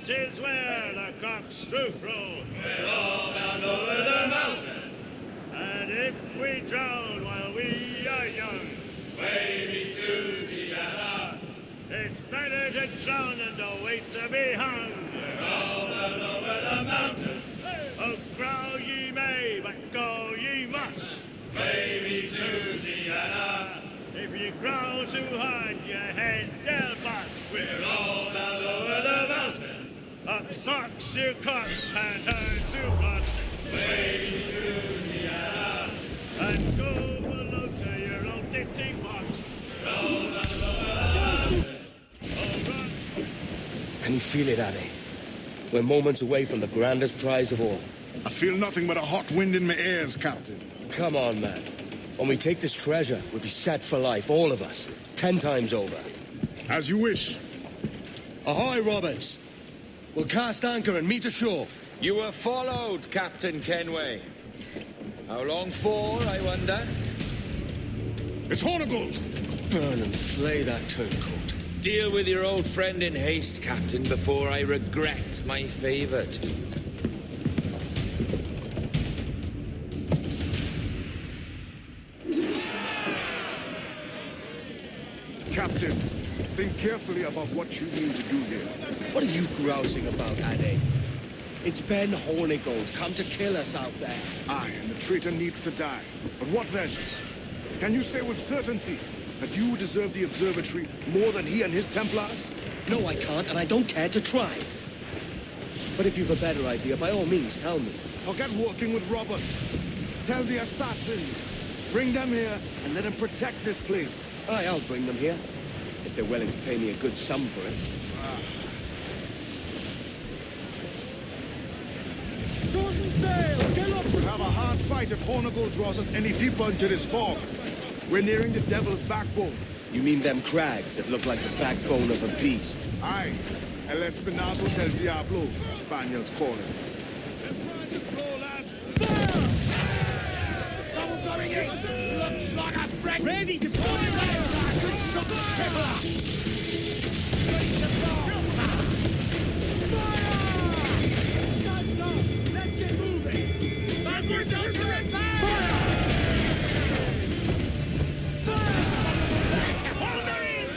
Is where the cocks do crow. We're all bound over the mountain. And if we drown while we are young, baby Susiana, it's better to drown than to wait to be hung. We're all bound over the mountain. Oh, growl ye may, but go ye must. Baby Susiana, if you growl too hard, your head they'll bust. We're all bound over the mountain. Up socks, you cocks, and turn to bust. Way to the air, and go below to your old ditty box. Roll and roll. Can you feel it, Addy? We're moments away from the grandest prize of all. I feel nothing but a hot wind in my ears, Captain. Come on, man. When we take this treasure, we'll be set for life, all of us. 10 times over. As you wish. Ahoy, Roberts! We'll cast anchor and meet ashore. You were followed, Captain Kenway. How long for, I wonder? It's Hornigold! Burn and flay that turncoat. Deal with your old friend in haste, Captain, before I regret my favor to you. Captain, think carefully about what you need to do here. What are you grousing about, Ade? It's Ben Hornigold, come to kill us out there. Aye, and the traitor needs to die. But what then? Can you say with certainty that you deserve the Observatory more than he and his Templars? No, I can't, and I don't care to try. But if you've a better idea, by all means, tell me. Forget working with Roberts. Tell the assassins. Bring them here and let them protect this place. Aye, I'll bring them here. If they're willing to pay me a good sum for it. Shorten sail! Get up! We'll have a hard fight if Hornigold draws us any deeper into this fog. We're nearing the Devil's Backbone. You mean them crags that look like the backbone of a beast? Aye. El Espinazo del Diablo, Spaniards call it. Let's ride this blow, lads! Fire! Someone going in! Looks like a break! Ready to fire! Good shot! Fire! Ready to blow! Fire! Guns up! Let's get moving! Back yourselves to it! Fire! Fire! Hold her in!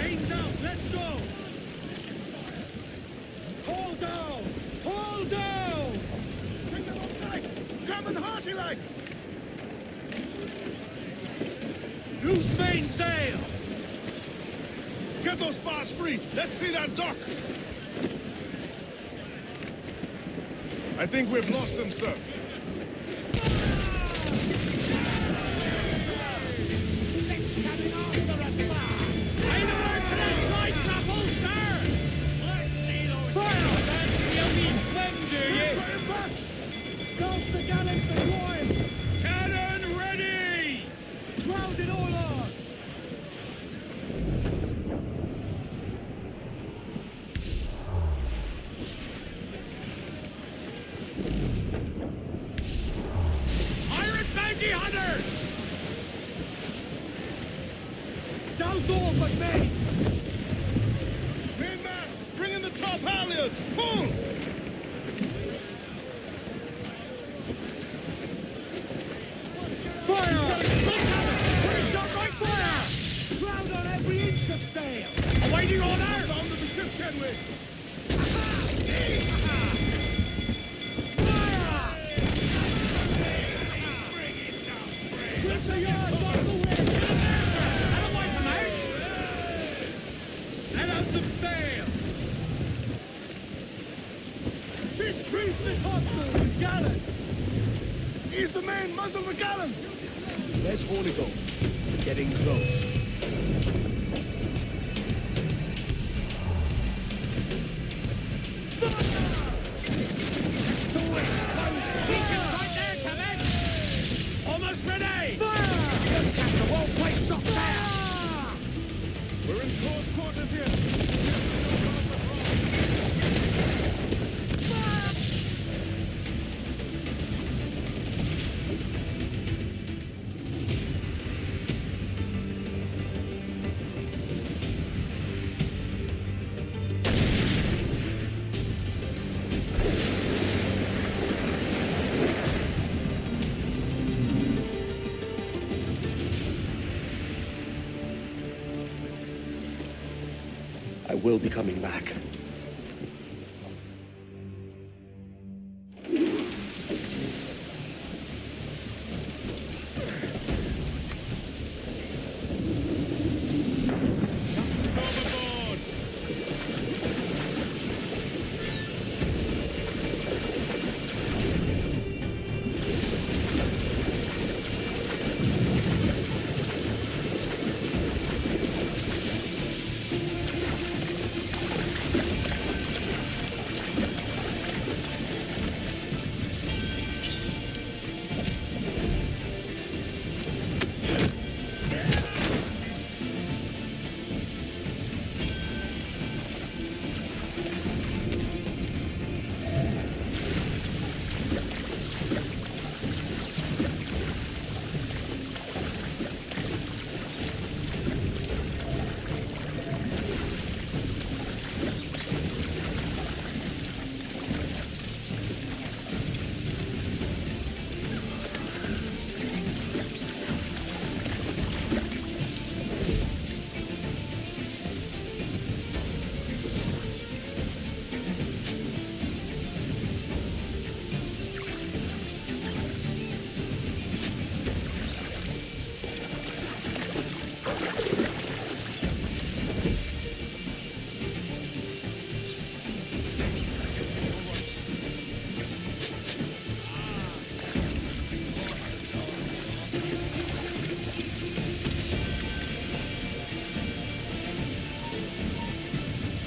Aim's out! Let's go! Hold down! Hold down! Bring them up tight! Come and hearty like! Loose mainsails! Get those spars free! Let's see that dock! I think we've lost them, sir. Cannon ready! Round it all on! Pirate bounty hunters! Douse all but me! Mainmast! Bring in the top halyards! Pull! Fire! First shot right fire! Ground on every inch of sail! Awaiting orders! Down to the ship, Kenway! Fire! Blitz a yard off the wind! And away from out! Let out some sail! Six trees the topsail! Gallant! Ease the main, muzzle the gallants! There's Hornigold. Getting close. Right there, Kevin! Almost ready! Fire! Captain won't place shot there! We're in close quarters here. I will be coming back.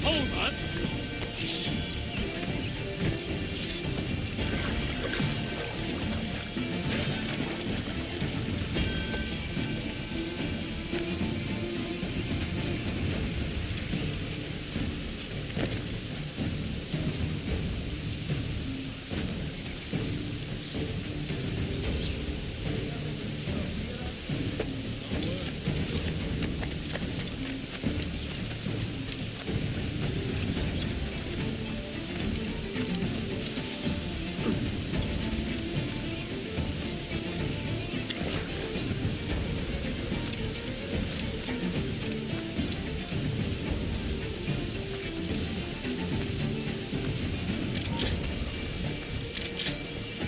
Hold on.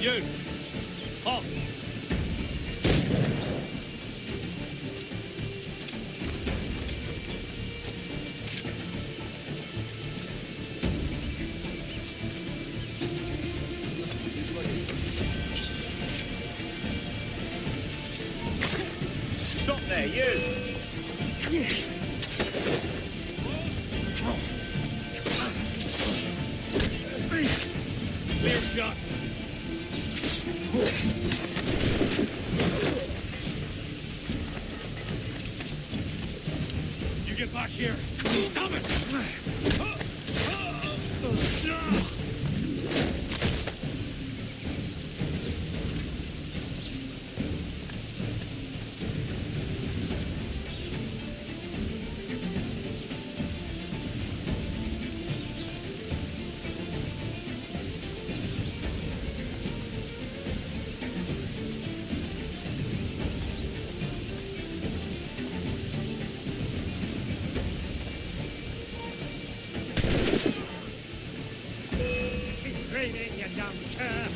You! Halt! Stop there, you! Clear shot! You get back here! Stop it! Screaming, you dumb cur!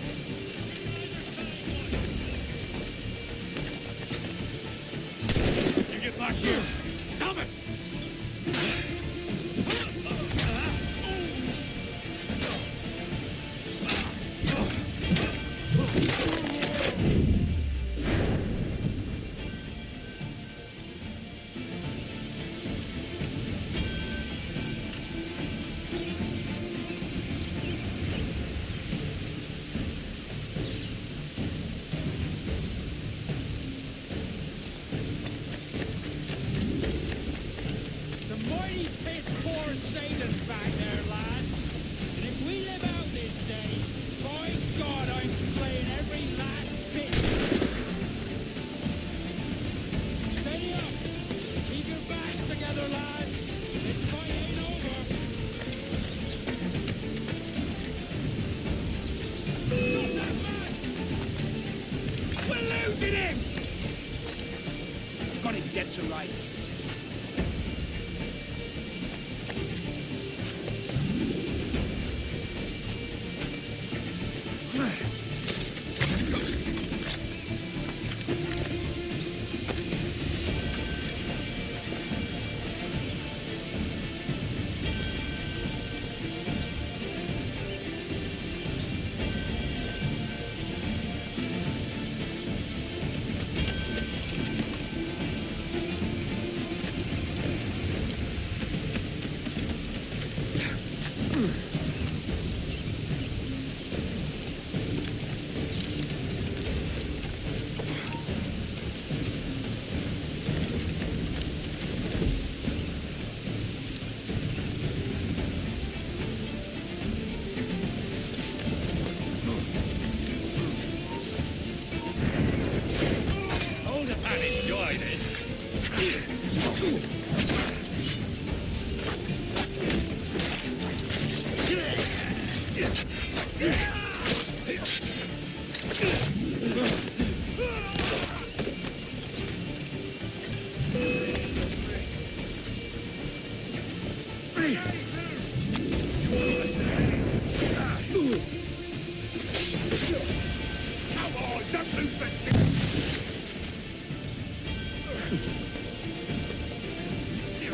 You get back here! Stop it!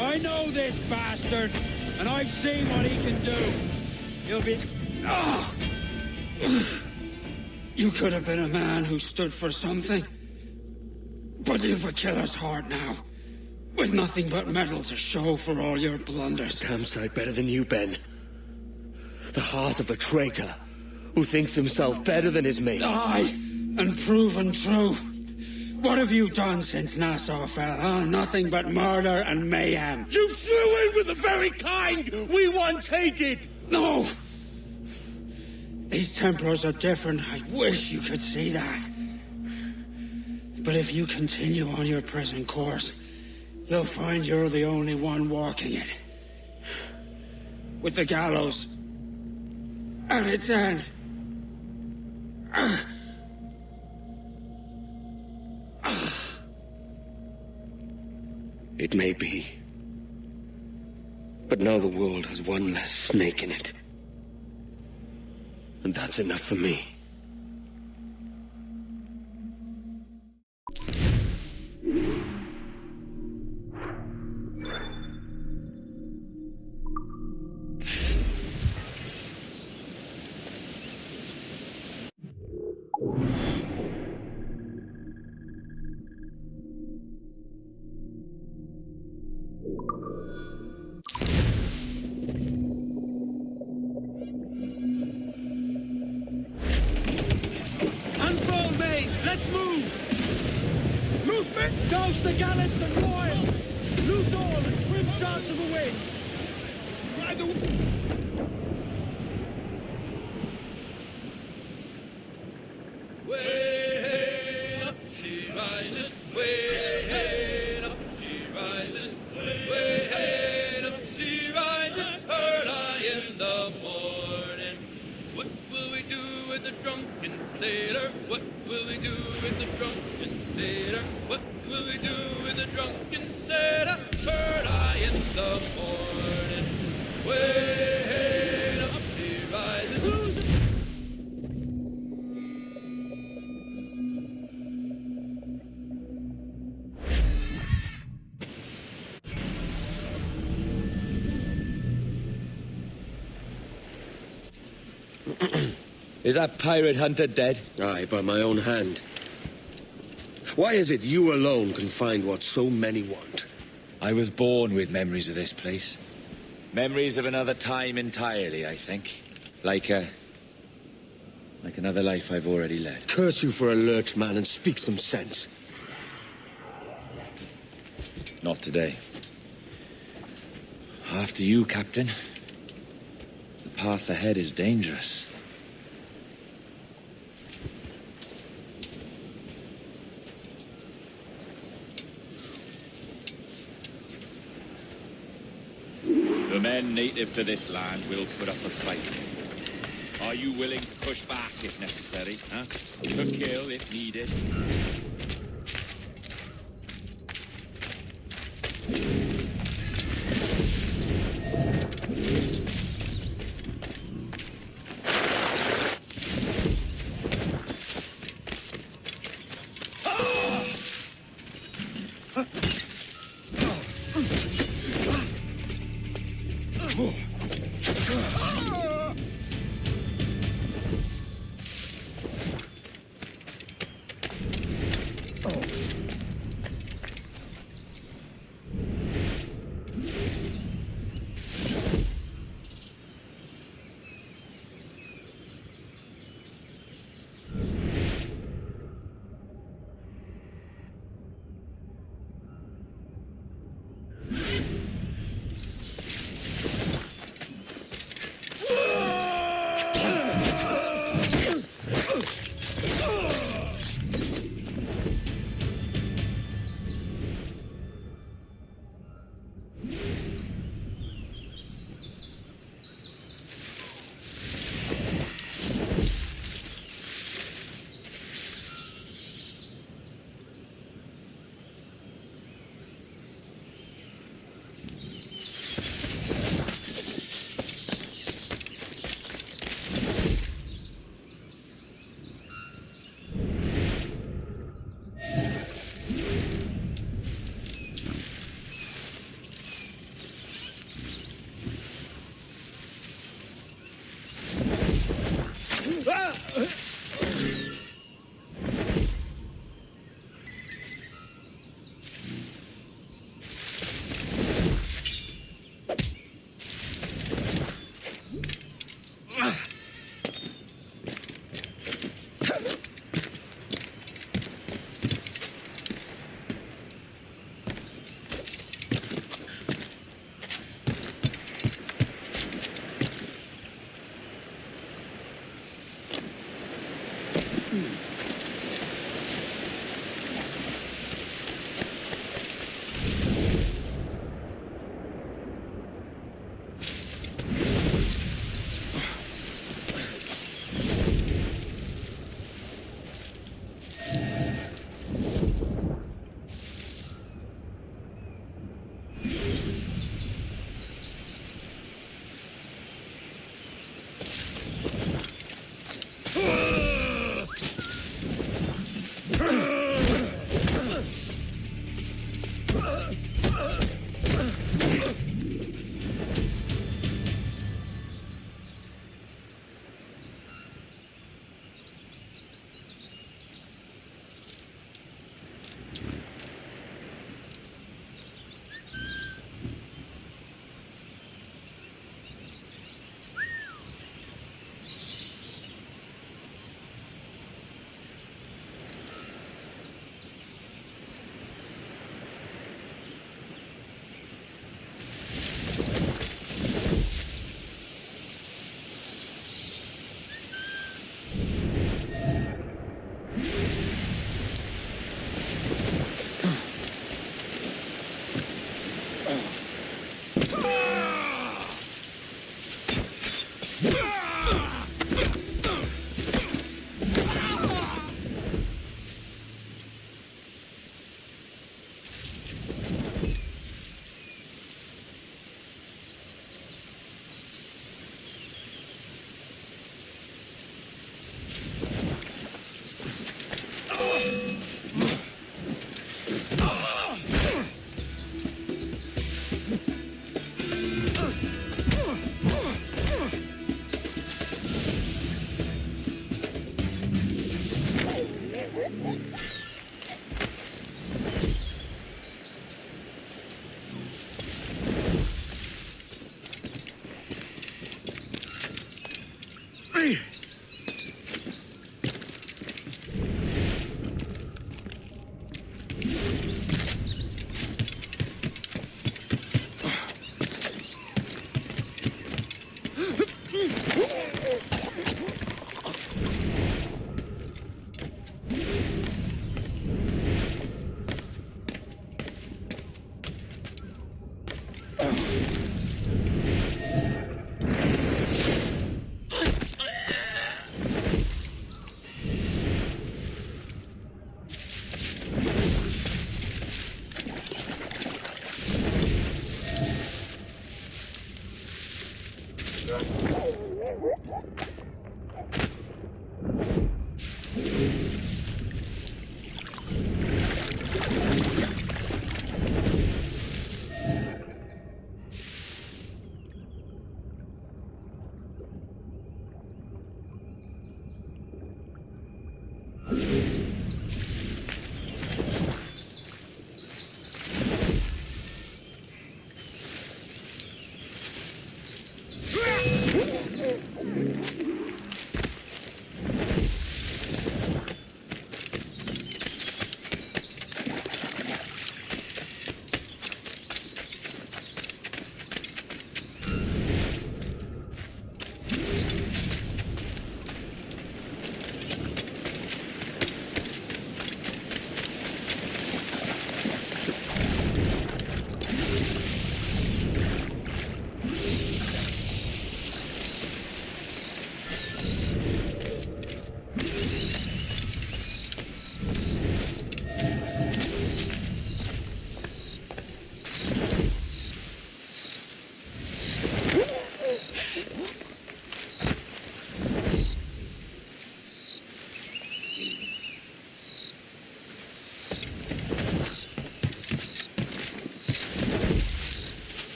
I know this bastard, and I've seen what he can do. He'll be... Oh! You could have been a man who stood for something. But you've a killer's heart now. With nothing but metal to show for all your blunders. Damn sight better than you, Ben. The heart of a traitor who thinks himself better than his mates. Aye, and proven true. What have you done since Nassau fell, huh? Nothing but murder and mayhem. You threw in with the very kind we once hated! No! These Templars are different. I wish you could see that. But if you continue on your present course, you'll find you're the only one walking it. With the gallows at its end. It may be. But now the world has one less snake in it. And that's enough for me. Let's move! Loose men! Douse the gallants and royals! Loose all and trim sharp to the wind! Ride the... Way up she rises, way up she rises, way up she rises, early in the morning. What will we do with the drunken sailor? What will we do with the drunken sailor? What will we do with the drunken sailor? Early in the morning. Way up she rises. Is that pirate hunter dead? Aye, by my own hand. Why is it you alone can find what so many want? I was born with memories of this place. Memories of another time entirely, I think. Like another life I've already led. Curse you for a lurch, man, and speak some sense. Not today. After you, Captain. The path ahead is dangerous. The men native to this land will put up a fight. Are you willing to push back if necessary, huh? To kill if needed?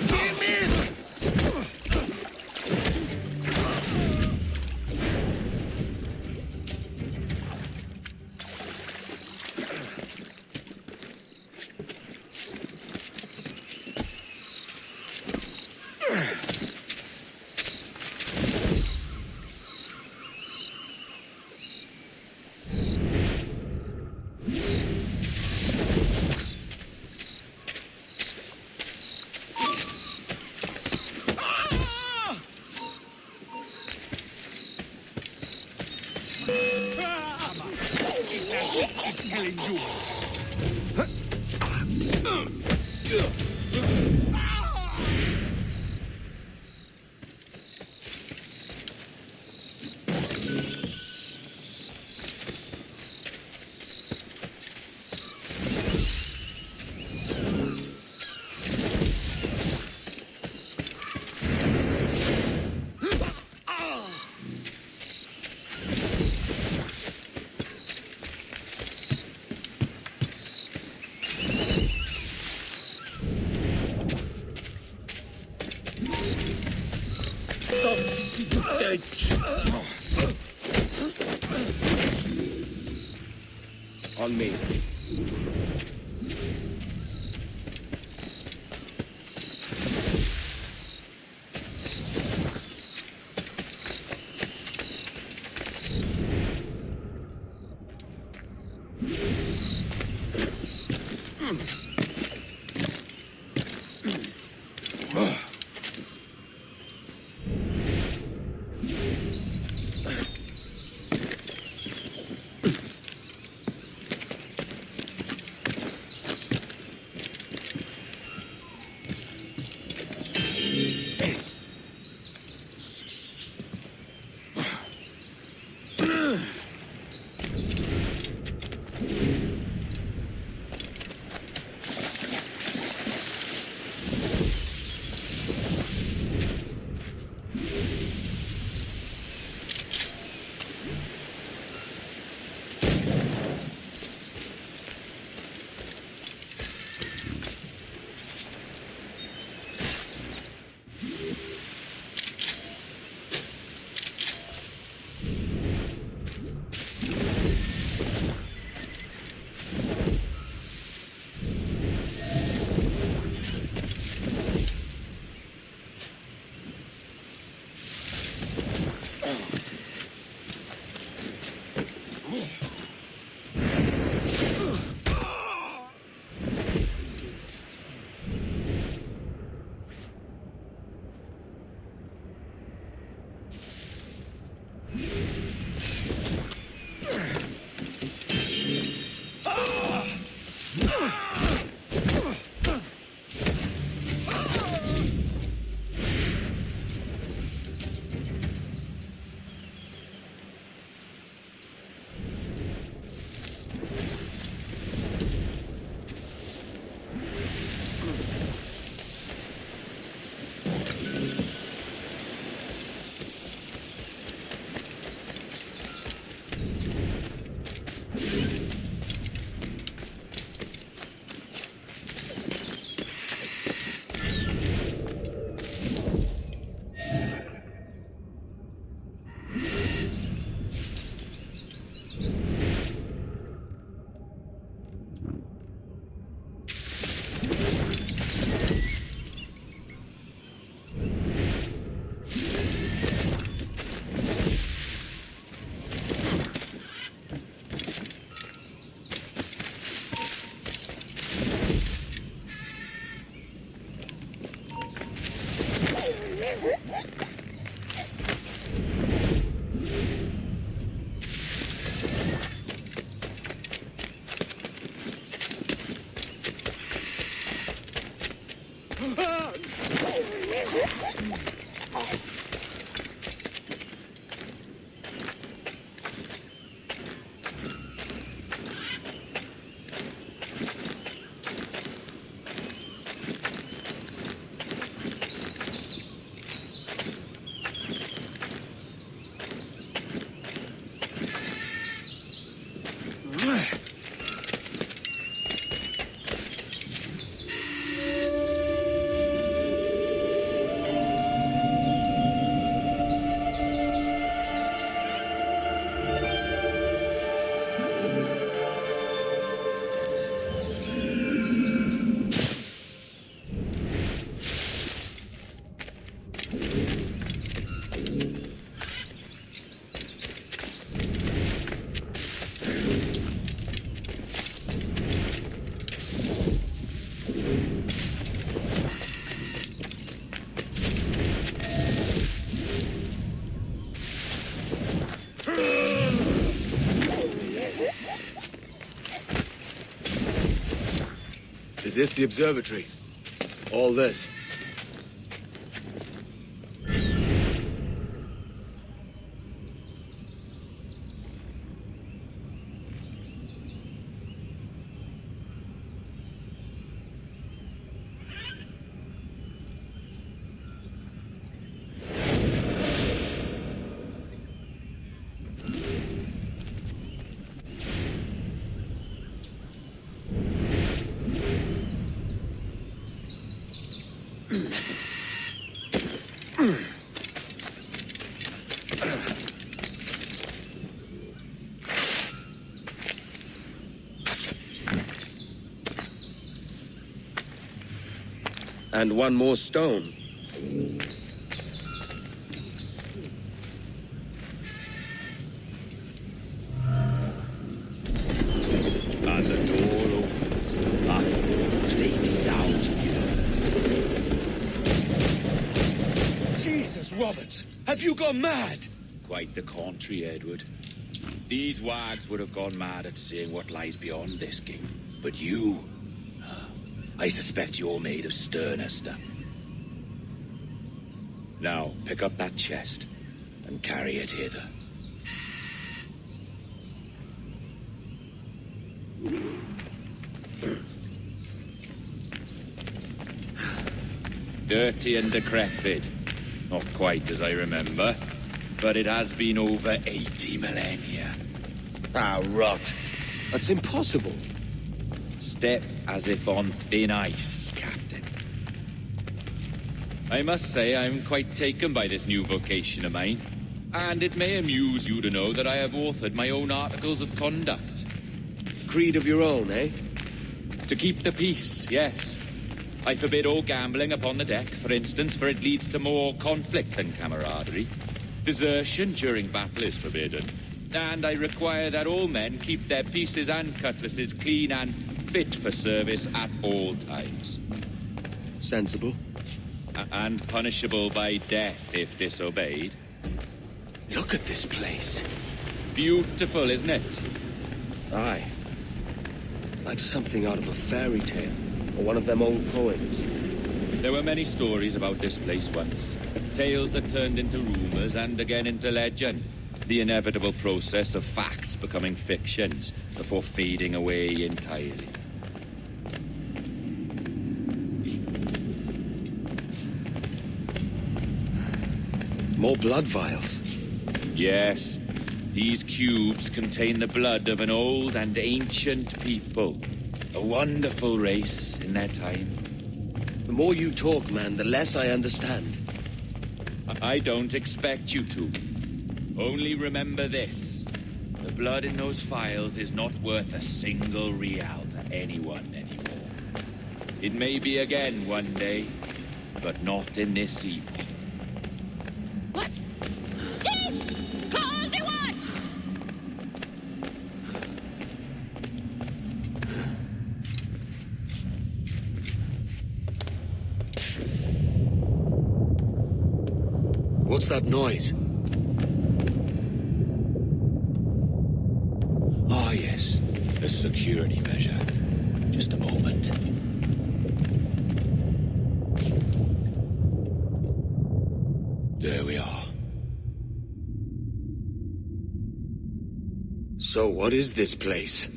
Damn it! On me. this the observatory? All this? And one more stone. And the door opens after almost 80,000 years. Jesus, Roberts! Have you gone mad? Quite the contrary, Edward. These wags would have gone mad at seeing what lies beyond this gate. But you... I suspect you're made of sterner stuff. Now, pick up that chest and carry it hither. Dirty and decrepit. Not quite as I remember, but it has been over 80 millennia. Ah, rot. That's impossible. Step as if on thin ice, Captain. I must say I'm quite taken by this new vocation of mine, and it may amuse you to know that I have authored my own articles of conduct. Creed of your own, eh? To keep the peace, yes. I forbid all gambling upon the deck, for instance, for it leads to more conflict than camaraderie. Desertion during battle is forbidden, and I require that all men keep their pieces and cutlasses clean and fit for service at all times. Sensible. And punishable by death if disobeyed. Look at this place. Beautiful, isn't it? Aye. Like something out of a fairy tale, or one of them old poems. There were many stories about this place once. Tales that turned into rumors and again into legend. The inevitable process of facts becoming fictions before fading away entirely. More blood vials. Yes, these cubes contain the blood of an old and ancient people. A wonderful race in their time. The more you talk, man, the less I understand. I don't expect you to. Only remember this. The blood in those files is not worth a single real to anyone anymore. It may be again one day, but not in this epoch. What? Thief! Call the watch! What's that noise? Ah, yes. A security measure. Just a moment. There we are. So what is this place?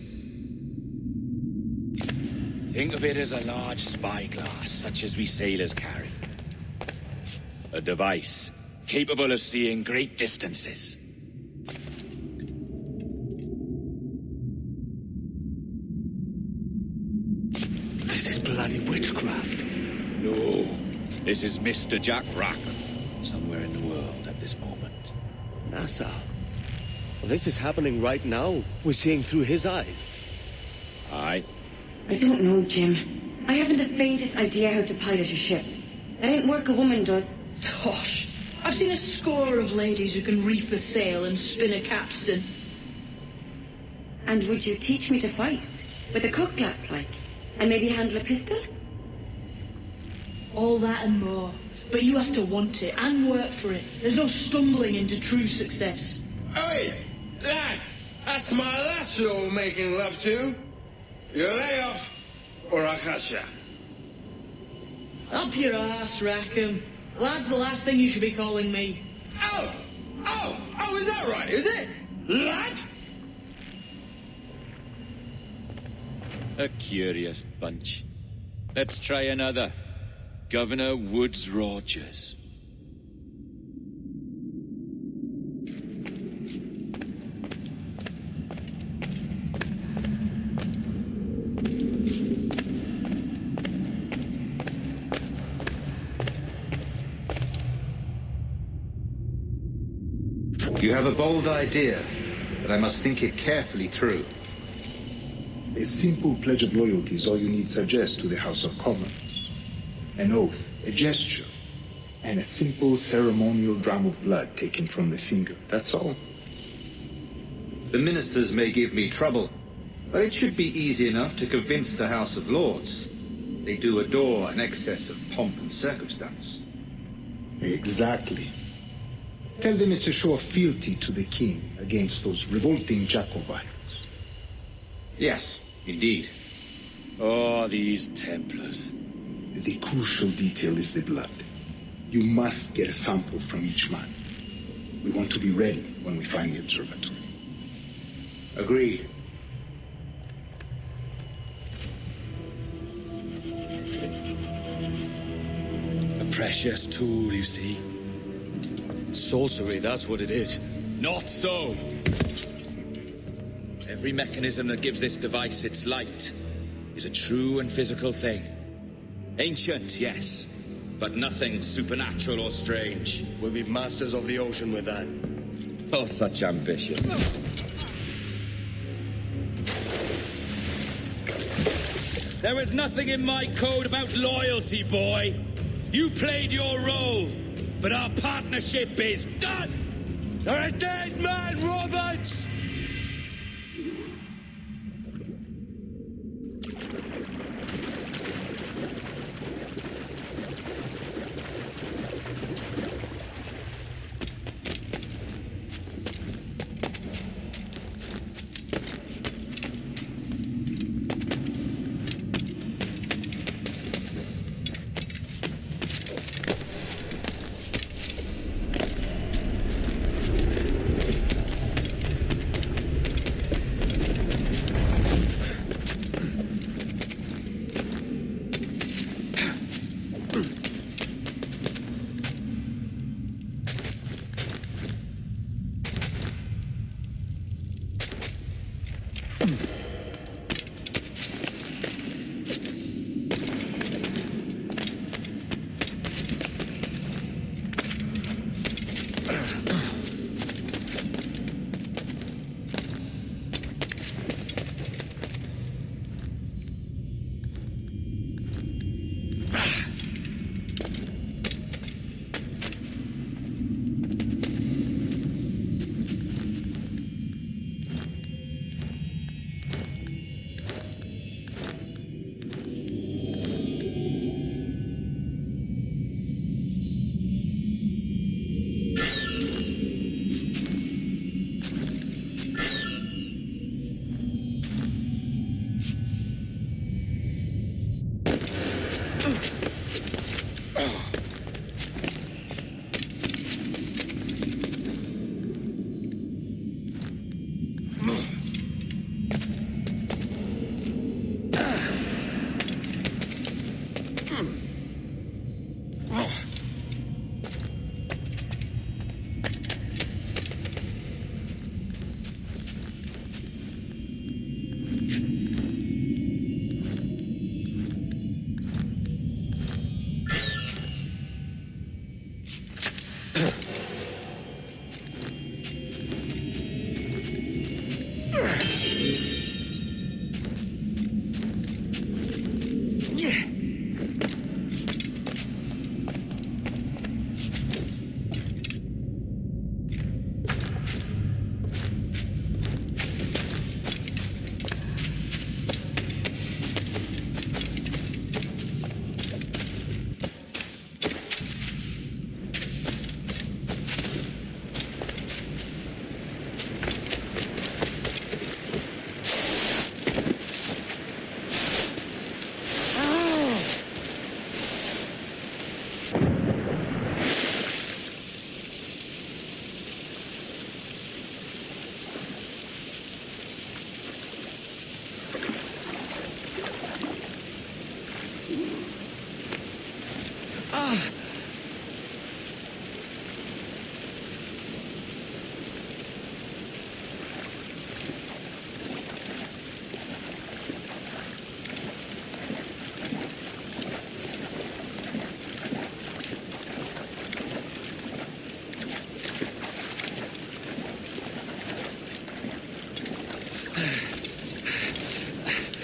Think of it as a large spyglass, such as we sailors carry. A device capable of seeing great distances. This is bloody witchcraft. No, this is Mr. Jack Rackham, somewhere in the world at this moment. NASA. This is happening right now. We're seeing through his eyes. Aye. I don't know, Jim. I haven't the faintest idea how to pilot a ship. That ain't work a woman does. Tosh. I've seen a score of ladies who can reef a sail and spin a capstan. And would you teach me to fight? With a cutlass, like? And maybe handle a pistol? All that and more. But you have to want it and work for it. There's no stumbling into true success. Hey, lad, that's my last you're making love to. Your layoff. or Akasha? Up your ass, Rackham. Lad's the last thing you should be calling me. Oh, is that right, is it? Lad? A curious bunch. Let's try another. Governor Woods Rogers. You have a bold idea, but I must think it carefully through. A simple pledge of loyalty is all you need suggest to the House of Commons. An oath, a gesture, and a simple ceremonial dram of blood taken from the finger. That's all. The ministers may give me trouble, but it should be easy enough to convince the House of Lords. They do adore an excess of pomp and circumstance. Exactly. Tell them it's a show of fealty to the king against those revolting Jacobites. Yes, indeed. Oh, these Templars. The crucial detail is the blood. You must get a sample from each man. We want to be ready when we find the observatory. Agreed. A precious tool, you see. Sorcery, that's what it is. Not so. Every mechanism that gives this device its light is a true and physical thing. Ancient, yes, but nothing supernatural or strange. We'll be masters of the ocean with that. Oh, such ambition. There is nothing in my code about loyalty, boy. You played your role, but our partnership is done! You're a dead man, Roberts!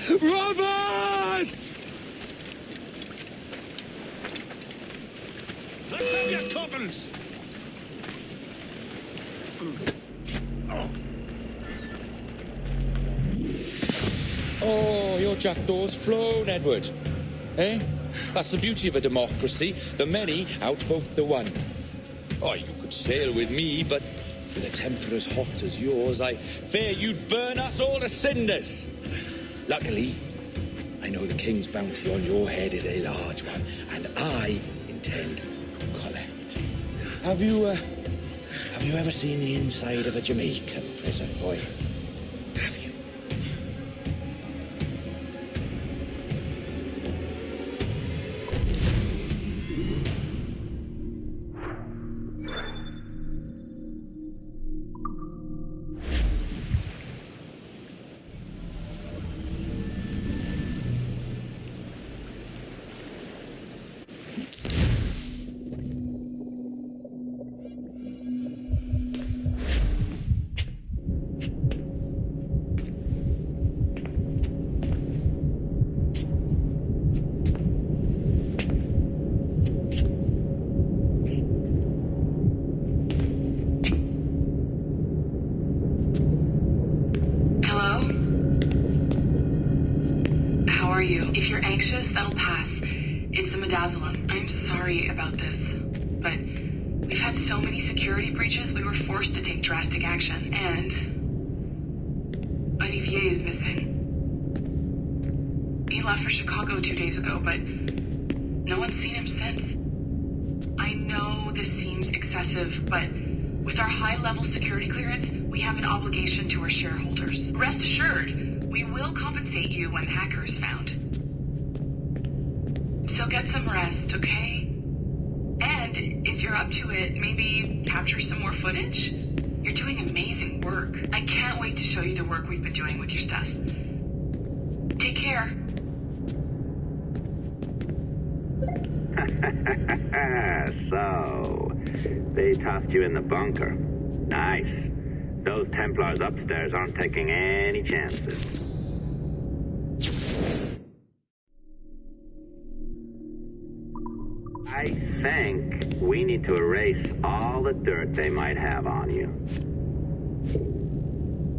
Robert! Let's have your coppers! Oh, your jackdaw's flown, Edward. Eh? That's the beauty of a democracy. The many outvote the one. Oh, you could sail with me, but with a temper as hot as yours, I fear you'd burn us all to cinders. Luckily, I know the king's bounty on your head is a large one, and I intend to collect. Have you ever seen the inside of a Jamaican prison, boy? Have you? But with our high-level security clearance, we have an obligation to our shareholders. Rest assured, we will compensate you when the hacker is found. So get some rest, okay? And if you're up to it, maybe capture some more footage? You're doing amazing work. I can't wait to show you the work we've been doing with your stuff. Take care. So, they tossed you in the bunker. Nice. Those Templars upstairs aren't taking any chances. I think we need to erase all the dirt they might have on you.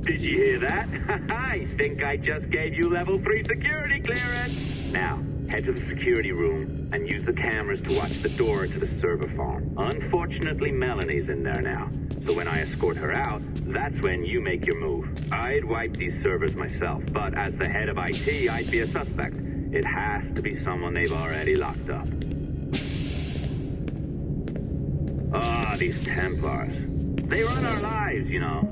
Did you hear that? I think I just gave you level 3 security clearance. Now, head to the security room and use the cameras to watch the door to the server farm. Unfortunately, Melanie's in there now, so when I escort her out, that's when you make your move. I'd wipe these servers myself, but as the head of IT, I'd be a suspect. It has to be someone they've already locked up. These Templars. They run our lives, you know.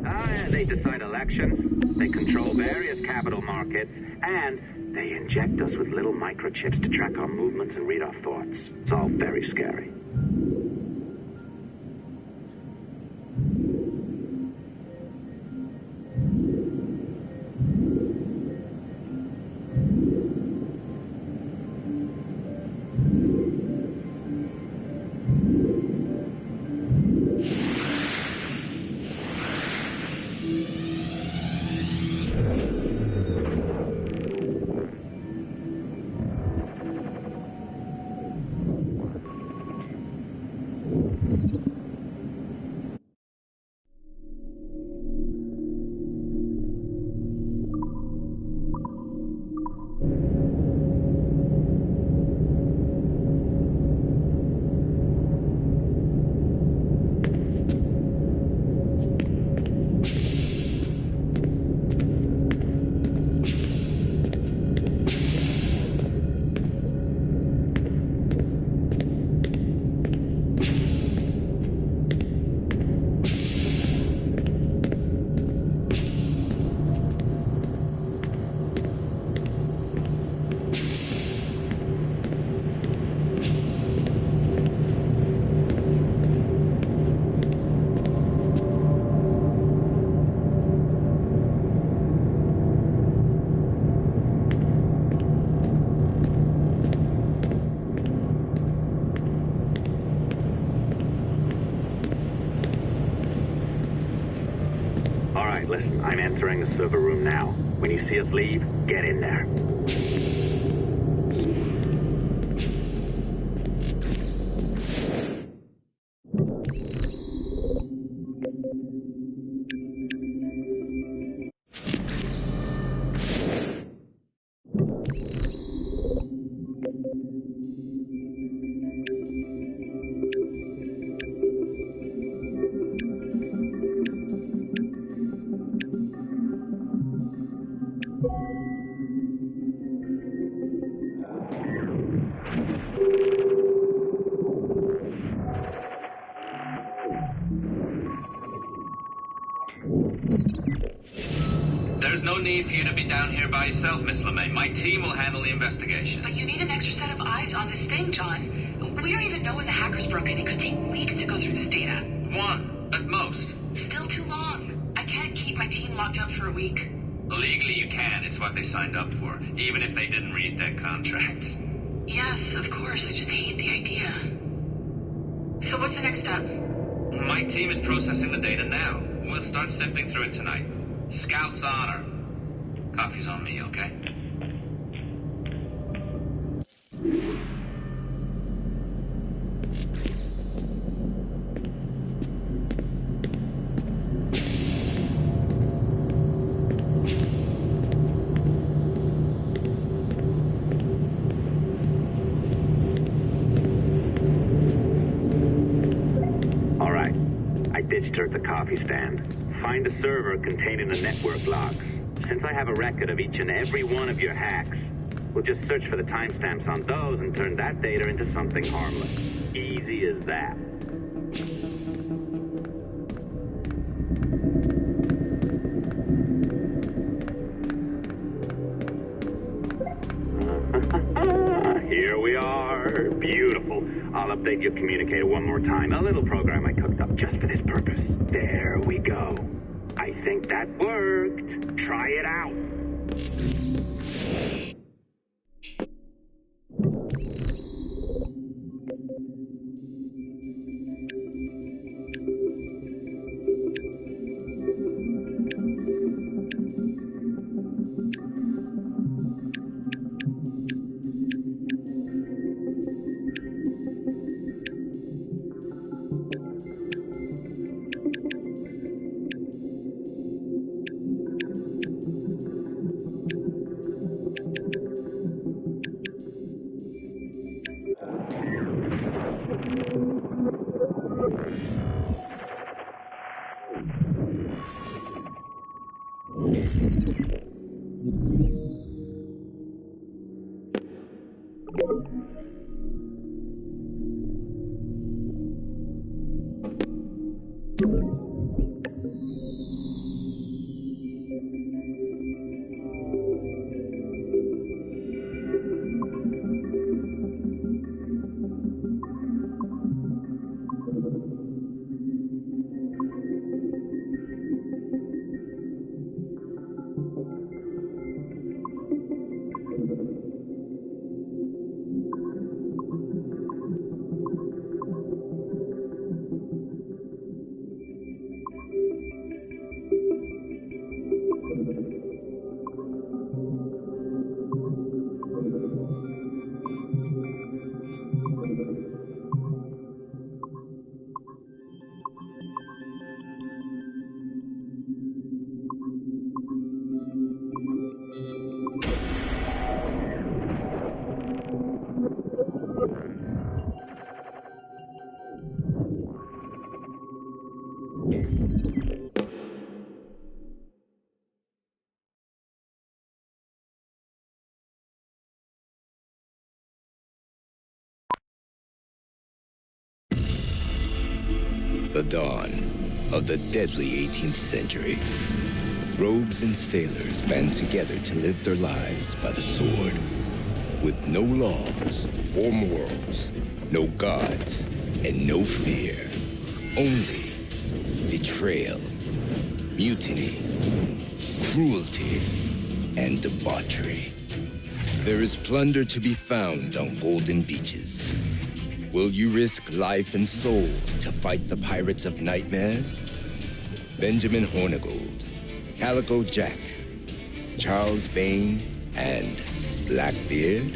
They decide elections, they control various capital markets, and they inject us with little microchips to track our movements and read our thoughts. It's all very scary. Listen, I'm entering the server room now. When you see us leave, get in there. There's no need for you to be down here by yourself, Miss LeMay. My team will handle the investigation. But you need an extra set of eyes on this thing, John. We don't even know when the hackers broke in. It could take weeks to go through this data. One, at most. Still too long. I can't keep my team locked up for a week. Legally you can. It's what they signed up for, even if they didn't read their contracts. Yes, of course. I just hate the idea. So what's the next step? My team is processing the data now. We'll start sifting through it tonight. Scout's honor. Coffee's on me, okay? All right. I ditched her at the coffee stand. Find a server containing the network logs. Since I have a record of each and every one of your hacks, we'll just search for the timestamps on those and turn that data into something harmless. Easy as that. Here we are. Beautiful. I'll update your communicator one more time. A little program I cooked up just for this purpose. There we go. I think that worked. Try it out. The dawn of the deadly 18th century. Rogues and sailors band together to live their lives by the sword. With no laws or morals, no gods, and no fear. Only betrayal, mutiny, cruelty, and debauchery. There is plunder to be found on golden beaches. Will you risk life and soul to fight the pirates of nightmares? Benjamin Hornigold, Calico Jack, Charles Vane and Blackbeard?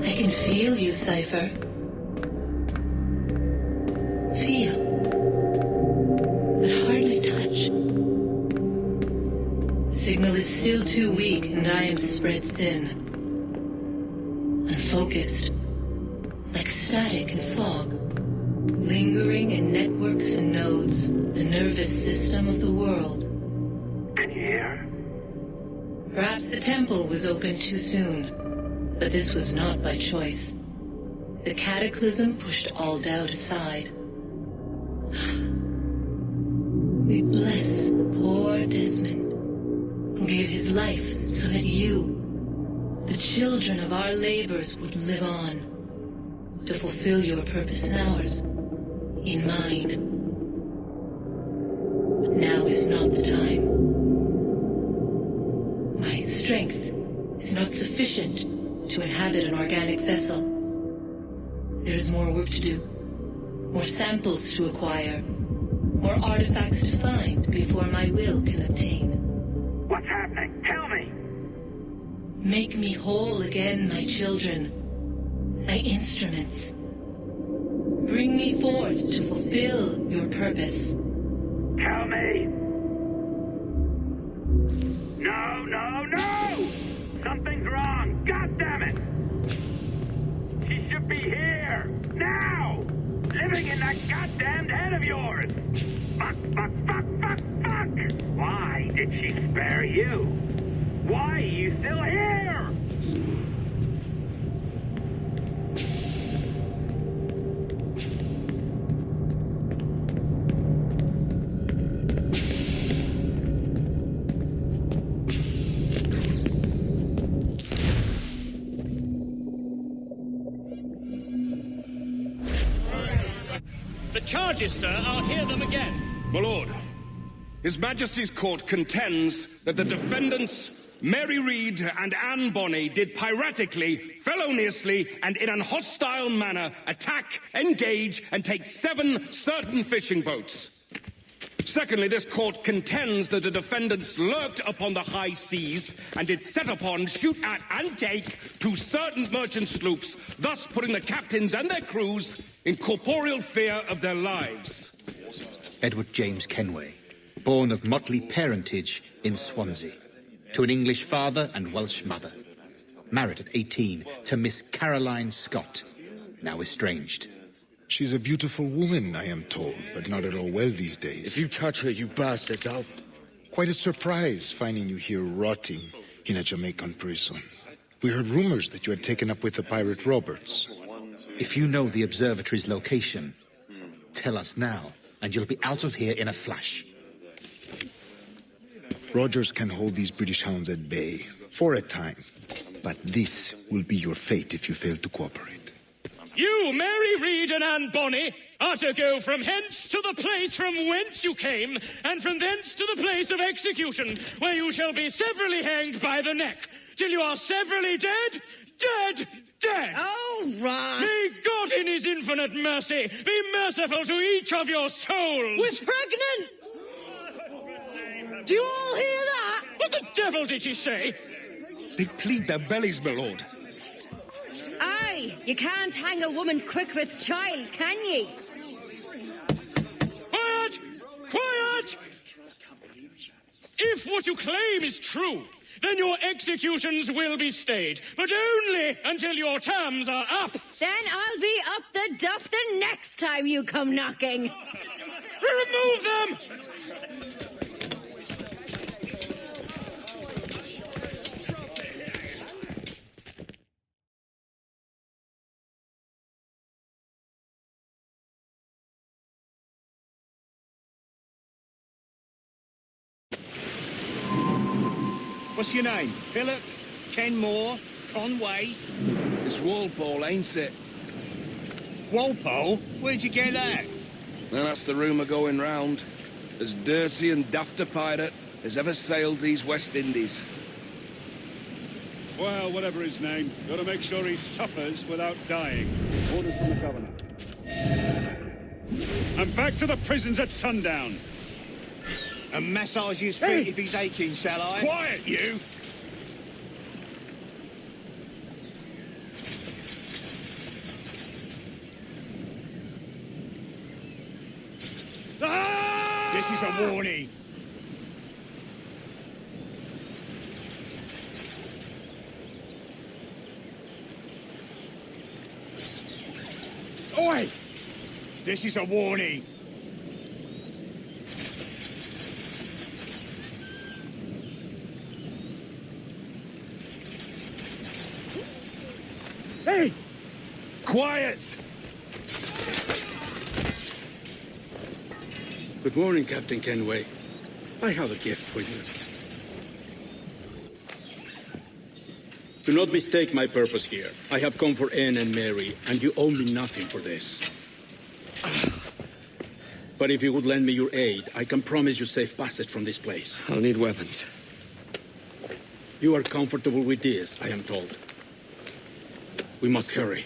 I can feel you, Cypher. Feel. But hardly touch. Signal is still too weak, and I am spread thin. Unfocused. Like static and fog. Lingering in networks and nodes. The nervous system of the world. Can you hear? Perhaps the temple was opened too soon. But this was not by choice. The cataclysm pushed all doubt aside. We bless poor Desmond, who gave his life so that you, the children of our labors, would live on, to fulfill your purpose and ours, in mine. But now is not the time. My strength is not sufficient to inhabit an organic vessel. There is more work to do, more samples to acquire, more artifacts to find before my will can obtain. What's happening? Tell me! Make me whole again, my children, my instruments. Bring me forth to fulfill your purpose. Tell me! No, no, no! Something's wrong! God damn it! She should be here! Now! Living in that goddamned head of yours! Fuck, fuck, fuck, fuck, fuck! Why did she spare you? Why are you still here? The charges, sir, I'll hear them again. My lord, His Majesty's court contends that the defendants, Mary Read and Anne Bonny, did piratically, feloniously, and in an hostile manner attack, engage, and take 7 certain fishing boats. Secondly, this court contends that the defendants lurked upon the high seas and did set upon, shoot at, and take 2 certain merchant sloops, thus putting the captains and their crews in corporeal fear of their lives. Edward James Kenway, born of motley parentage in Swansea, to an English father and Welsh mother. Married at 18 to Miss Caroline Scott, now estranged. She's a beautiful woman, I am told, but not at all well these days. If you touch her, you bastard, I'll... Quite a surprise finding you here rotting in a Jamaican prison. We heard rumors that you had taken up with the pirate Roberts. If you know the observatory's location, tell us now, and you'll be out of here in a flash. Rogers can hold these British hounds at bay, for a time. But this will be your fate if you fail to cooperate. You, Mary Read and Anne Bonny, are to go from hence to the place from whence you came, and from thence to the place of execution, where you shall be severally hanged by the neck, till you are severally dead, dead, dead! Oh, Ross! May God in his infinite mercy be merciful to each of your souls! We're pregnant! Do you all hear that? What the devil did she say? They plead their bellies, my lord. Aye, you can't hang a woman quick with child, can ye? Quiet! Quiet! If what you claim is true, then your executions will be stayed, but only until your terms are up. Then I'll be up the duff the next time you come knocking. Remove them! What's your name? Billock? Kenmore? Conway? It's Walpole, ain't it? Walpole? Where'd you get that? And that's the rumour going round. As dirty and daft a pirate has ever sailed these West Indies. Well, whatever his name, gotta make sure he suffers without dying. Orders from the governor. And back to the prisons at sundown. And massage his feet if he's aching, shall I? Quiet, you! This is a warning. Oi! This is a warning. Hey! Quiet! Good morning, Captain Kenway. I have a gift for you. Do not mistake my purpose here. I have come for Anne and Mary, and you owe me nothing for this. But if you would lend me your aid, I can promise you safe passage from this place. I'll need weapons. You are comfortable with this, I am told. We must hurry.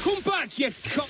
Come back, you cock!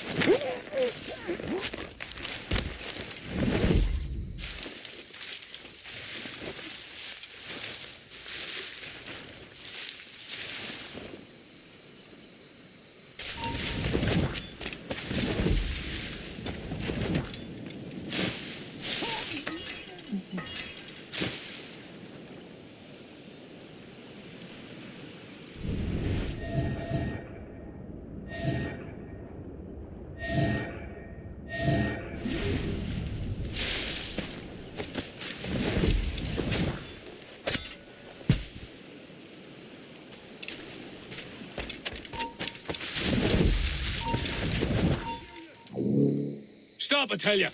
Stop, I tell you!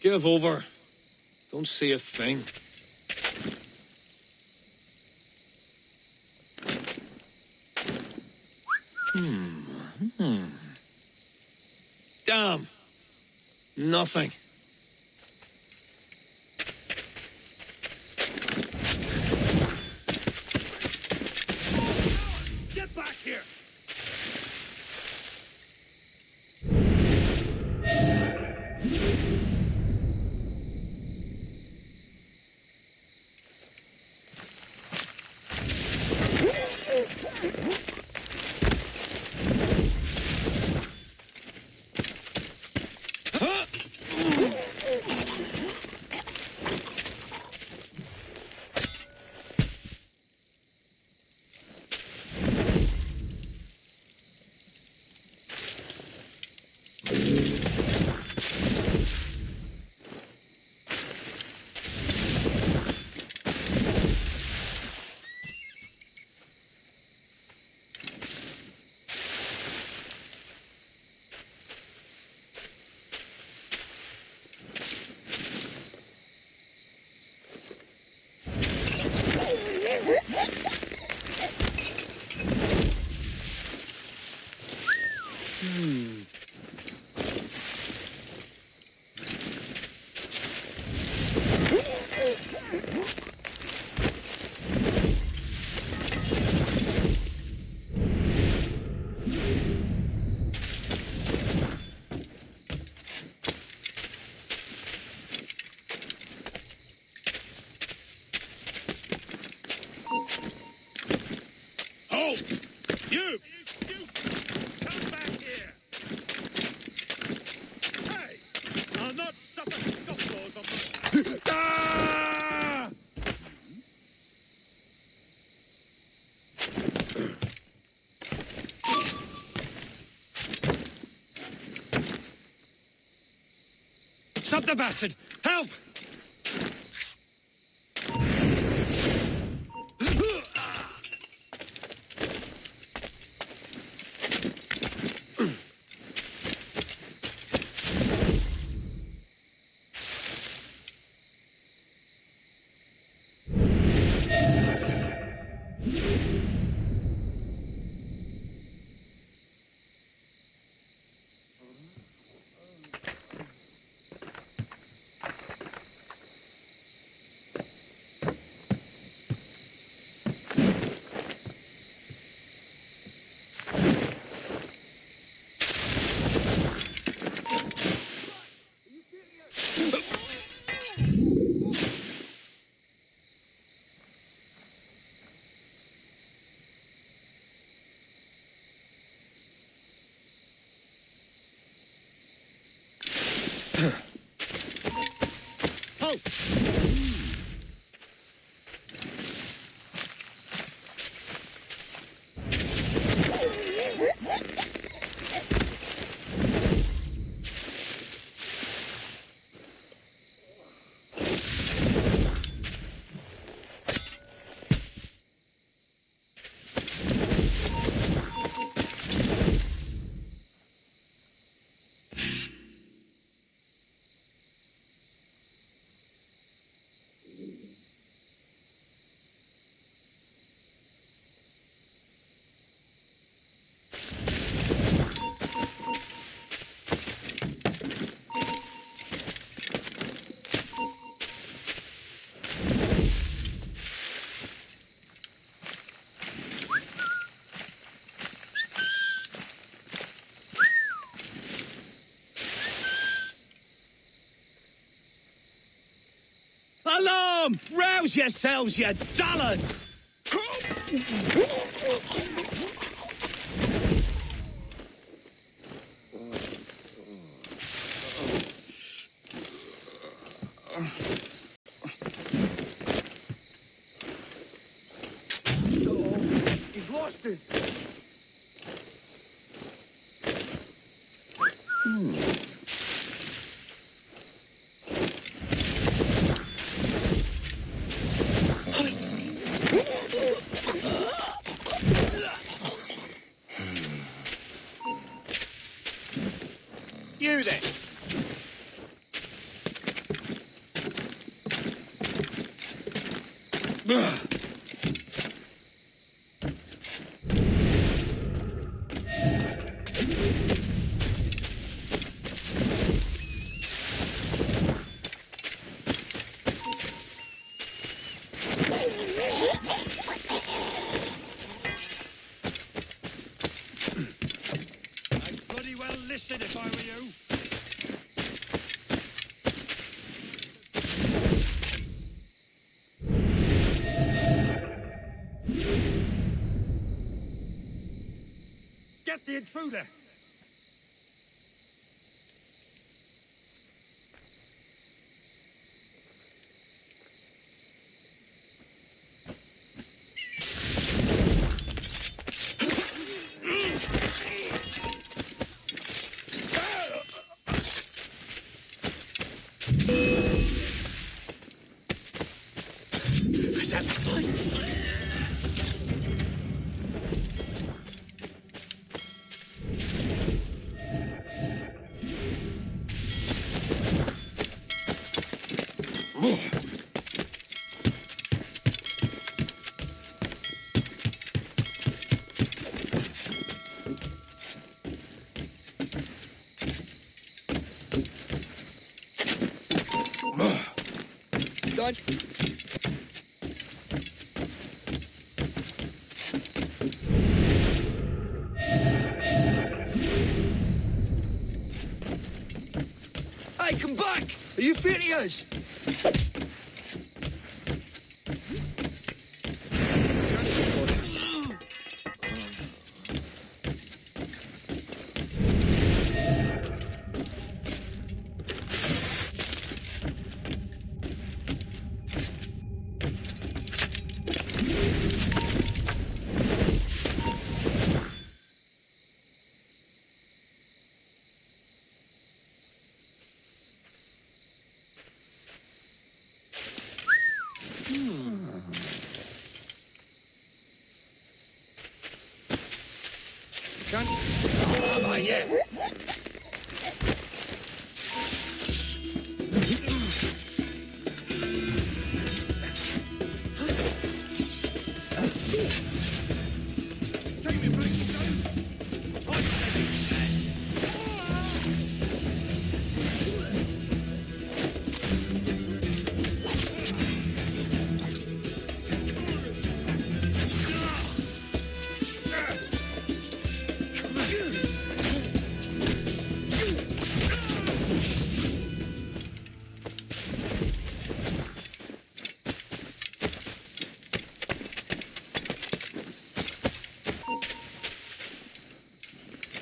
Give over. Don't see a thing. Damn. Nothing. Get back here! You! Come back here! Hey! I'll not suffer scofflaws on my... Ah! Stop the bastard! Help! Alarm! Rouse yourselves, you dullards! He's lost it! You then! I'd bloody well listen if I were you. Get the intruder! Is that fine? Done. Hey, come back! Are you furious?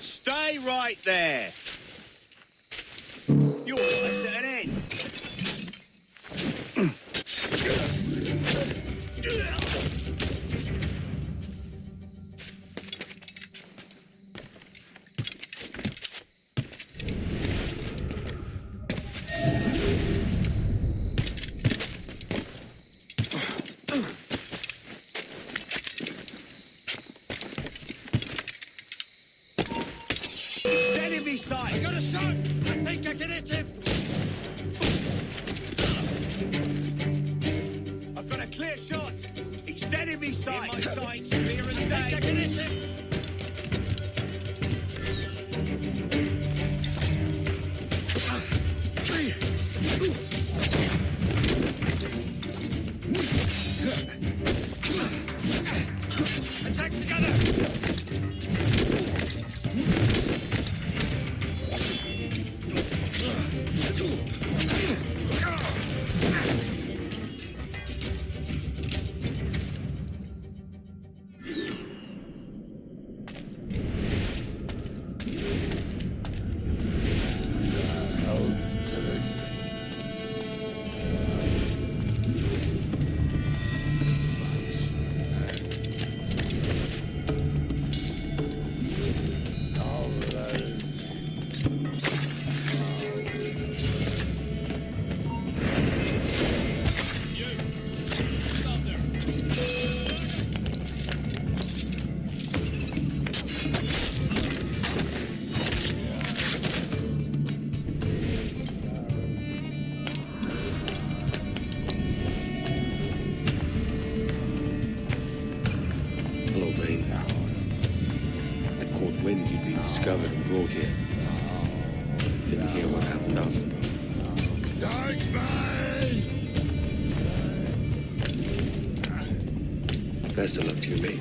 Stay right there. Your life's at an end. I got a shot! I think I can hit him! I've got a clear shot. He's dead in me sight. In my sights, clear as day. I think I can hit him! Attack together! Discovered and brought here. Didn't hear what happened after. Guide me! Best of luck to you, mate.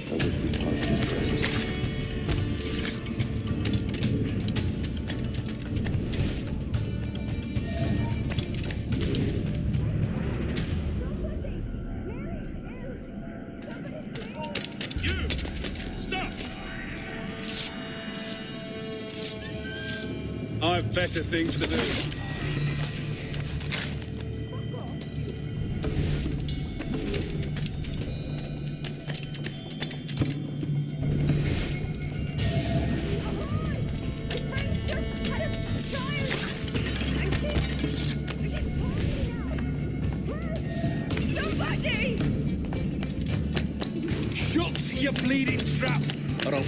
I wish we could be friends. I've better things to do. Somebody! Shut your bleeding trap! I don't...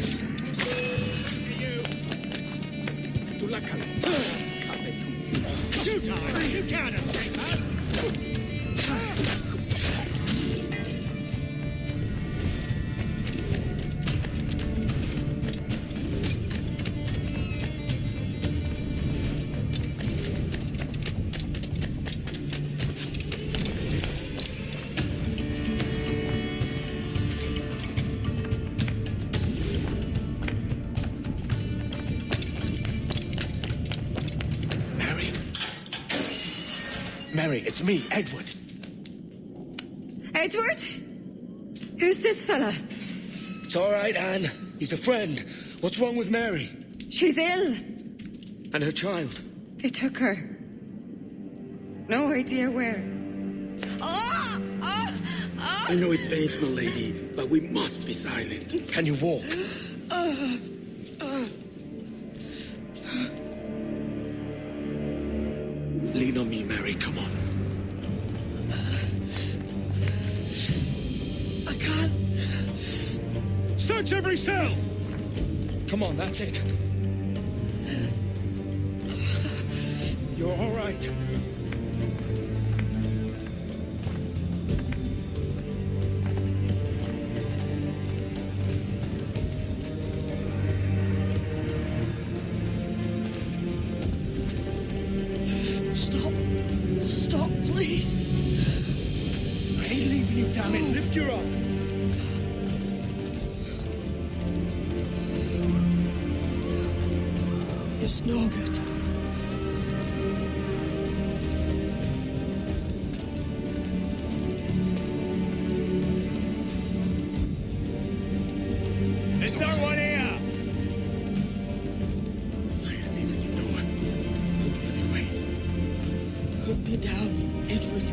You can't escape us! Mary, it's me, Edward. Edward? Who's this fella? It's all right, Anne. He's a friend. What's wrong with Mary? She's ill. And her child? They took her. No idea where. I know it pains my lady, but we must be silent. Can you walk? Lean on me, Mary. Come on. I can't. Search every cell! Come on, that's it. You're all right. damn it, lift your arm. It's no good. Is there one here? I am leaving the door. No bloody way. Put me down, Edward.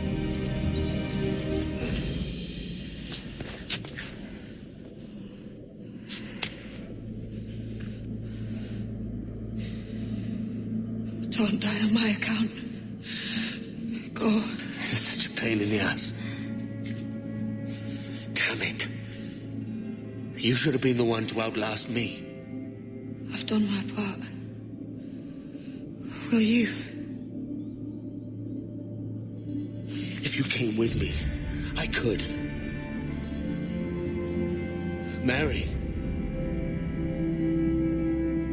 Don't die on my account. Go. This is such a pain in the ass. Damn it. You should have been the one to outlast me. I've done my part. Will you? If you came with me, I could. Mary.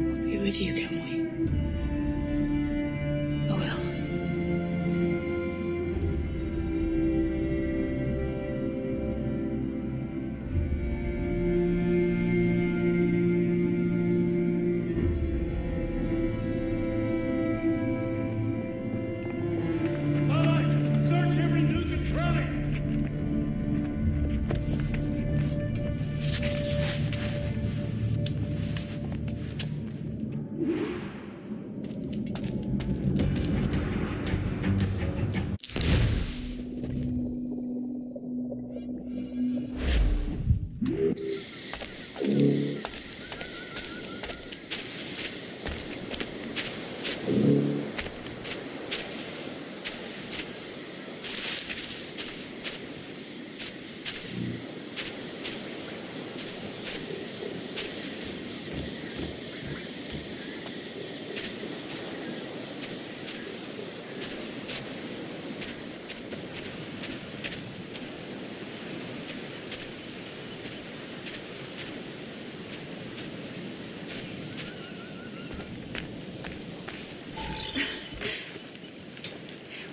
I'll be with you, can we? I will. Search every nook and cranny!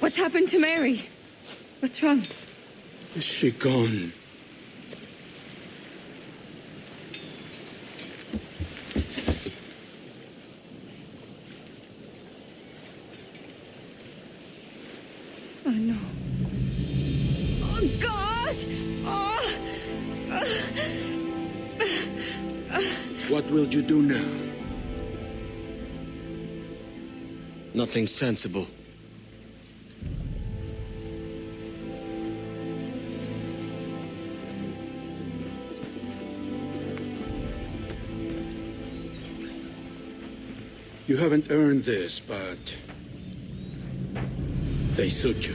What's happened to Mary? What's wrong? Is she gone? Oh, no. Oh, God! What will you do now? Nothing sensible. You haven't earned this, but they suit you.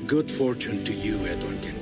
Good fortune to you, Edward Kenway.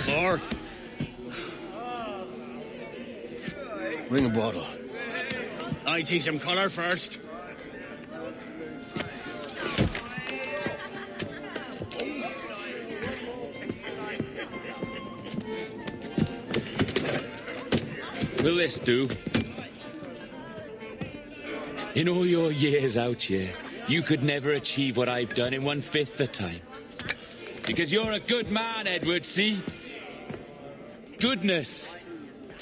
More? Bring a bottle. I see some colour first. Will this do? In all your years out here, you could never achieve what I've done in 1/5 the time. Because you're a good man, Edward, see? Goodness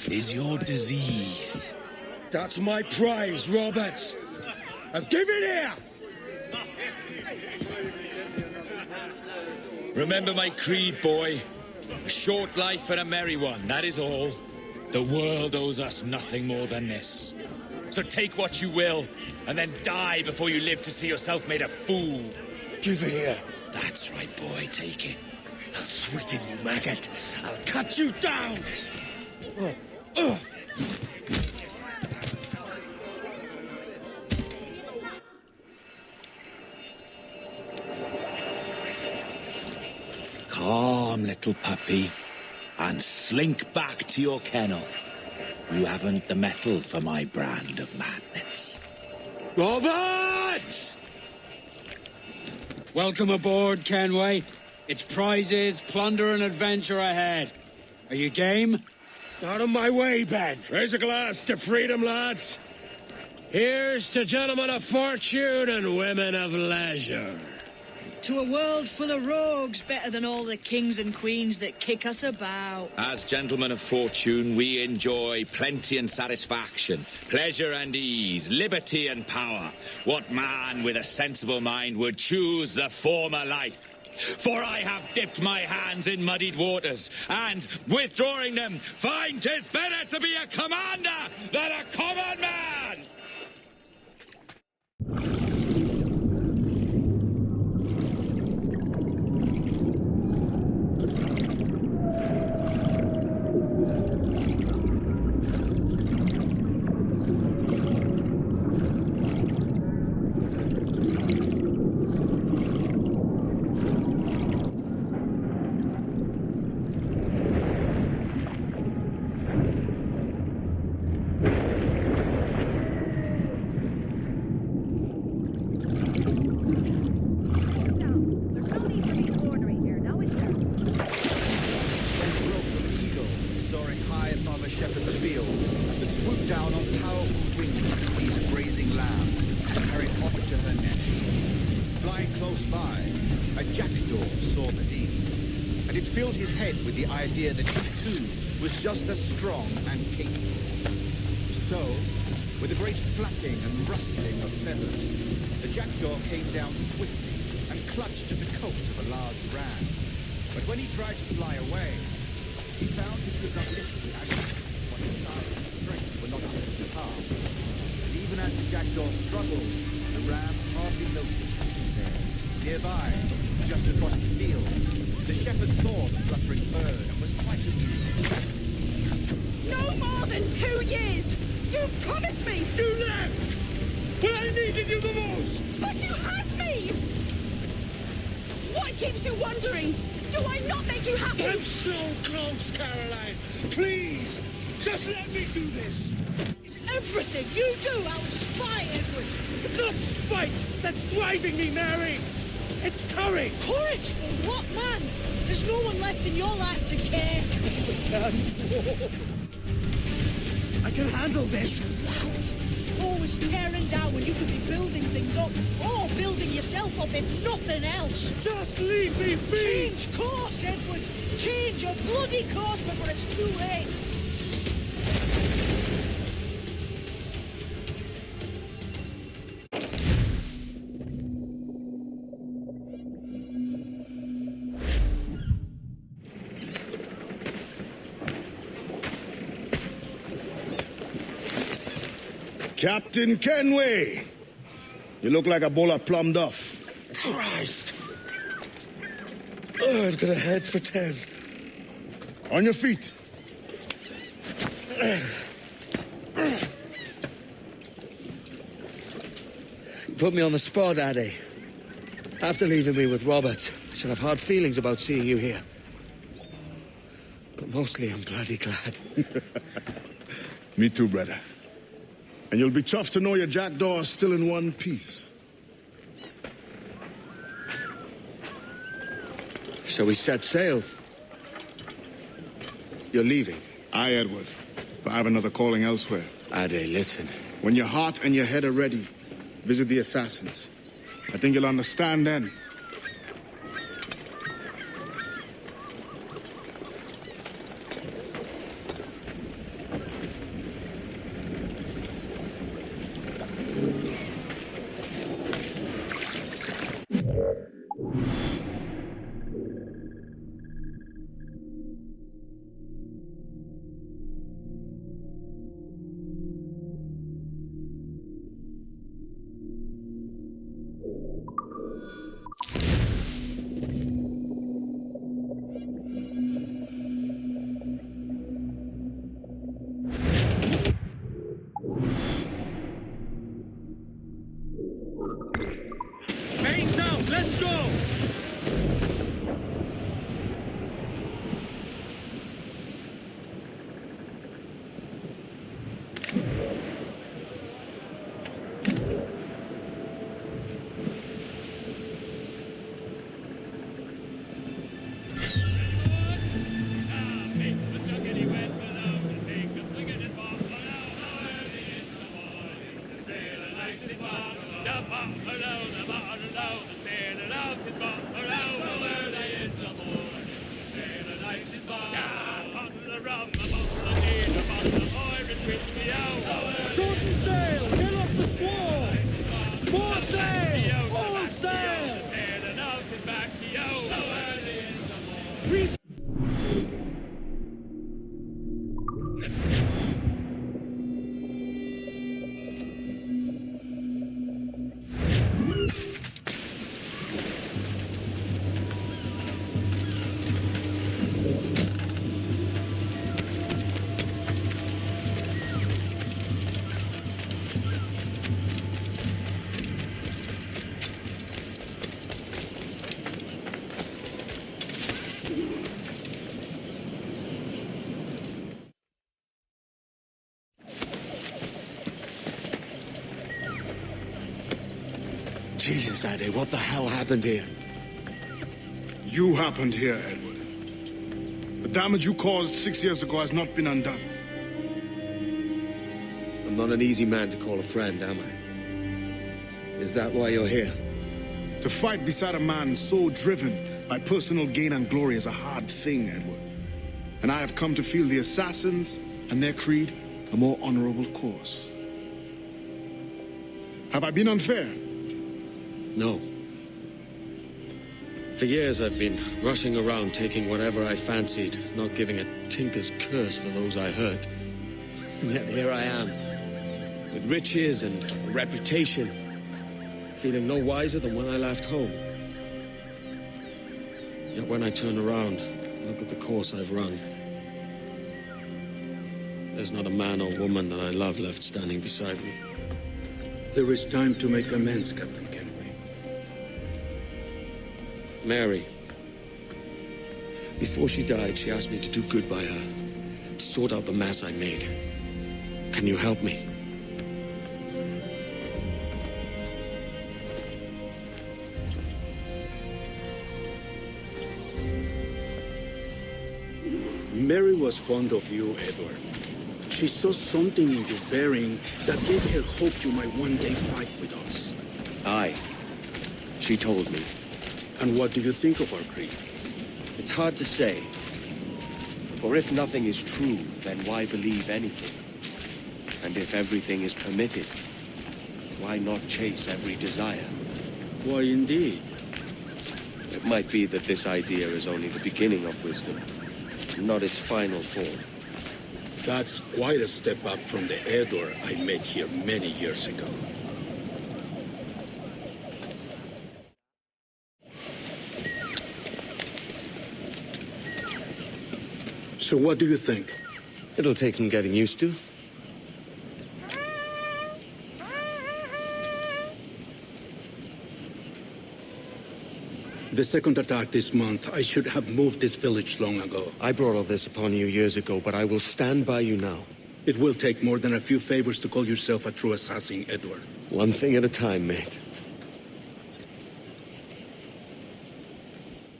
is your disease. That's my prize, Roberts. Now give it here! Remember my creed, boy. A short life and a merry one, that is all. The world owes us nothing more than this. So take what you will, and then die before you live to see yourself made a fool. Give it here. That's right, boy, take it. I'll sweeten you, maggot. I'll cut you down. Calm, little puppy, and slink back to your kennel. You haven't the mettle for my brand of madness. Robert! Welcome aboard, Kenway. It's prizes, plunder, and adventure ahead. Are you game? Out of my way, Ben. Raise a glass to freedom, lads. Here's to gentlemen of fortune and women of leisure. To a world full of rogues, better than all the kings and queens that kick us about. As gentlemen of fortune, we enjoy plenty and satisfaction, pleasure and ease, liberty and power. What man with a sensible mind would choose the former life? For I have dipped my hands in muddied waters, and, withdrawing them, find 'tis better to be a commander than a common man! Idea that he too was just as strong and capable. So, with a great flapping and rustling of feathers, the jackdaw came down swiftly and clutched at the coat of a large ram. But when he tried to fly away, he found he could not lift the animal, for his size and strength were not up to the task. And even as the jackdaw struggled, the ram hardly noticed he was there. Nearby, just across the field, the shepherd saw the fluttering bird and was quite amused. No more than 2 years! You promised me! You left! When I needed you the most! But you had me! What keeps you wondering? Do I not make you happy? I'm so close, Caroline! Please! Just let me do this! Is everything you do out of spite, Edward? It's not spite that's driving me, Mary! It's courage! Courage for what, man? There's no one left in your life to care. I can handle this. Loud. Always tearing down when you could be building things up, or building yourself up if nothing else. Just leave me be! Change course, Edward. Change your bloody course before it's too late. Captain Kenway! You look like a bowl of plum duff. Christ! Oh, I've got a head for 10. On your feet. You put me on the spot, Addy. After leaving me with Robert, I should have hard feelings about seeing you here. But mostly I'm bloody glad. Me too, brother. And you'll be chuffed to know your jackdaw is still in one piece. Shall we set sail? You're leaving? Aye, Edward. But I have another calling elsewhere. Ade, listen. When your heart and your head are ready, visit the assassins. I think you'll understand then. Mains out, let's go! Jesus, Addy, what the hell happened here? You happened here, Edward. The damage you caused 6 years ago has not been undone. I'm not an easy man to call a friend, am I? Is that why you're here? To fight beside a man so driven by personal gain and glory is a hard thing, Edward. And I have come to feel the assassins and their creed a more honorable course. Have I been unfair? No. For years I've been rushing around taking whatever I fancied, not giving a tinker's curse for those I hurt. And yet here I am, with riches and a reputation, feeling no wiser than when I left home. Yet when I turn around, look at the course I've run. There's not a man or woman that I love left standing beside me. There is time to make amends, Captain Kenway. Mary. Before she died, she asked me to do good by her, to sort out the mess I made. Can you help me? Mary was fond of you, Edward. She saw something in your bearing that gave her hope you might one day fight with us. Aye. She told me. And what do you think of our creed? It's hard to say. For if nothing is true, then why believe anything? And if everything is permitted, why not chase every desire? Why, indeed. It might be that this idea is only the beginning of wisdom, not its final form. That's quite a step up from the Edward I met here many years ago. So what do you think? It'll take some getting used to. The second attack this month, I should have moved this village long ago. I brought all this upon you years ago, but I will stand by you now. It will take more than a few favors to call yourself a true assassin, Edward. One thing at a time, mate.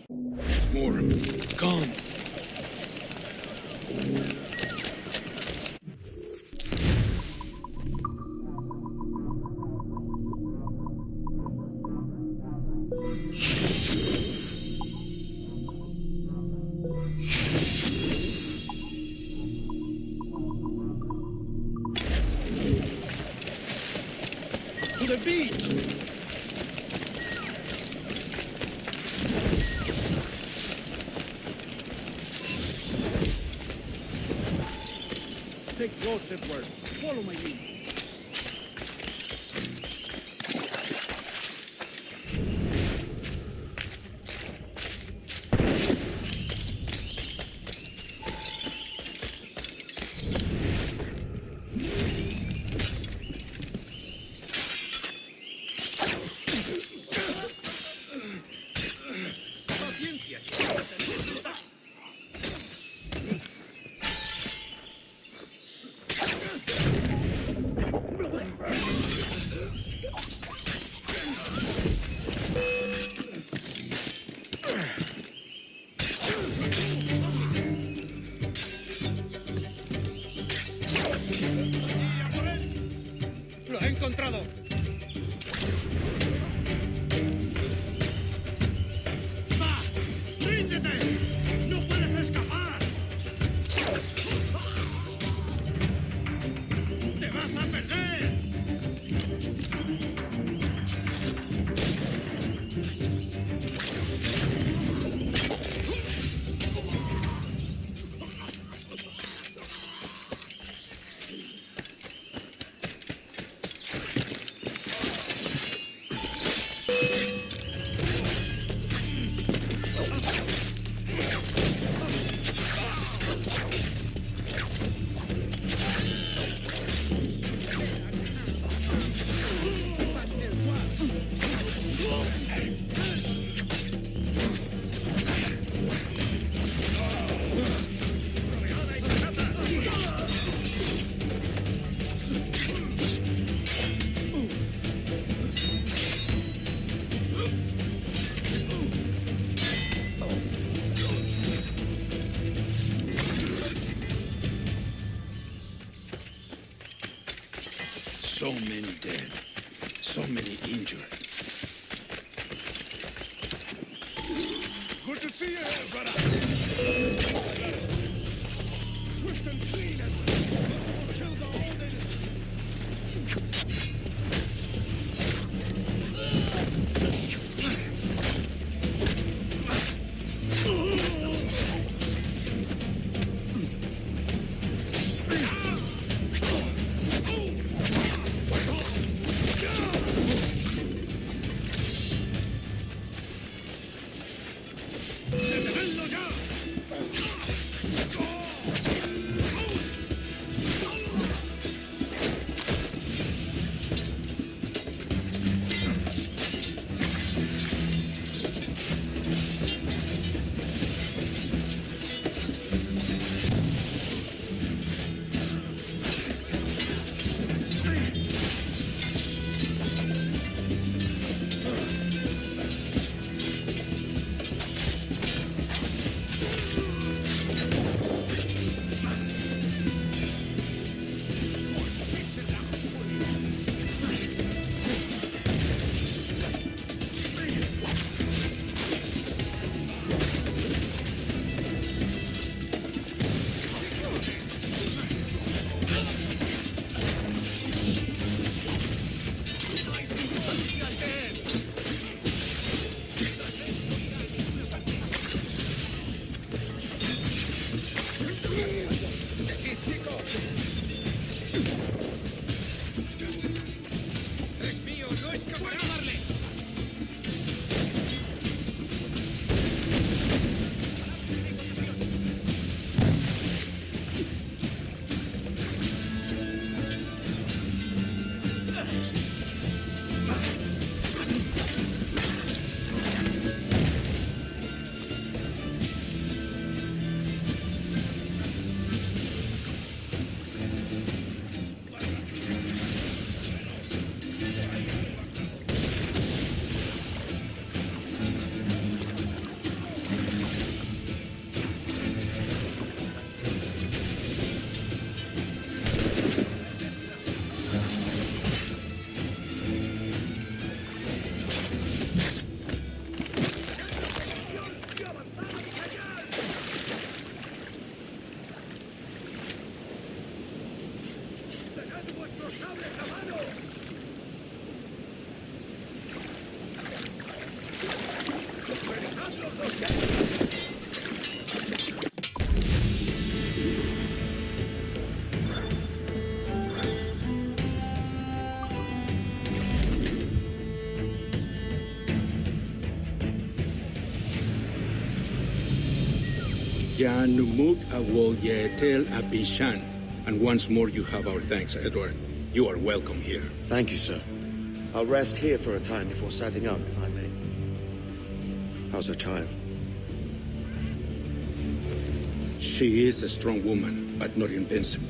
There's more. Gone. To the beach! Take yours, Edward. Follow my lead. ¡Ríndete! ¡No puedes escapar! ¡Te vas a perder! So many dead, so many injured. Good to see you here, brother. Swift and clean, Edward. Those more kills are all they Janumut awol yetel abishan. And once more you have our thanks, Edward. You are welcome here. Thank you, sir. I'll rest here for a time before setting out, if I may. How's her child? She is a strong woman, but not invincible.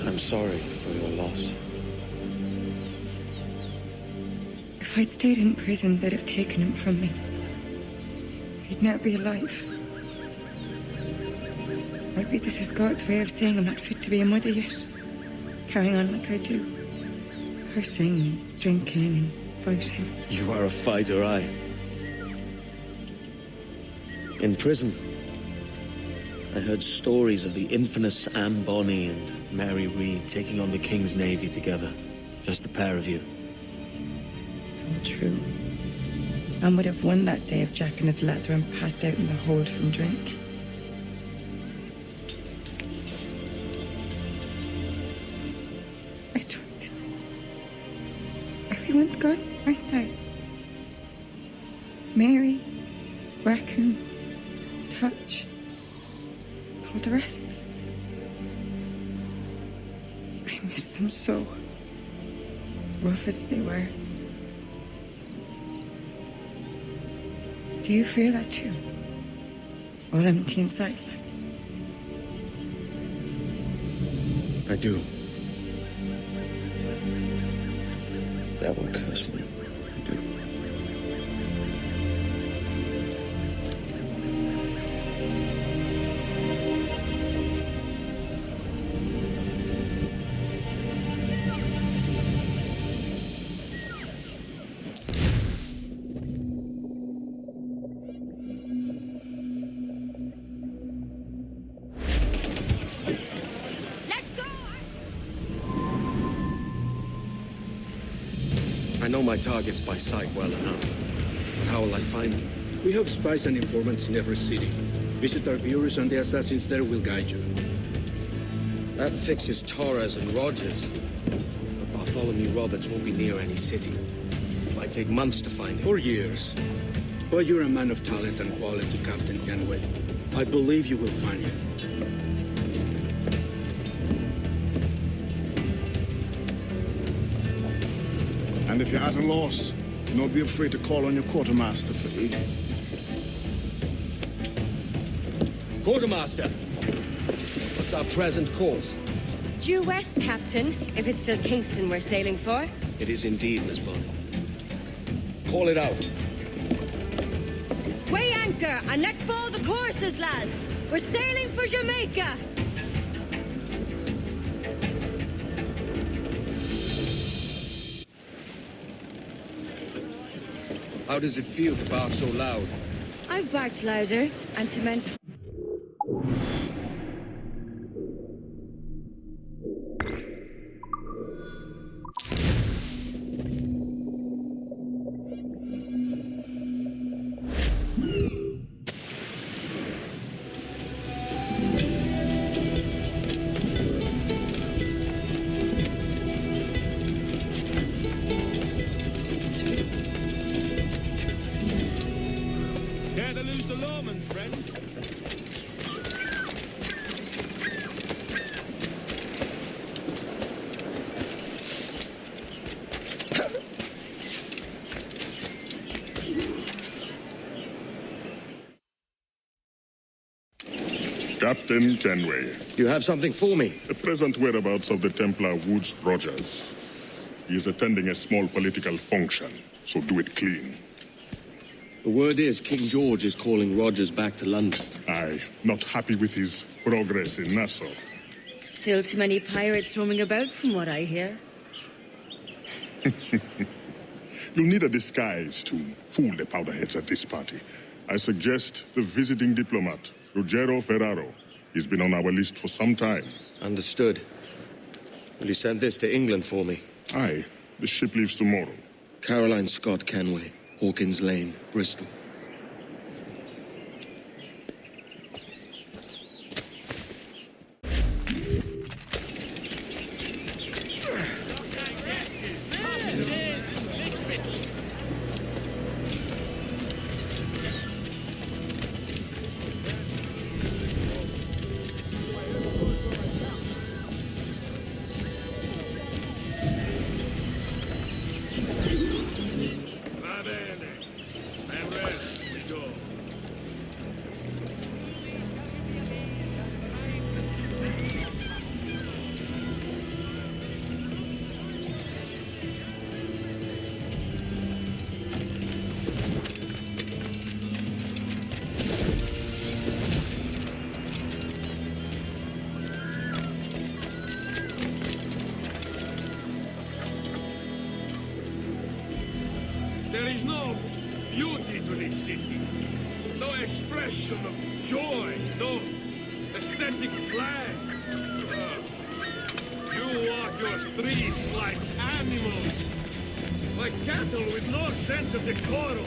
I'm sorry for your loss. If If I'd stayed in prison, they'd have taken him from me. He'd now be alive. Maybe this is God's way of saying I'm not fit to be a mother yet. Carrying on like I do. Cursing, drinking, and fighting. You are a fighter, aye. In prison, I heard stories of the infamous Anne Bonny and Mary Read taking on the King's Navy together. Just the pair of you. It's all true. Anne would have won that day if Jack and his lads weren't passed out in the hold from drink. I don't. Everyone's gone, aren't they? Mary, Raccoon, Touch, all the rest. I miss them so. Rough as they were. Do you feel that too? All empty inside? I do. Devil curse me. I do. I know my targets by sight well enough. But how will I find them? We have spies and informants in every city. Visit our bureaus and the assassins there will guide you. That fixes Torres and Rogers. But Bartholomew Roberts won't be near any city. It might take months to find him. Or years. But you're a man of talent and quality, Captain Kenway. I believe you will find him. And if you're at a loss, do not be afraid to call on your quartermaster for aid. Quartermaster! What's our present course? Due west, Captain, if it's still Kingston we're sailing for. It is indeed, Miss Bonny. Call it out. Weigh anchor and let fall the courses, lads. We're sailing for Jamaica. How does it feel to bark so loud? I've barked louder, and to meant. Captain Kenway. You have something for me? The present whereabouts of the Templar Woods Rogers. He is attending a small political function, so do it clean. The word is King George is calling Rogers back to London. Aye, not happy with his progress in Nassau. Still too many pirates roaming about, from what I hear. You'll need a disguise to fool the powderheads at this party. I suggest the visiting diplomat, Ruggiero Ferraro. He's been on our list for some time. Understood. Will you send this to England for me? Aye. The ship leaves tomorrow. Caroline Scott Kenway, Hawkins Lane, Bristol. is no beauty to this city. No expression of joy, no aesthetic flag. You walk your streets like animals, like cattle with no sense of decorum.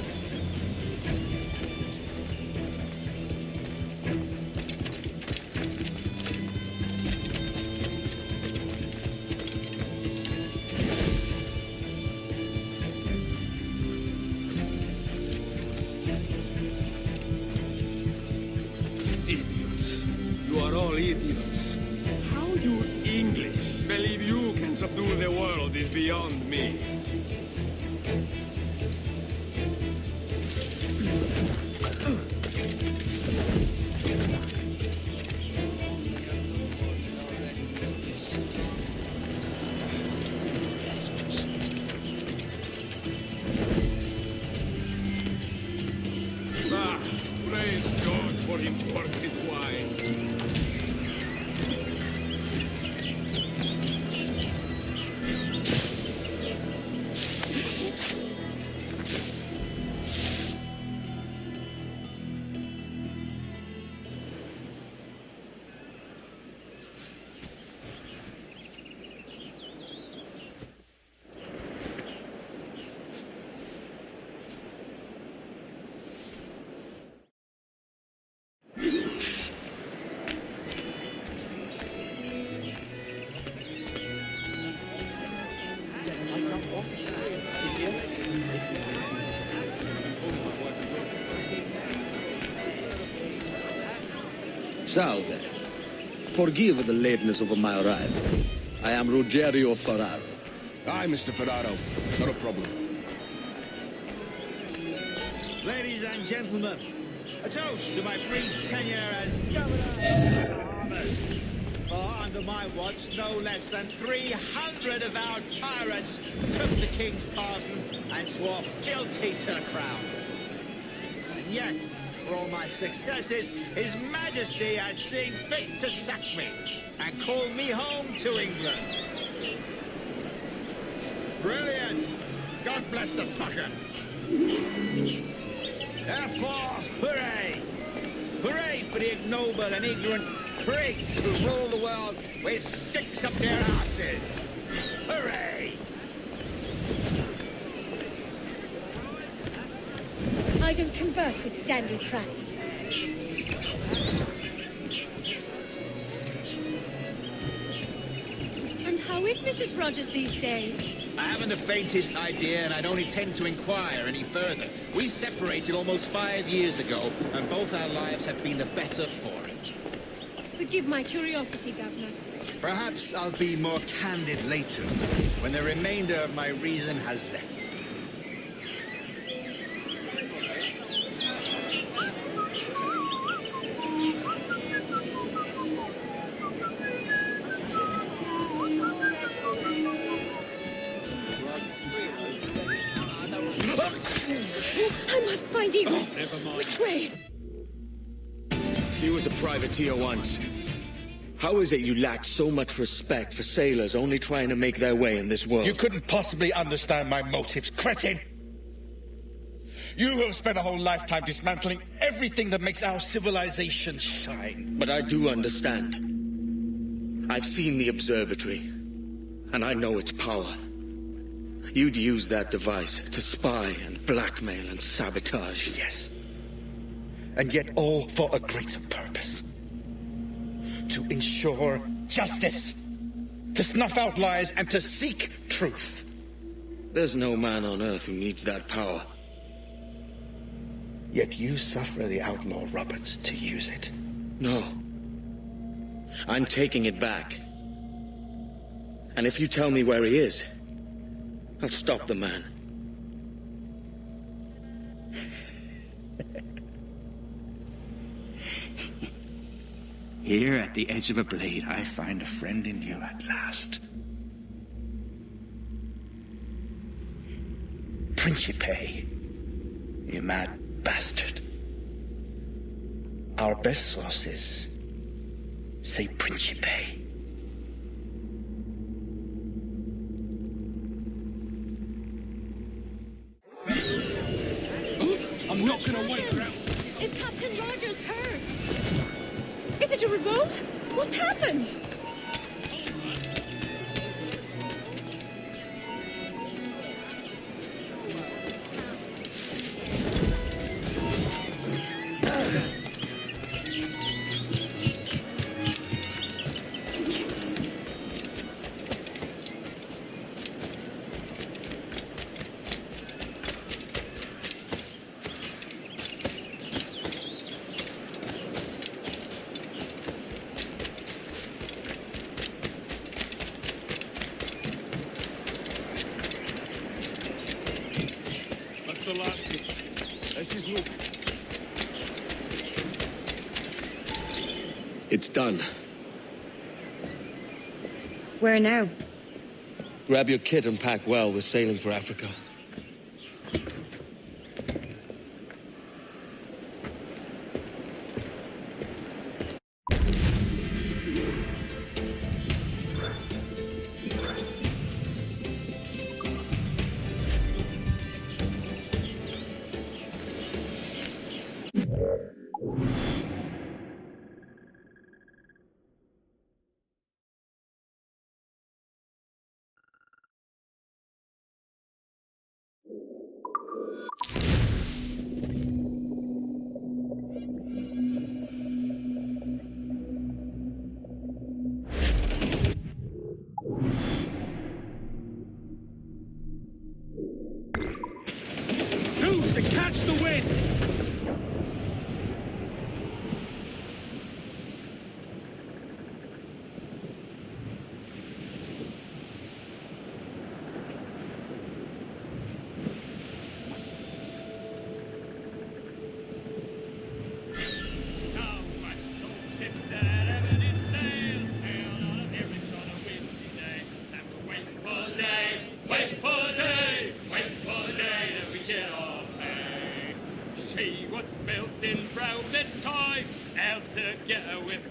Idiots. You are all idiots. How you English believe you can subdue the world is beyond me. Praise God for imported wine. Salve. Forgive the lateness of my arrival. I am Rogerio Ferraro. Hi, Mr. Ferraro. Not a problem. Ladies and gentlemen, a toast to my brief tenure as Governor of the Bahamas. For under my watch, no less than 300 avowed pirates took the king's pardon and swore fealty to the crown. And yet, for all my successes, His Majesty has seen fit to sack me and call me home to England. Brilliant! God bless the fucker! Therefore, hooray! Hooray for the ignoble and ignorant prigs who rule the world with sticks up their asses! Hooray! I don't converse with dandy prats. And how is Mrs. Rogers these days? I haven't the faintest idea, and I don't intend to inquire any further. We separated almost 5 years ago, and both our lives have been the better for it. Forgive my curiosity, Governor. Perhaps I'll be more candid later, when the remainder of my reason has left me. I must find Egress. Never mind. Which way? He was a privateer once. How is it you lack so much respect for sailors only trying to make their way in this world? You couldn't possibly understand my motives, cretin! You have spent a whole lifetime dismantling everything that makes our civilization shine. But I do understand. I've seen the Observatory, and I know its power. You'd use that device to spy and blackmail and sabotage. Yes. And yet all for a greater purpose. To ensure justice. To snuff out lies and to seek truth. There's no man on Earth who needs that power. Yet you suffer the outlaw Roberts to use it. No. I'm taking it back. And if you tell me where he is, I'll stop the man. Here at the edge of a blade, I find a friend in you at last. Principe, you mad bastard. Our best sources say Principe. not gonna wait around. Is Captain Rogers hurt? Is it a revolt? What's happened? It's done. Where now? Grab your kit and pack well. We're sailing for Africa. Who's to catch the wind?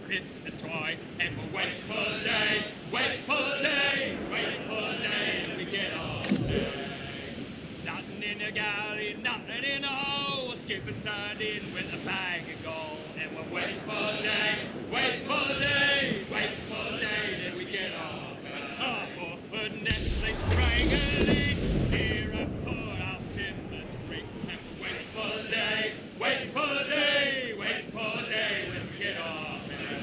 Bits of toy, and we'll wait for the day, wait for the day, wait for the day that we get off day. Nothing in the galley, nothing in the hole. Skipper's turned in with a bag of gold, and we'll wait for the day, wait for the day, wait for the day that we get off. Our fourth foot Nestle sprang a leak. Here I put out Timbers Creek, and we'll wait for the day, wait for the day, wait for the day that we get off.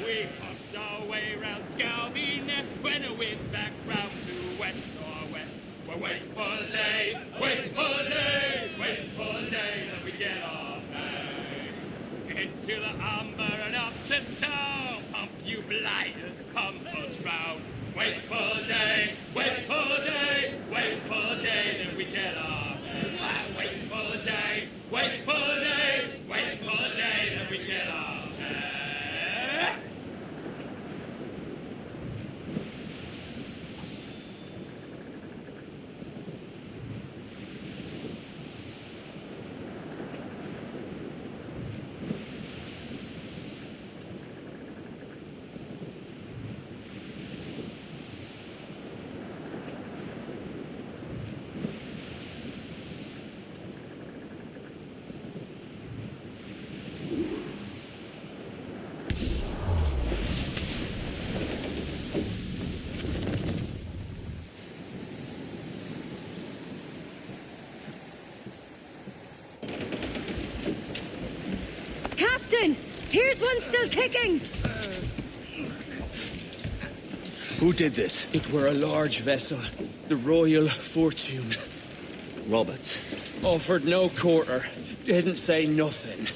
We popped our way round Scalby Nest when the wind back round to west northwest. We're waiting for the day, waiting for the day, waiting for the day that we get our pay. Into the umber and up to town, pump you blighters, pump or drown. Wait for the day, wait for the day, wait for the day that we get our pay. Wait for the day, wait for the day, wait for the day that we get our pay. Captain! Here's one still kicking! Who did this? It were a large vessel, the Royal Fortune. Roberts. Offered no quarter, didn't say nothing.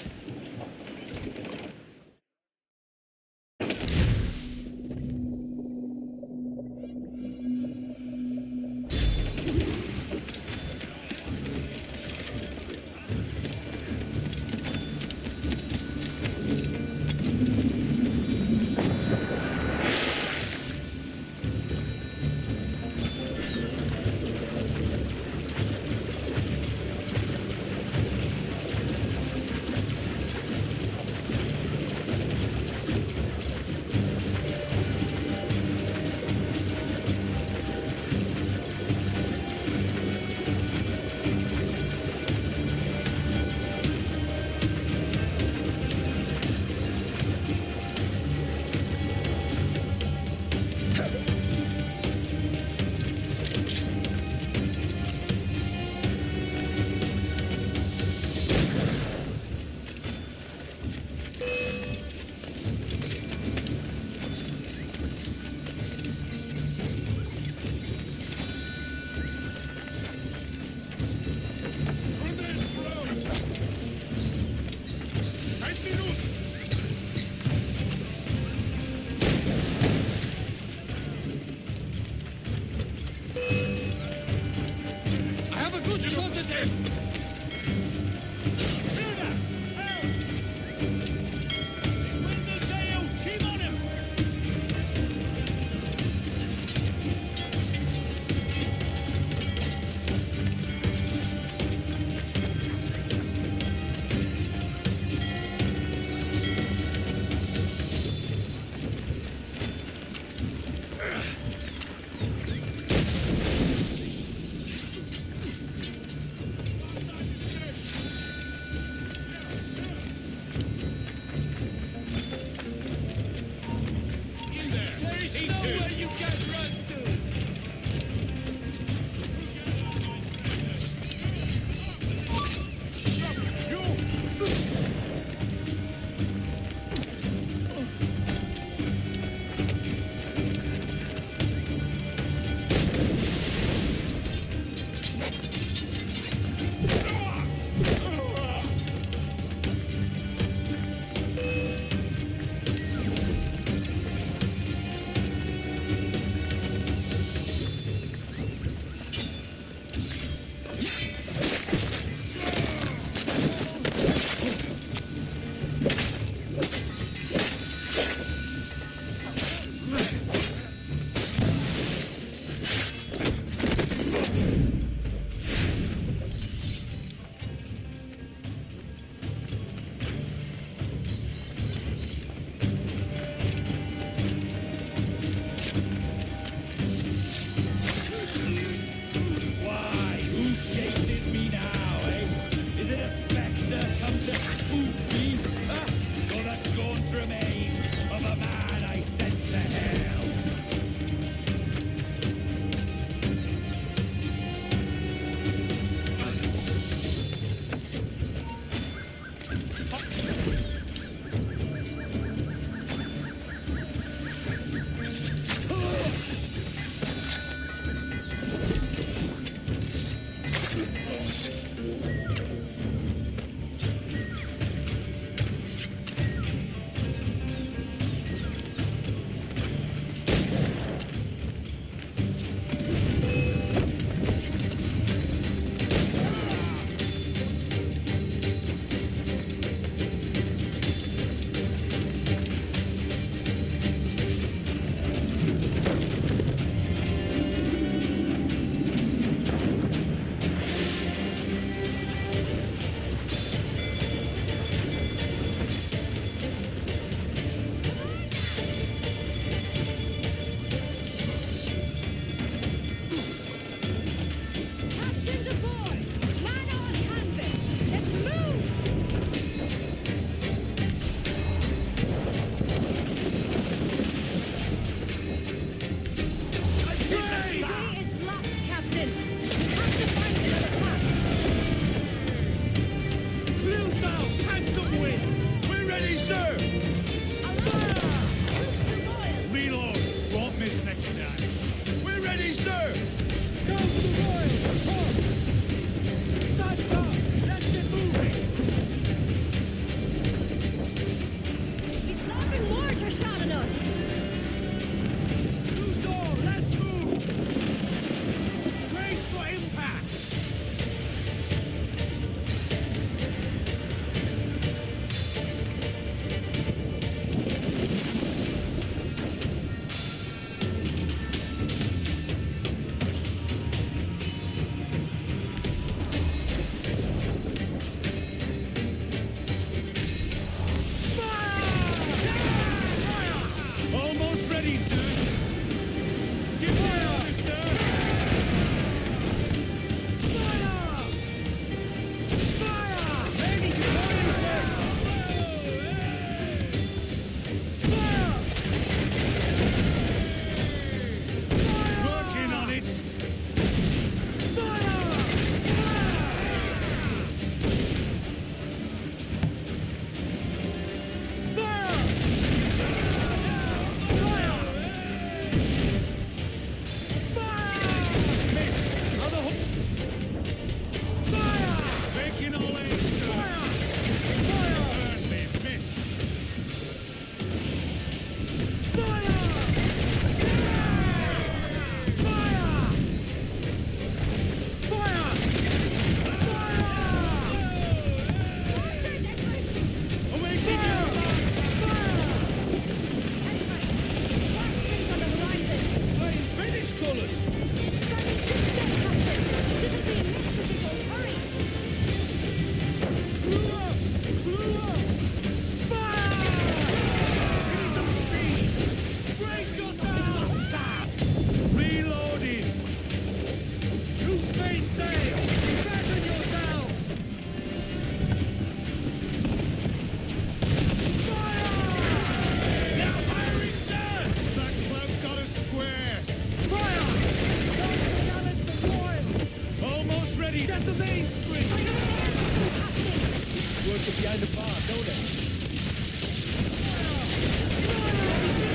from behind the bar, don't they?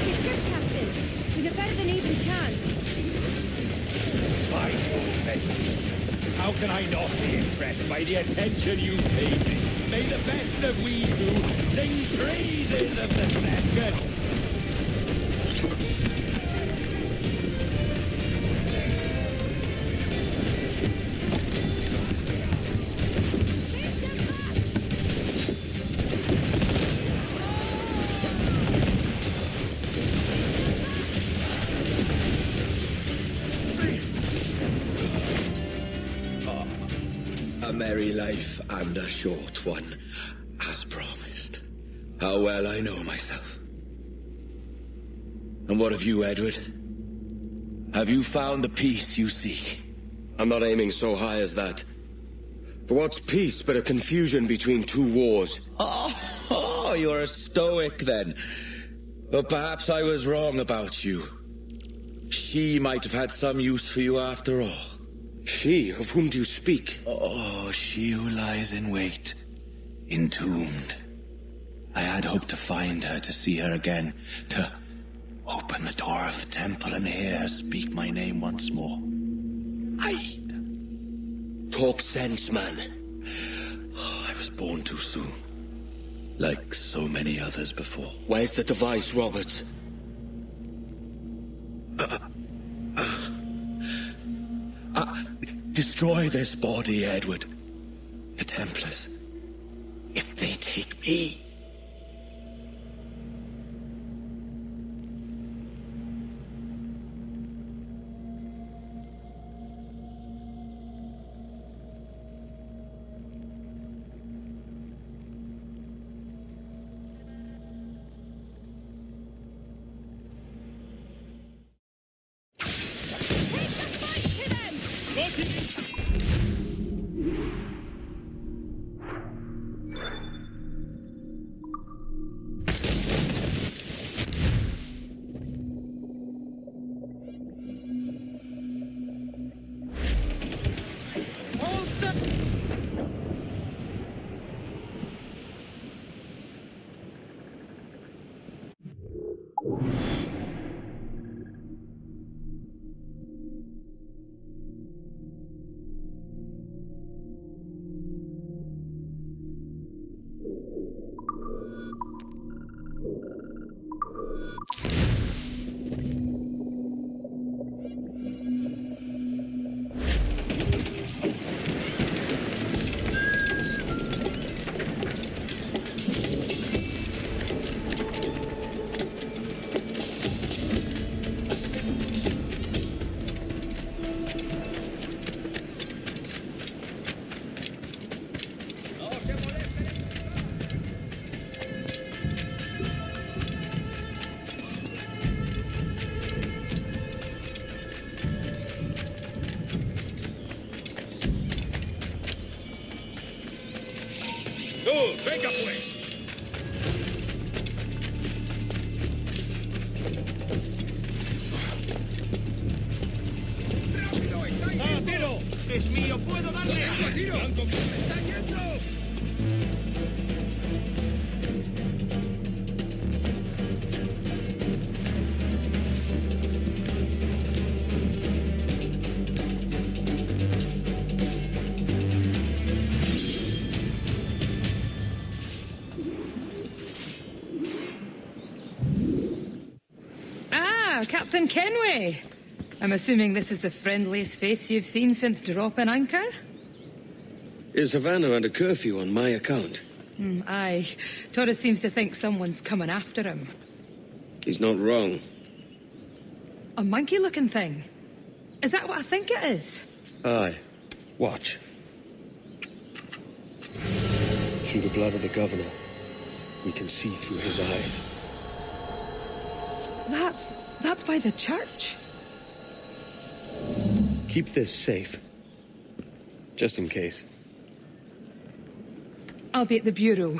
Your ship, Captain. We've a better than even chance. By Jove, Edwards. How can I not be impressed by the attention you paid me? May the best of we two sing praises of the second. A merry life and a short one, as promised. How well I know myself. And what of you, Edward? Have you found the peace you seek? I'm not aiming so high as that. For what's peace but a confusion between two wars? Oh, you're a stoic then. But perhaps I was wrong about you. She might have had some use for you after all. She? Of whom do you speak? Oh, she who lies in wait, entombed. I had hoped to find her, to see her again, to open the door of the temple and hear her speak my name once more. Talk sense, man. Oh, I was born too soon. Like so many others before. Where's the device, Robert? Destroy this body, Edward. The Templars. If they take me... Venga pues. ¡Tiro! ¡Es mío! ¡Puedo darle! ¡Tiro! ¡Está quieto! Captain Kenway. I'm assuming this is the friendliest face you've seen since dropping anchor? Is Havana under curfew on my account? Aye. Torres seems to think someone's coming after him. He's not wrong. A monkey-looking thing? Is that what I think it is? Aye. Watch. Through the blood of the governor, we can see through his eyes. That's by the church. Keep this safe. Just in case. I'll be at the bureau.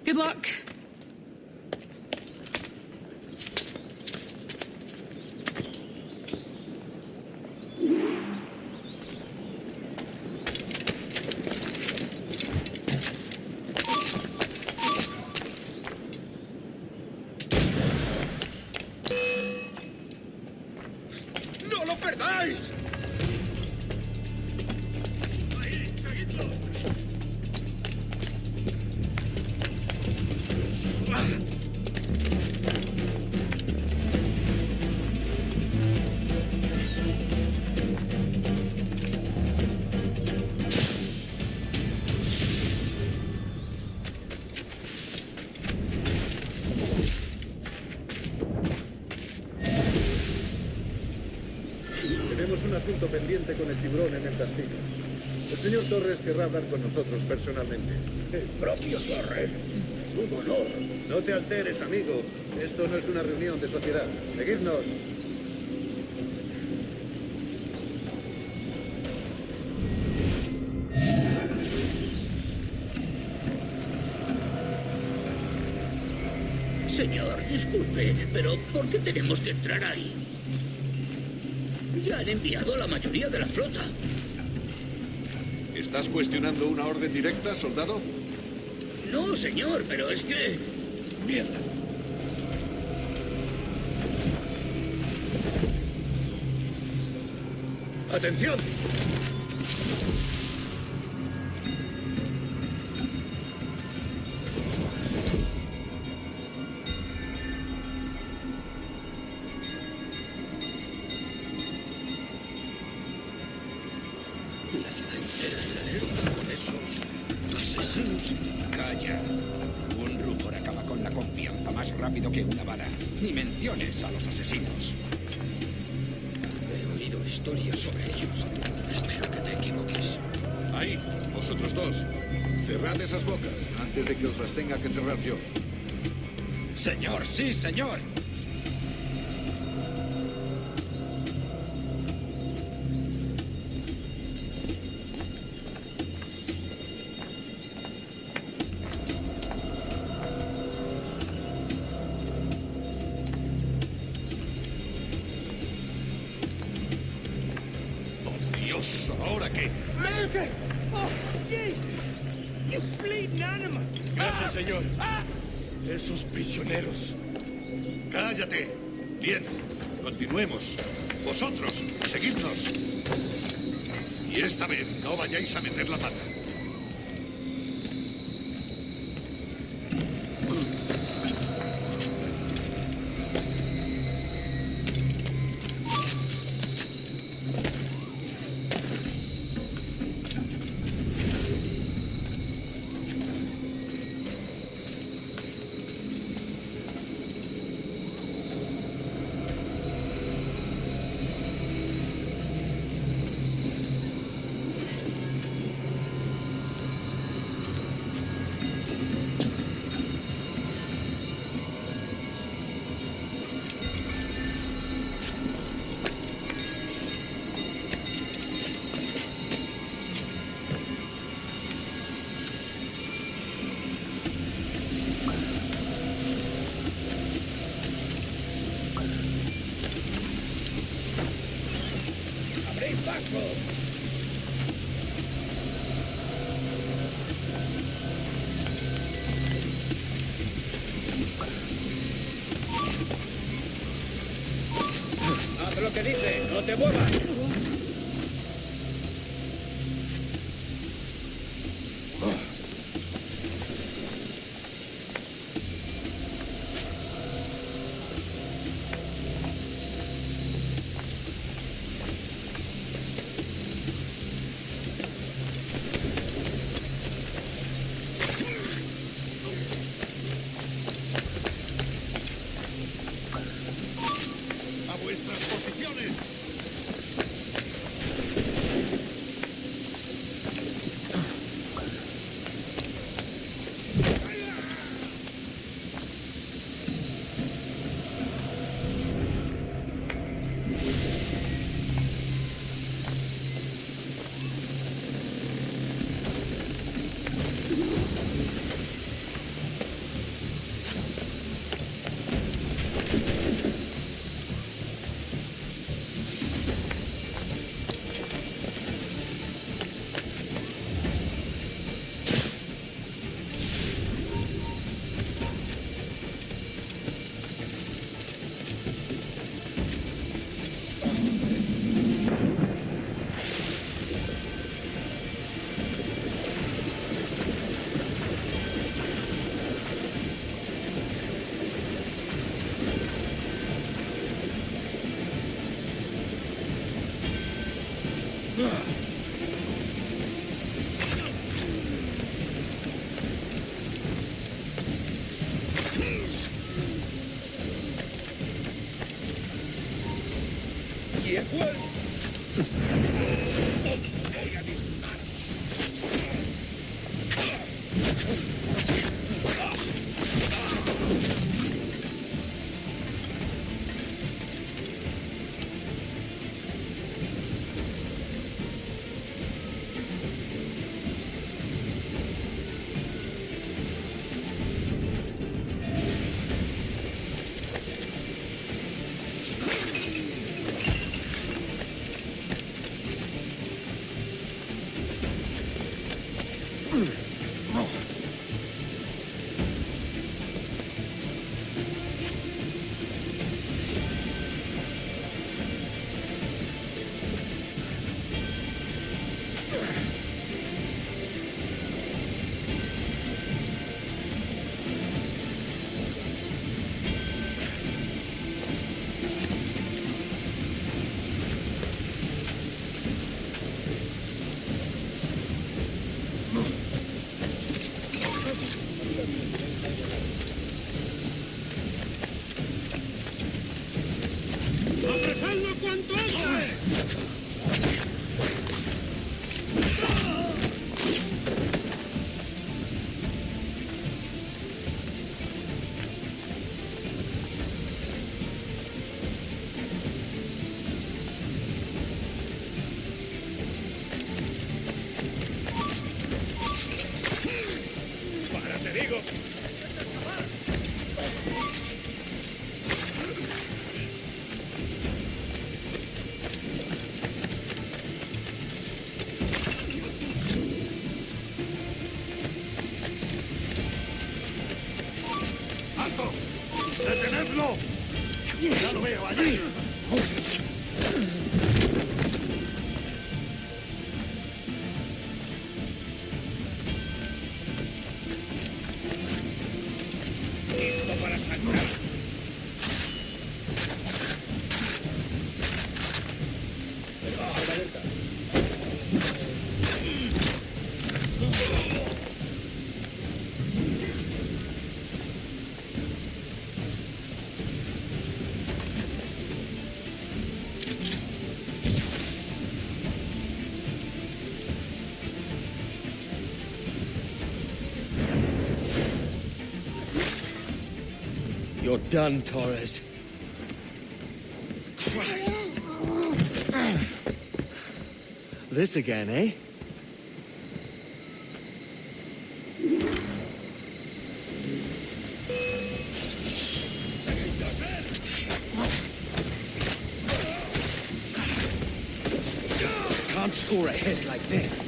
Good luck. encontraste con el tiburón en el castillo. El señor Torres querrá hablar con nosotros personalmente. ¿El propio Torres? Un honor. No te alteres, amigo. Esto no es una reunión de sociedad. Seguidnos. Señor, disculpe, pero ¿por qué tenemos que entrar ahí? Ya han enviado a la mayoría de la flota. ¿Estás cuestionando una orden directa, soldado? No, señor, pero es que... Mierda. ¡Atención! La ciudad entera en la guerra con esos asesinos. Calla. Un rupor acaba con la confianza más rápido que una bala. Ni menciones a los asesinos. He oído historias sobre ellos. Espero que te equivoques. Ahí, vosotros dos. Cerrad esas bocas antes de que os las tenga que cerrar yo. Señor, sí, señor. ¿Ahora qué? Malcolm! Oh, Jesus! You bleeding animal! Gracias, señor. Esos prisioneros. ¡Cállate! Bien, continuemos. Vosotros, seguidnos. Y esta vez no vayáis a meter la pata. Haz lo que dice, no te muevas. ¡A vuestras posiciones! ¿Quién fue? ¡Apresadlo cuanto antes! ¡Para, te digo! ¡Alto! ¡Detenedlo! ¡Ya lo veo allí! ¡Listo para sangrar! You're done, Torres. Christ. This again, eh? Can't score a hit like this.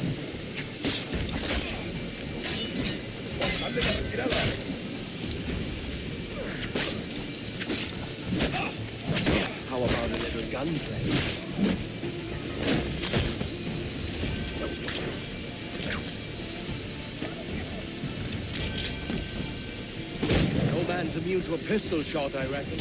How about a little gunplay? No man's immune to a pistol shot, I reckon.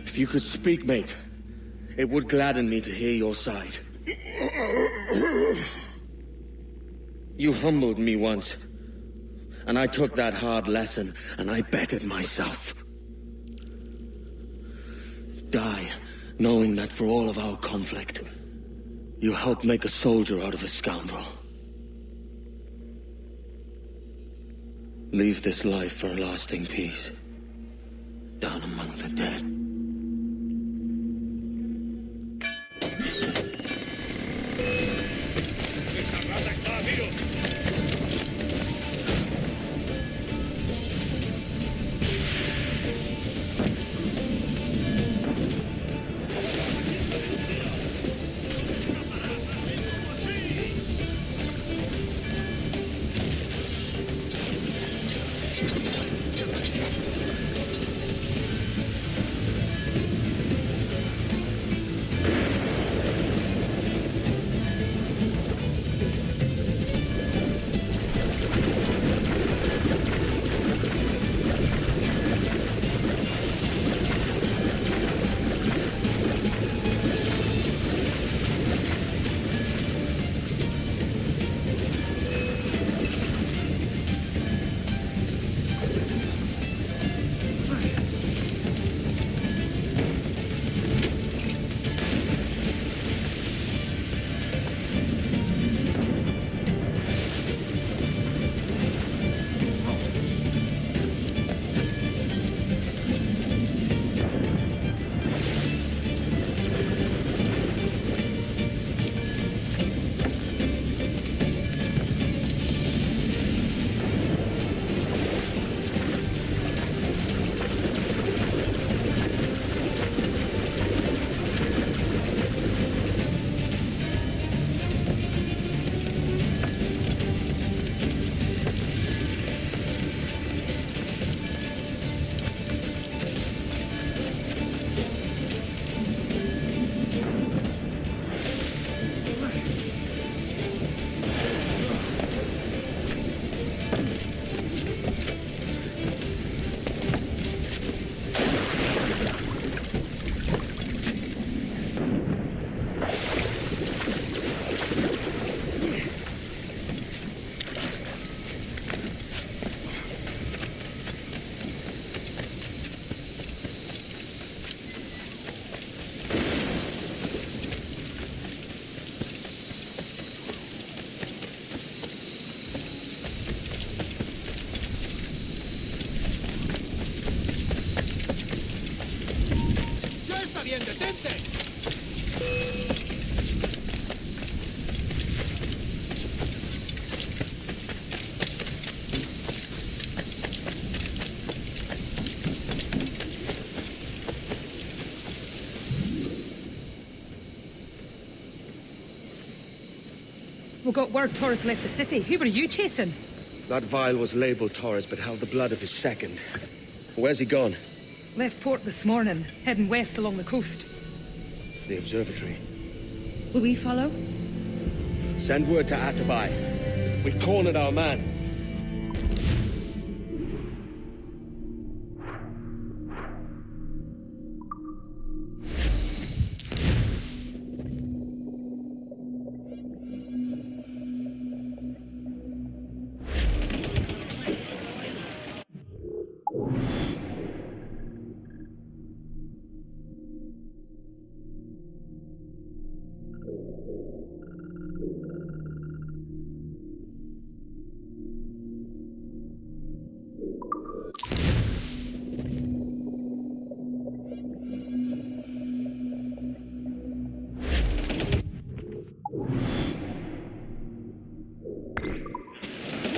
If you could speak, mate, it would gladden me to hear your side. You humbled me once, and I took that hard lesson, and I bettered myself. Die, knowing that for all of our conflict, you helped make a soldier out of a scoundrel. Leave this life for a lasting peace, down among the dead. está bien, detente. We got word Torres left the city. Who were you chasing? That vial was labeled Torres, but held the blood of his second. Where's he gone? Left port this morning, heading west along the coast. The observatory. Will we follow? Send word to Atabai. We've cornered our man.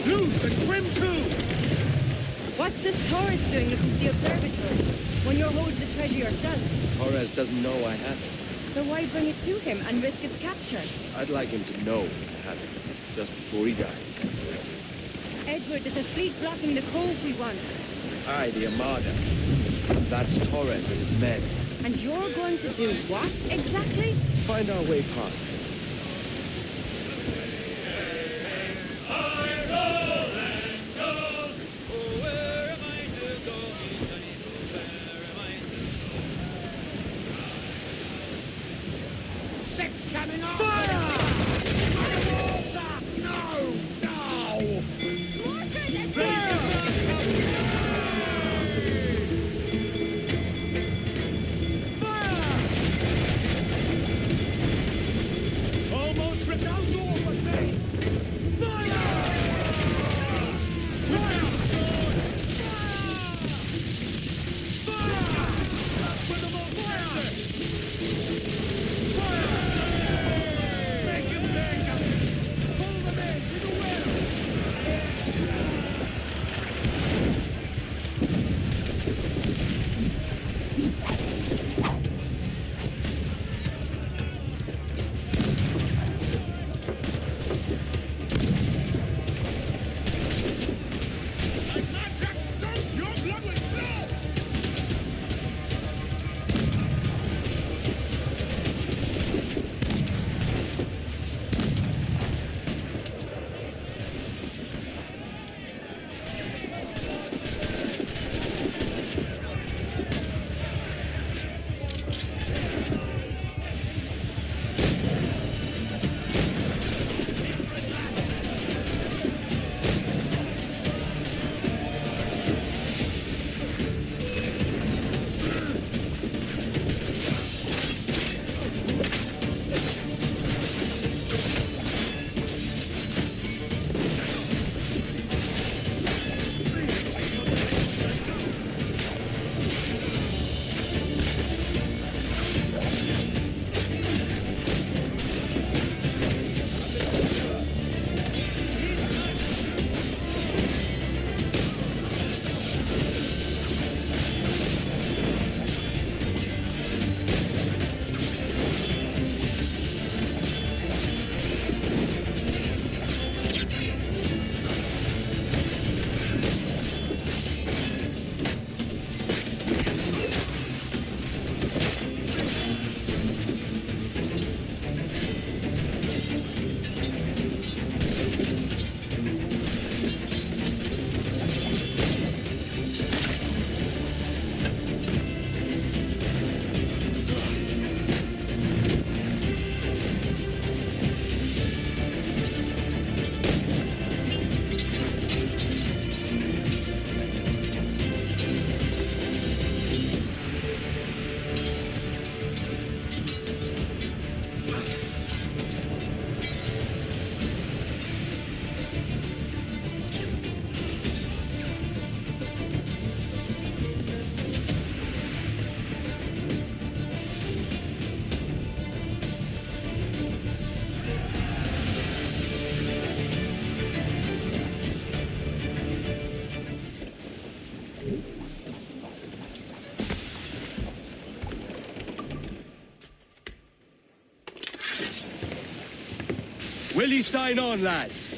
Loose and trim too! What's this Torres doing looking for the observatory when you're holding the treasure yourself? Torres doesn't know I have it. So why bring it to him and risk its capture? I'd like him to know I have it, just before he dies. Edward, there's a fleet blocking the cove we want. Aye, the Armada. That's Torres and his men. And you're going to do what exactly? Find our way past them. Coming up! Fire! No! No! Will ye sign on, lads?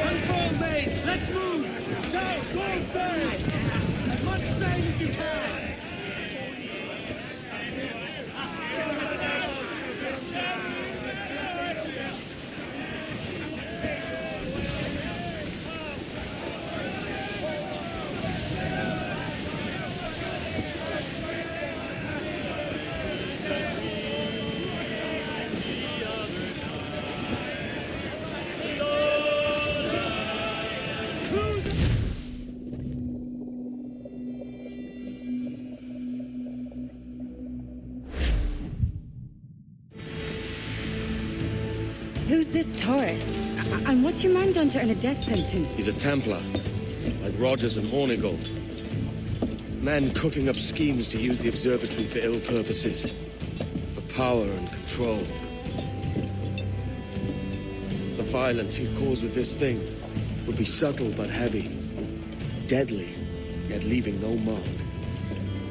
Control, mates! Let's move! Go, sword sail! As much sail as you can! Who's this Taurus? And what's your man done to earn a death sentence? He's a Templar, like Rogers and Hornigold. Men cooking up schemes to use the Observatory for ill purposes. For power and control. The violence he'd cause with this thing would be subtle but heavy. Deadly, yet leaving no mark.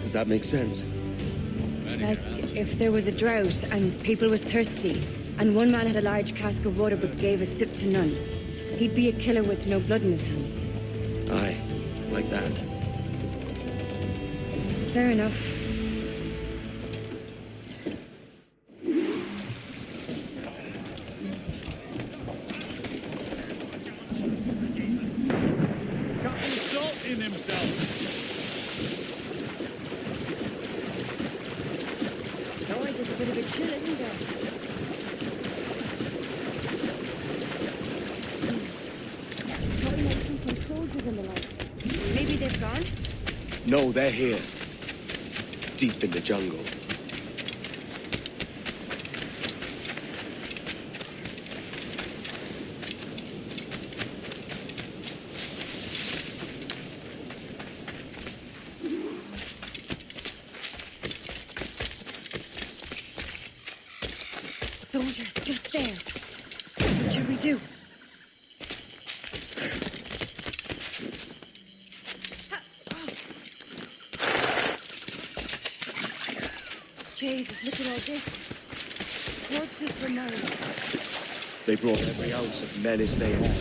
Does that make sense? Like, if there was a drought and people was thirsty, and one man had a large cask of water but gave a sip to none, he'd be a killer with no blood in his hands. Aye, like that. Fair enough. Got some salt in himself. Oh, there's a bit of a chill, isn't there? Probably like some soldiers in the light. Maybe they've gone? No, they're here. Deep in the jungle. Soldiers, just there. What should we do? Jesus, look at all this. Corpses for mine. They brought every ounce of menace they had.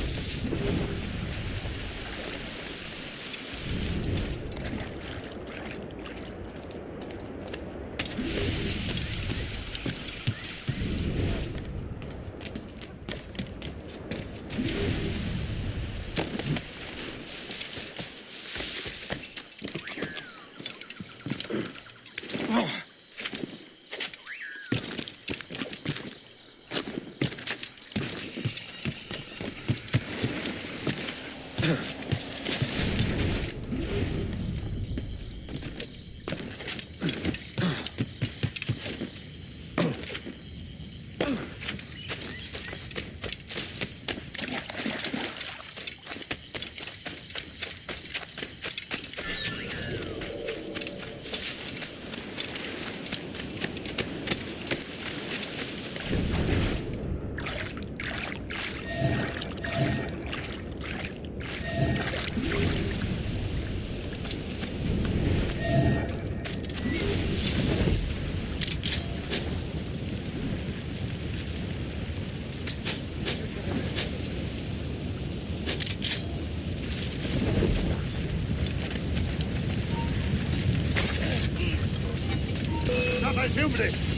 Hubris!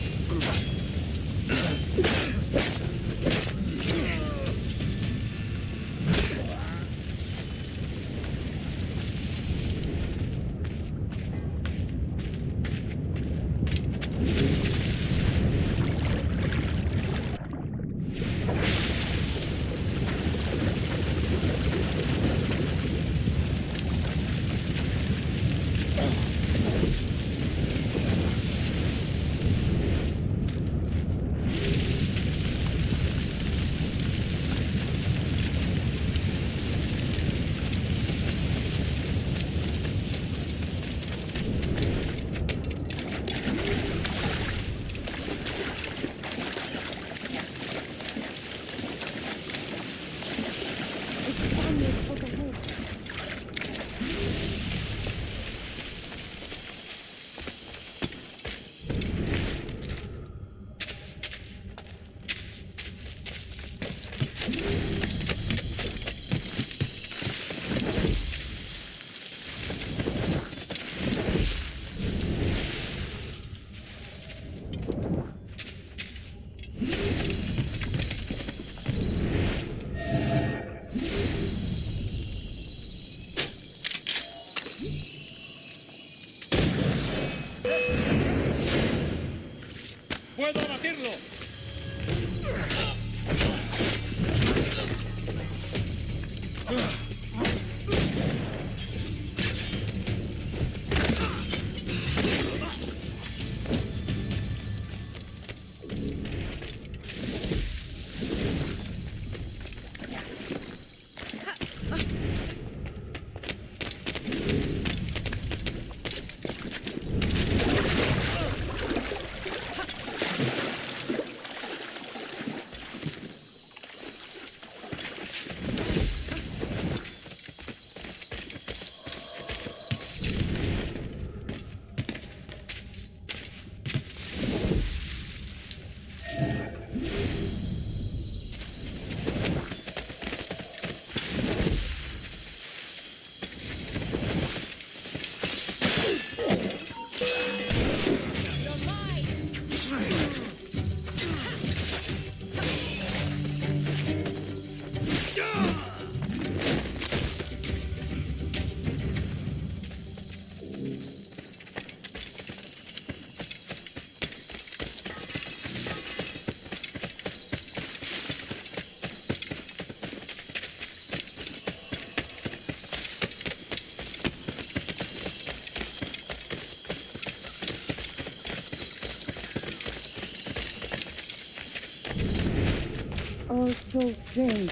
all so strange.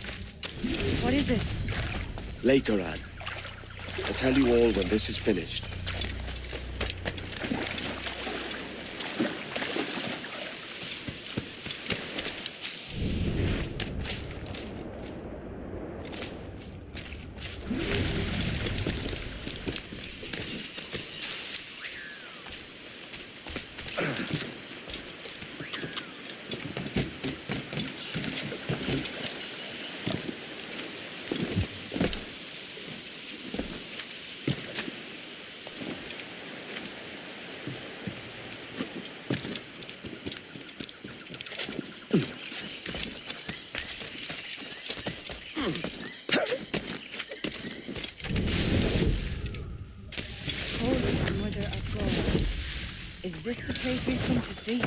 What is this? Later, Anne. I'll tell you all when this is finished. Is this the place we've come to see?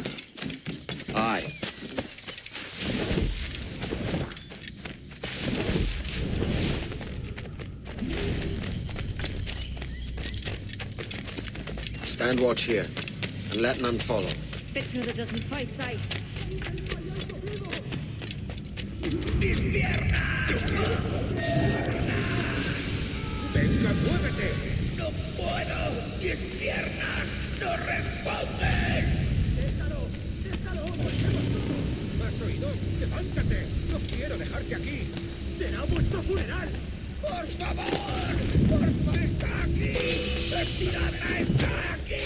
Aye. Stand watch here, and let none follow. Fits another dozen fights, aye. ¡Venga, muévete! ¡No puedo! ¡Mis piernas no responden! ¡Déjalo! ¡Déjalo! ¿Me has oído? ¡Levántate! ¡No quiero dejarte aquí! ¡Será vuestro funeral! ¡Por favor! ¡Por favor! ¡Está aquí! ¡El pirata está aquí!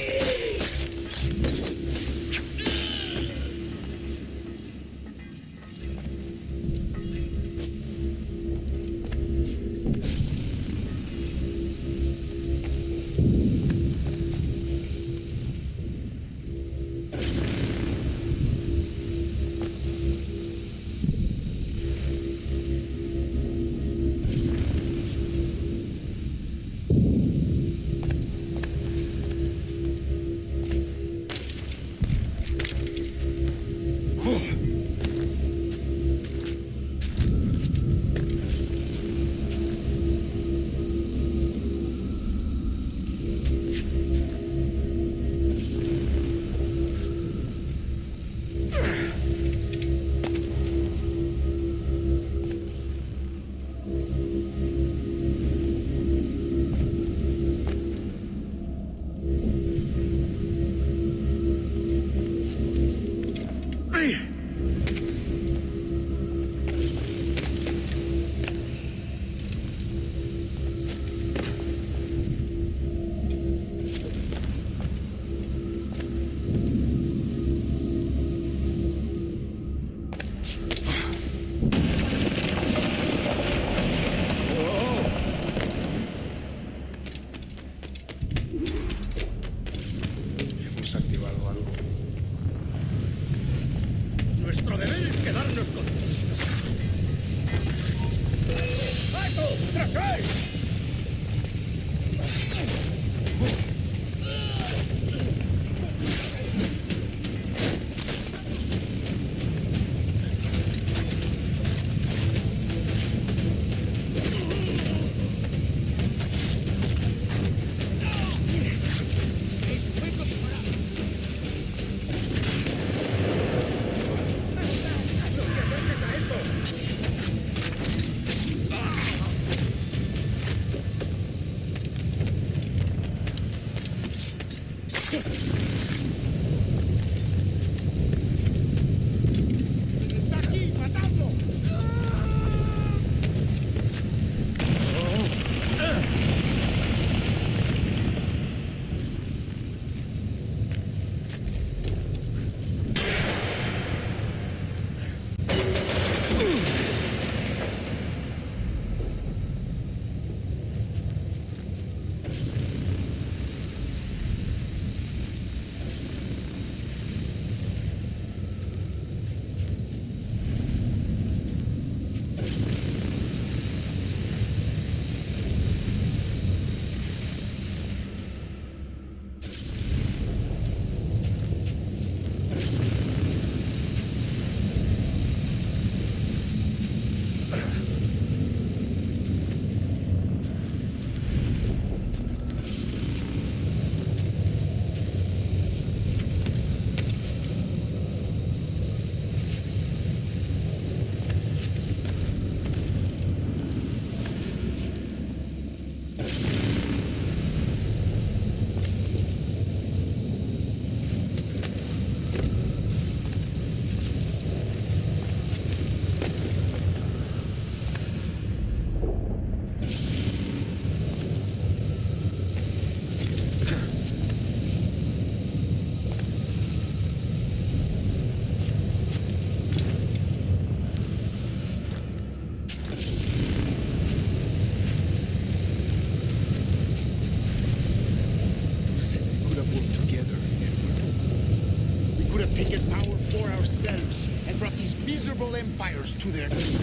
to their knees.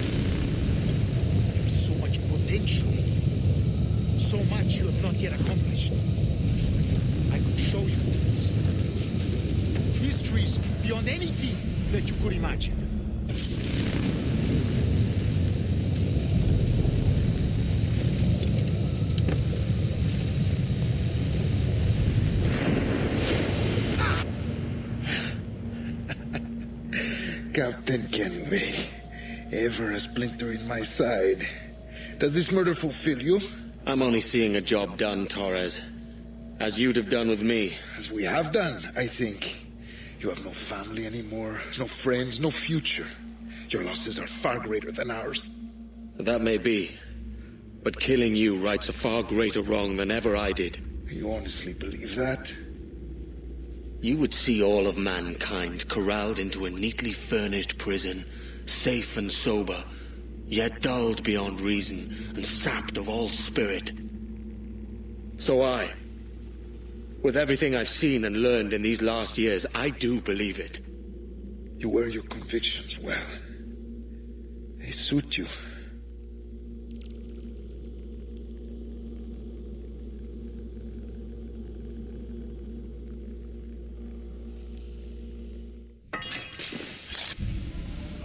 There's so much potential. So much you have not yet accomplished. I could show you things. Mysteries beyond anything that you could imagine. Captain Kenway, ever a splinter in my side. Does this murder fulfill you? I'm only seeing a job done, Torres. As you'd have done with me. As we have done, I think. You have no family anymore, no friends, no future. Your losses are far greater than ours. That may be. But killing you rights a far greater wrong than ever I did. You honestly believe that? You would see all of mankind corralled into a neatly furnished prison, safe and sober, yet dulled beyond reason and sapped of all spirit. So with everything I've seen and learned in these last years, I do believe it. You wear your convictions well. They suit you.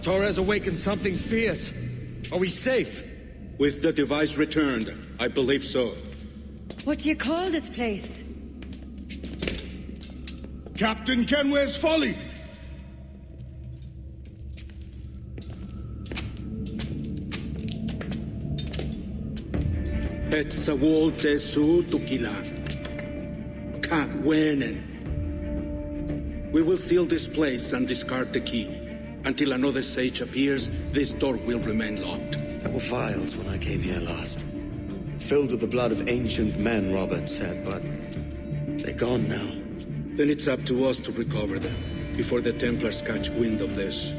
Torres awakened something fierce. Are we safe? With the device returned, I believe so. What do you call this place? Captain Kenway's Folly! Etsawolte su tukila. Ka wenen. We will seal this place and discard the key. Until another sage appears, this door will remain locked. There were vials when I came here last. Filled with the blood of ancient men, Robert said, but they're gone now. Then it's up to us to recover them, before the Templars catch wind of this.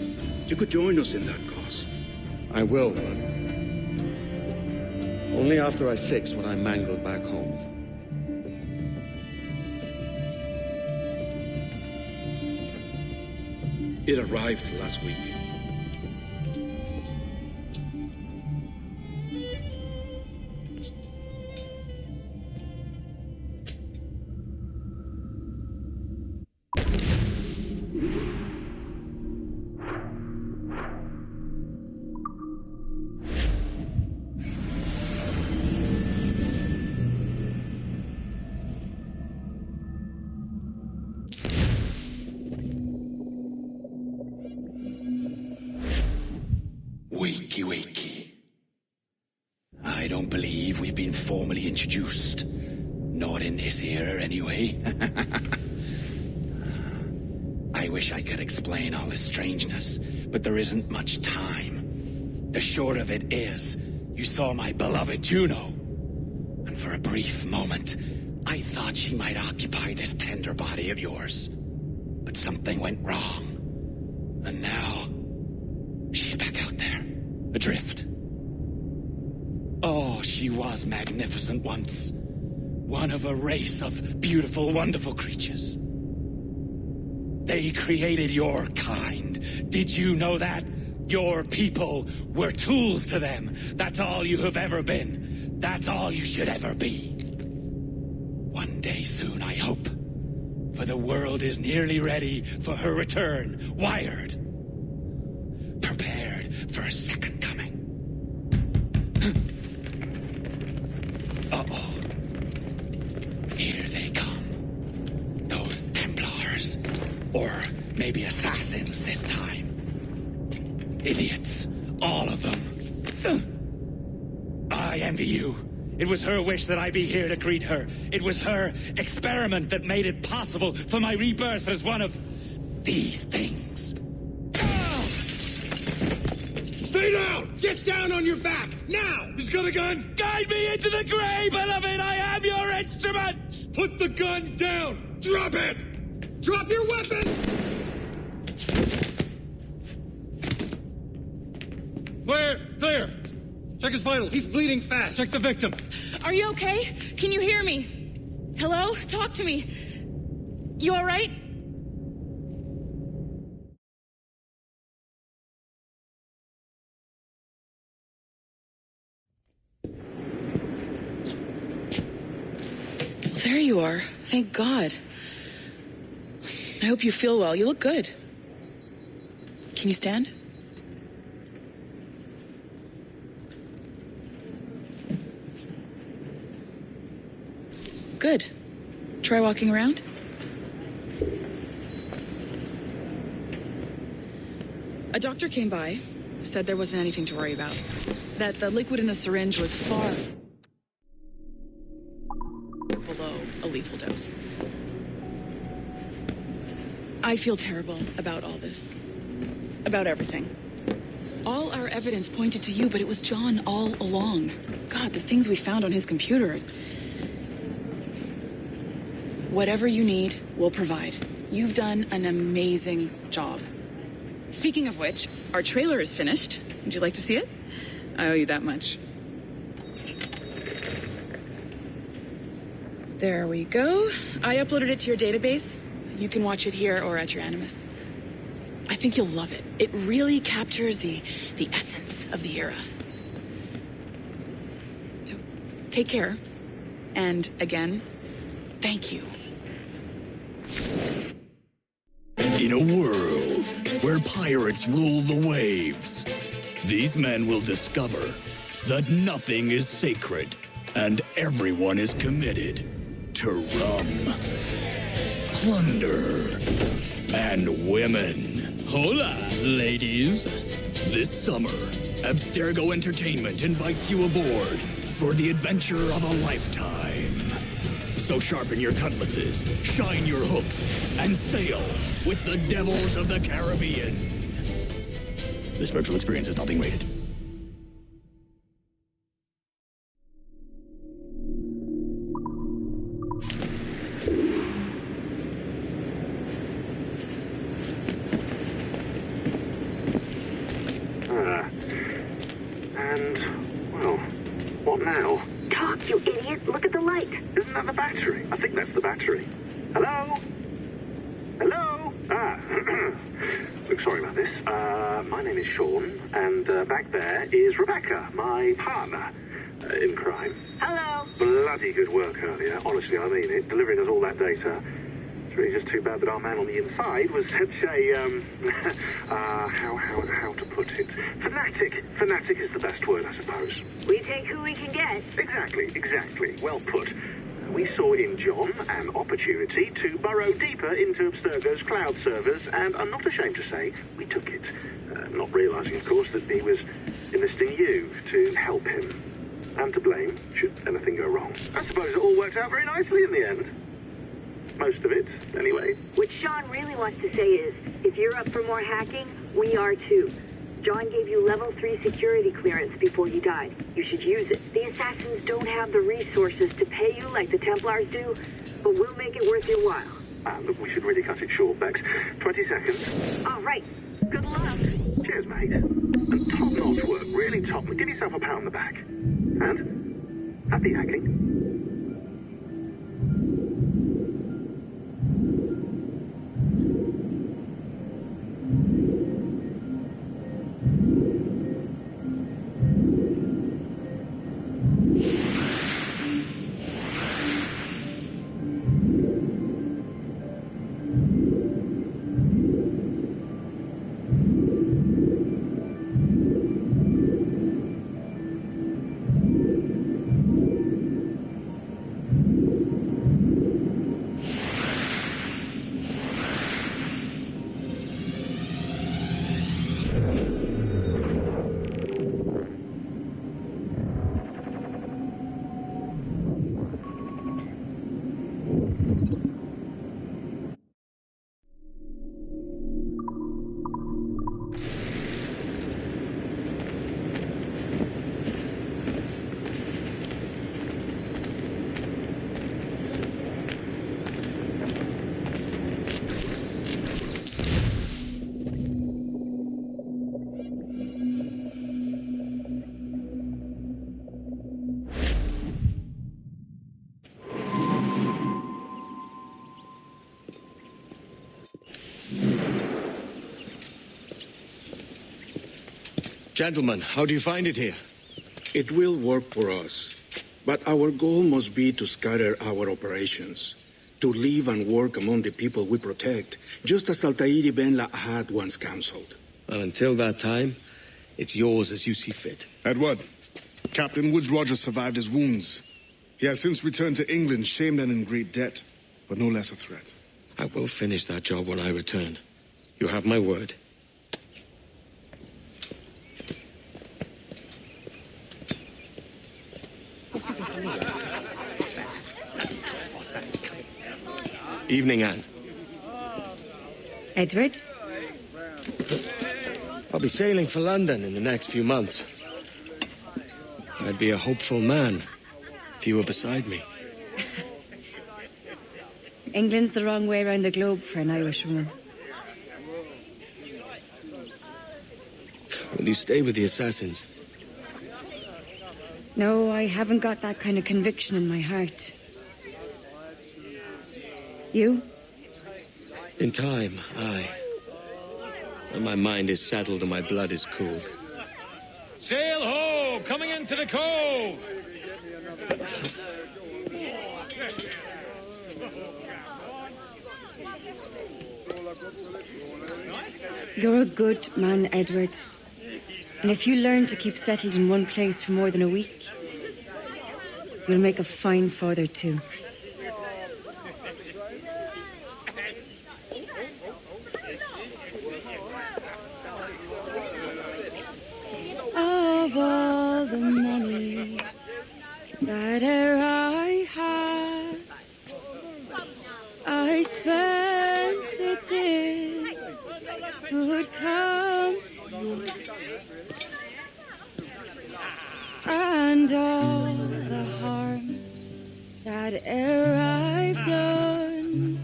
You could join us in that cause. I will, but only after I fix what I mangled back home. It arrived last week. Wakey. I don't believe we've been formally introduced. Not in this era, anyway. I wish I could explain all this strangeness, but there isn't much time. The short of it is, you saw my beloved Juno. And for a brief moment, I thought she might occupy this tender body of yours. But something went wrong. And now, she's back out there. Adrift. Oh, she was magnificent once. One of a race of beautiful, wonderful creatures. They created your kind. Did you know that? Your people were tools to them. That's all you have ever been. That's all you should ever be. One day soon, I hope. For the world is nearly ready for her return. Wired. Prepared for a second coming. Uh-oh. Here they come. Those Templars. Or maybe assassins this time. Idiots. All of them. I envy you. It was her wish that I be here to greet her. It was her experiment that made it possible for my rebirth as one of these things. Stay down! Get down on your back! Now! He's got a gun! Guide me into the grave, beloved! I am your instrument! Put the gun down! Drop it! Drop your weapon! Clear! Check his vitals. He's bleeding fast. Check the victim. Are you okay? Can you hear me? Hello? Talk to me. You all right? There you are. Thank God. I hope you feel well. You look good. Can you stand? Good. Try walking around. A doctor came by, said there wasn't anything to worry about. That the liquid in the syringe was far below a lethal dose. I feel terrible about all this. About everything. All our evidence pointed to you, but it was John all along. God, the things we found on his computer. Whatever you need, we'll provide. You've done an amazing job. Speaking of which, our trailer is finished. Would you like to see it? I owe you that much. There we go. I uploaded it to your database. You can watch it here or at your Animus. I think you'll love it. It really captures the essence of the era. So, take care. And again, thank you. In a world where pirates rule the waves, these men will discover that nothing is sacred and everyone is committed to rum, plunder, and women. Hola, ladies. This summer, Abstergo Entertainment invites you aboard for the adventure of a lifetime. So sharpen your cutlasses, shine your hooks, and sail with the devils of the Caribbean. This virtual experience is not being rated. What now? Talk, you idiot! Look at the light! Isn't that the battery? I think that's the battery. Hello? Hello? Look, sorry about this. My name is Sean, and back there is Rebecca, my partner in crime. Hello! Bloody good work earlier. Honestly, I mean it. Delivering us all that data. It's really just too bad that our man on the inside was such a, how to put it? Fanatic. Fanatic is the best word, I suppose. We take who we can get. Exactly. Well put. We saw in John an opportunity to burrow deeper into Abstergo's cloud servers, and I'm not ashamed to say we took it. Not realizing, of course, that he was enlisting you to help him. And to blame, should anything go wrong. I suppose it all worked out very nicely in the end. Most of it, anyway. What Sean really wants to say is, if you're up for more hacking, we are too. John gave you level 3 security clearance before he died. You should use it. The assassins don't have the resources to pay you like the Templars do, but we'll make it worth your while. Look, we should really cut it short, Bex. 20 seconds. All right. Good luck. Cheers, mate. And top-notch work. Really top. Give yourself a pat on the back. And happy hacking. Gentlemen, how do you find it here? It will work for us. But our goal must be to scatter our operations, to live and work among the people we protect, just as Altair ibn La'ad once counseled. Well, until that time, it's yours as you see fit. Edward, Captain Woods Rogers survived his wounds. He has since returned to England, shamed and in great debt, but no less a threat. I will finish that job when I return. You have my word. Evening, Anne. Edward? I'll be sailing for London in the next few months. I'd be a hopeful man if you were beside me. England's the wrong way around the globe for an Irish woman. Will you stay with the assassins? No, I haven't got that kind of conviction in my heart. You? In time, aye. When my mind is settled and my blood is cooled. Sail ho! Coming into the cove! You're a good man, Edward. And if you learn to keep settled in one place for more than a week, you'll make a fine father too. Of all the money that I had, I spent it in good company, and all the harm that I've done,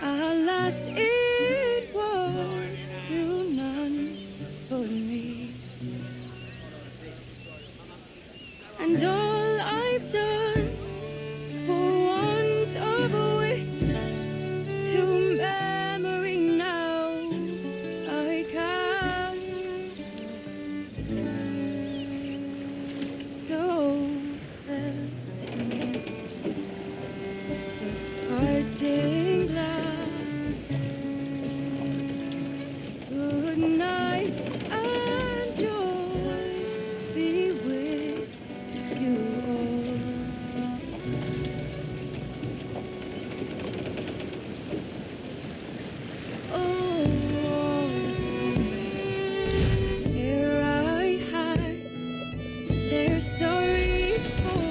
alas, it was to none but me. And all I've done for want of wit, to memory now I can't. So felt the parting glass. Good night and joy be with you all. Oh, all the moments here I had, they're sorry for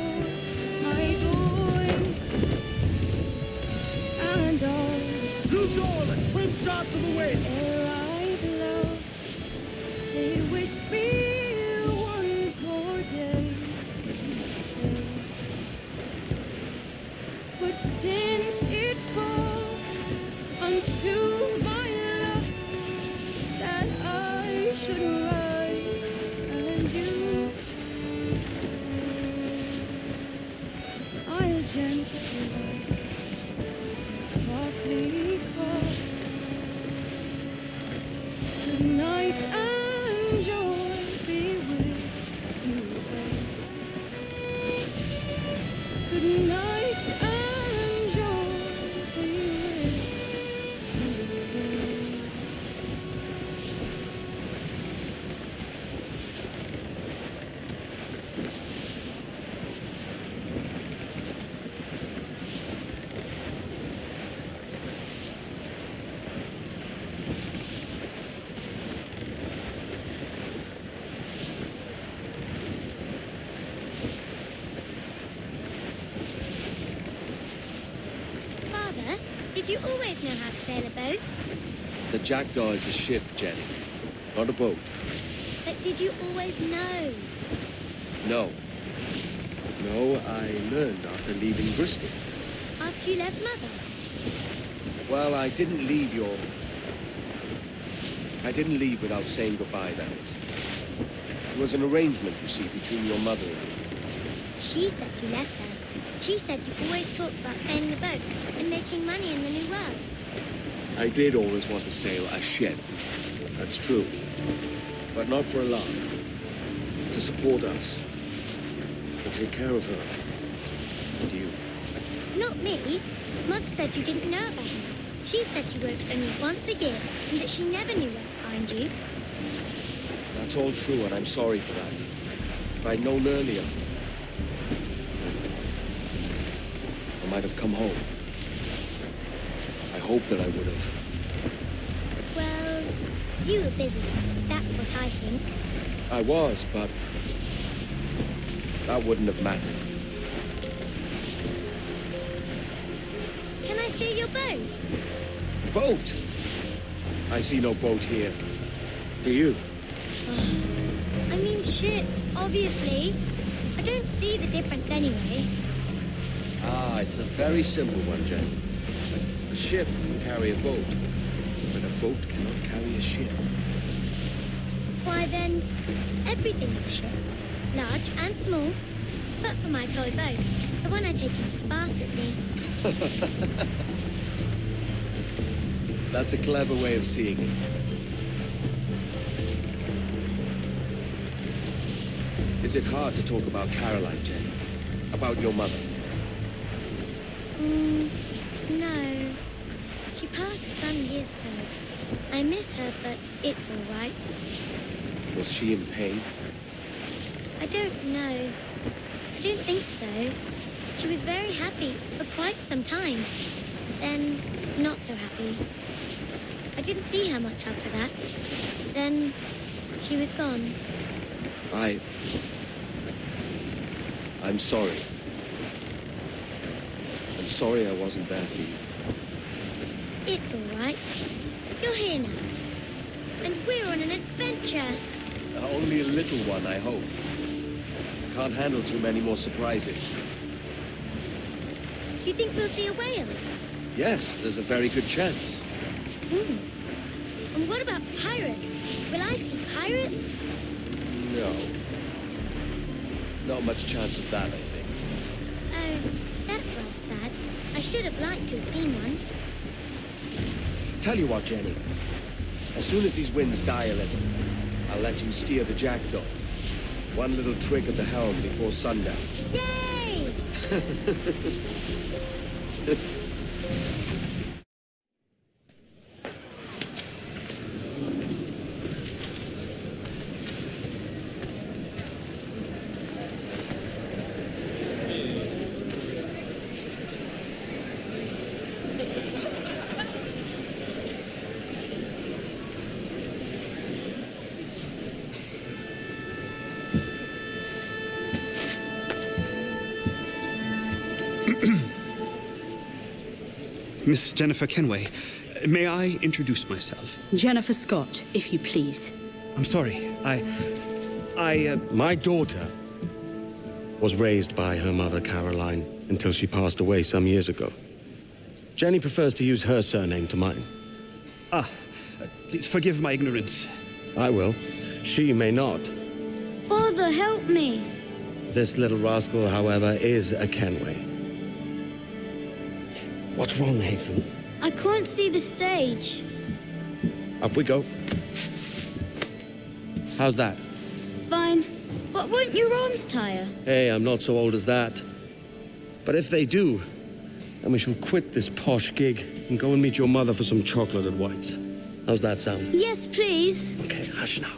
my going, and all the Loose all and trim shot to the wind! I've loved, they wish me one more day to stay. But since it falls unto my lot that I should rise and you should, I'll gently, softly call. Good night and joy be with you all. Good night and joy be with you all. Father, did you always know how to sail a boat? The Jackdaw is a ship, Jenny, not a boat. But did you always know? No. No, I learned after leaving Bristol. After you left Mother? Well, I didn't leave without saying goodbye, that is. It was an arrangement, you see, between your mother and me. She said you left her. She said you always talked about sailing a boat and making money in the New World. I did always want to sail a ship. That's true. But not for a long. To support us. to take care of her. And you. Not me. Mother said you didn't know about me. She said you wrote only once a year and that she never knew where to find you. That's all true, and I'm sorry for that. If I'd known earlier, I might have come home. I hope that I would have. Well, you were busy. That's what I think. I was, but that wouldn't have mattered. Can I steal your boat? Boat? I see no boat here. Do you? I mean ship, obviously. I don't see the difference anyway. Ah, it's a very simple one, Jen. A ship can carry a boat, but a boat cannot carry a ship. Why then, everything is a ship. Large and small. But for my toy boat, the one I take into the bath with me. That's a clever way of seeing it. Is it hard to talk about Caroline, Jen? About your mother? No. She passed some years ago. I miss her, but it's all right. Was she in pain? I don't know. I don't think so. She was very happy for quite some time. Then, not so happy. I didn't see her much after that. Then, she was gone. I'm sorry. I'm sorry I wasn't there for you. It's all right. You're here now. And we're on an adventure. Only a little one, I hope. Can't handle too many more surprises. Do you think we'll see a whale? Yes, there's a very good chance. And what about pirates? Will I see pirates? No. Not much chance of that, I think. Oh, that's rather sad. I should have liked to have seen one. Tell you what, Jenny. As soon as these winds die a little, I'll let you steer the jackdaw. One little trick at the helm before sundown. Yay! Miss Jennifer Kenway, may I introduce myself? Jennifer Scott, if you please. I'm sorry, My daughter was raised by her mother, Caroline, until she passed away some years ago. Jenny prefers to use her surname to mine. Please forgive my ignorance. I will. She may not. Father, help me. This little rascal, however, is a Kenway. What's wrong, Haytham? I can't see the stage. Up we go. How's that? Fine. But won't your arms tire? Hey, I'm not so old as that. But if they do, then we shall quit this posh gig and go and meet your mother for some chocolate at White's. How's that sound? Yes, please. Okay, hush now.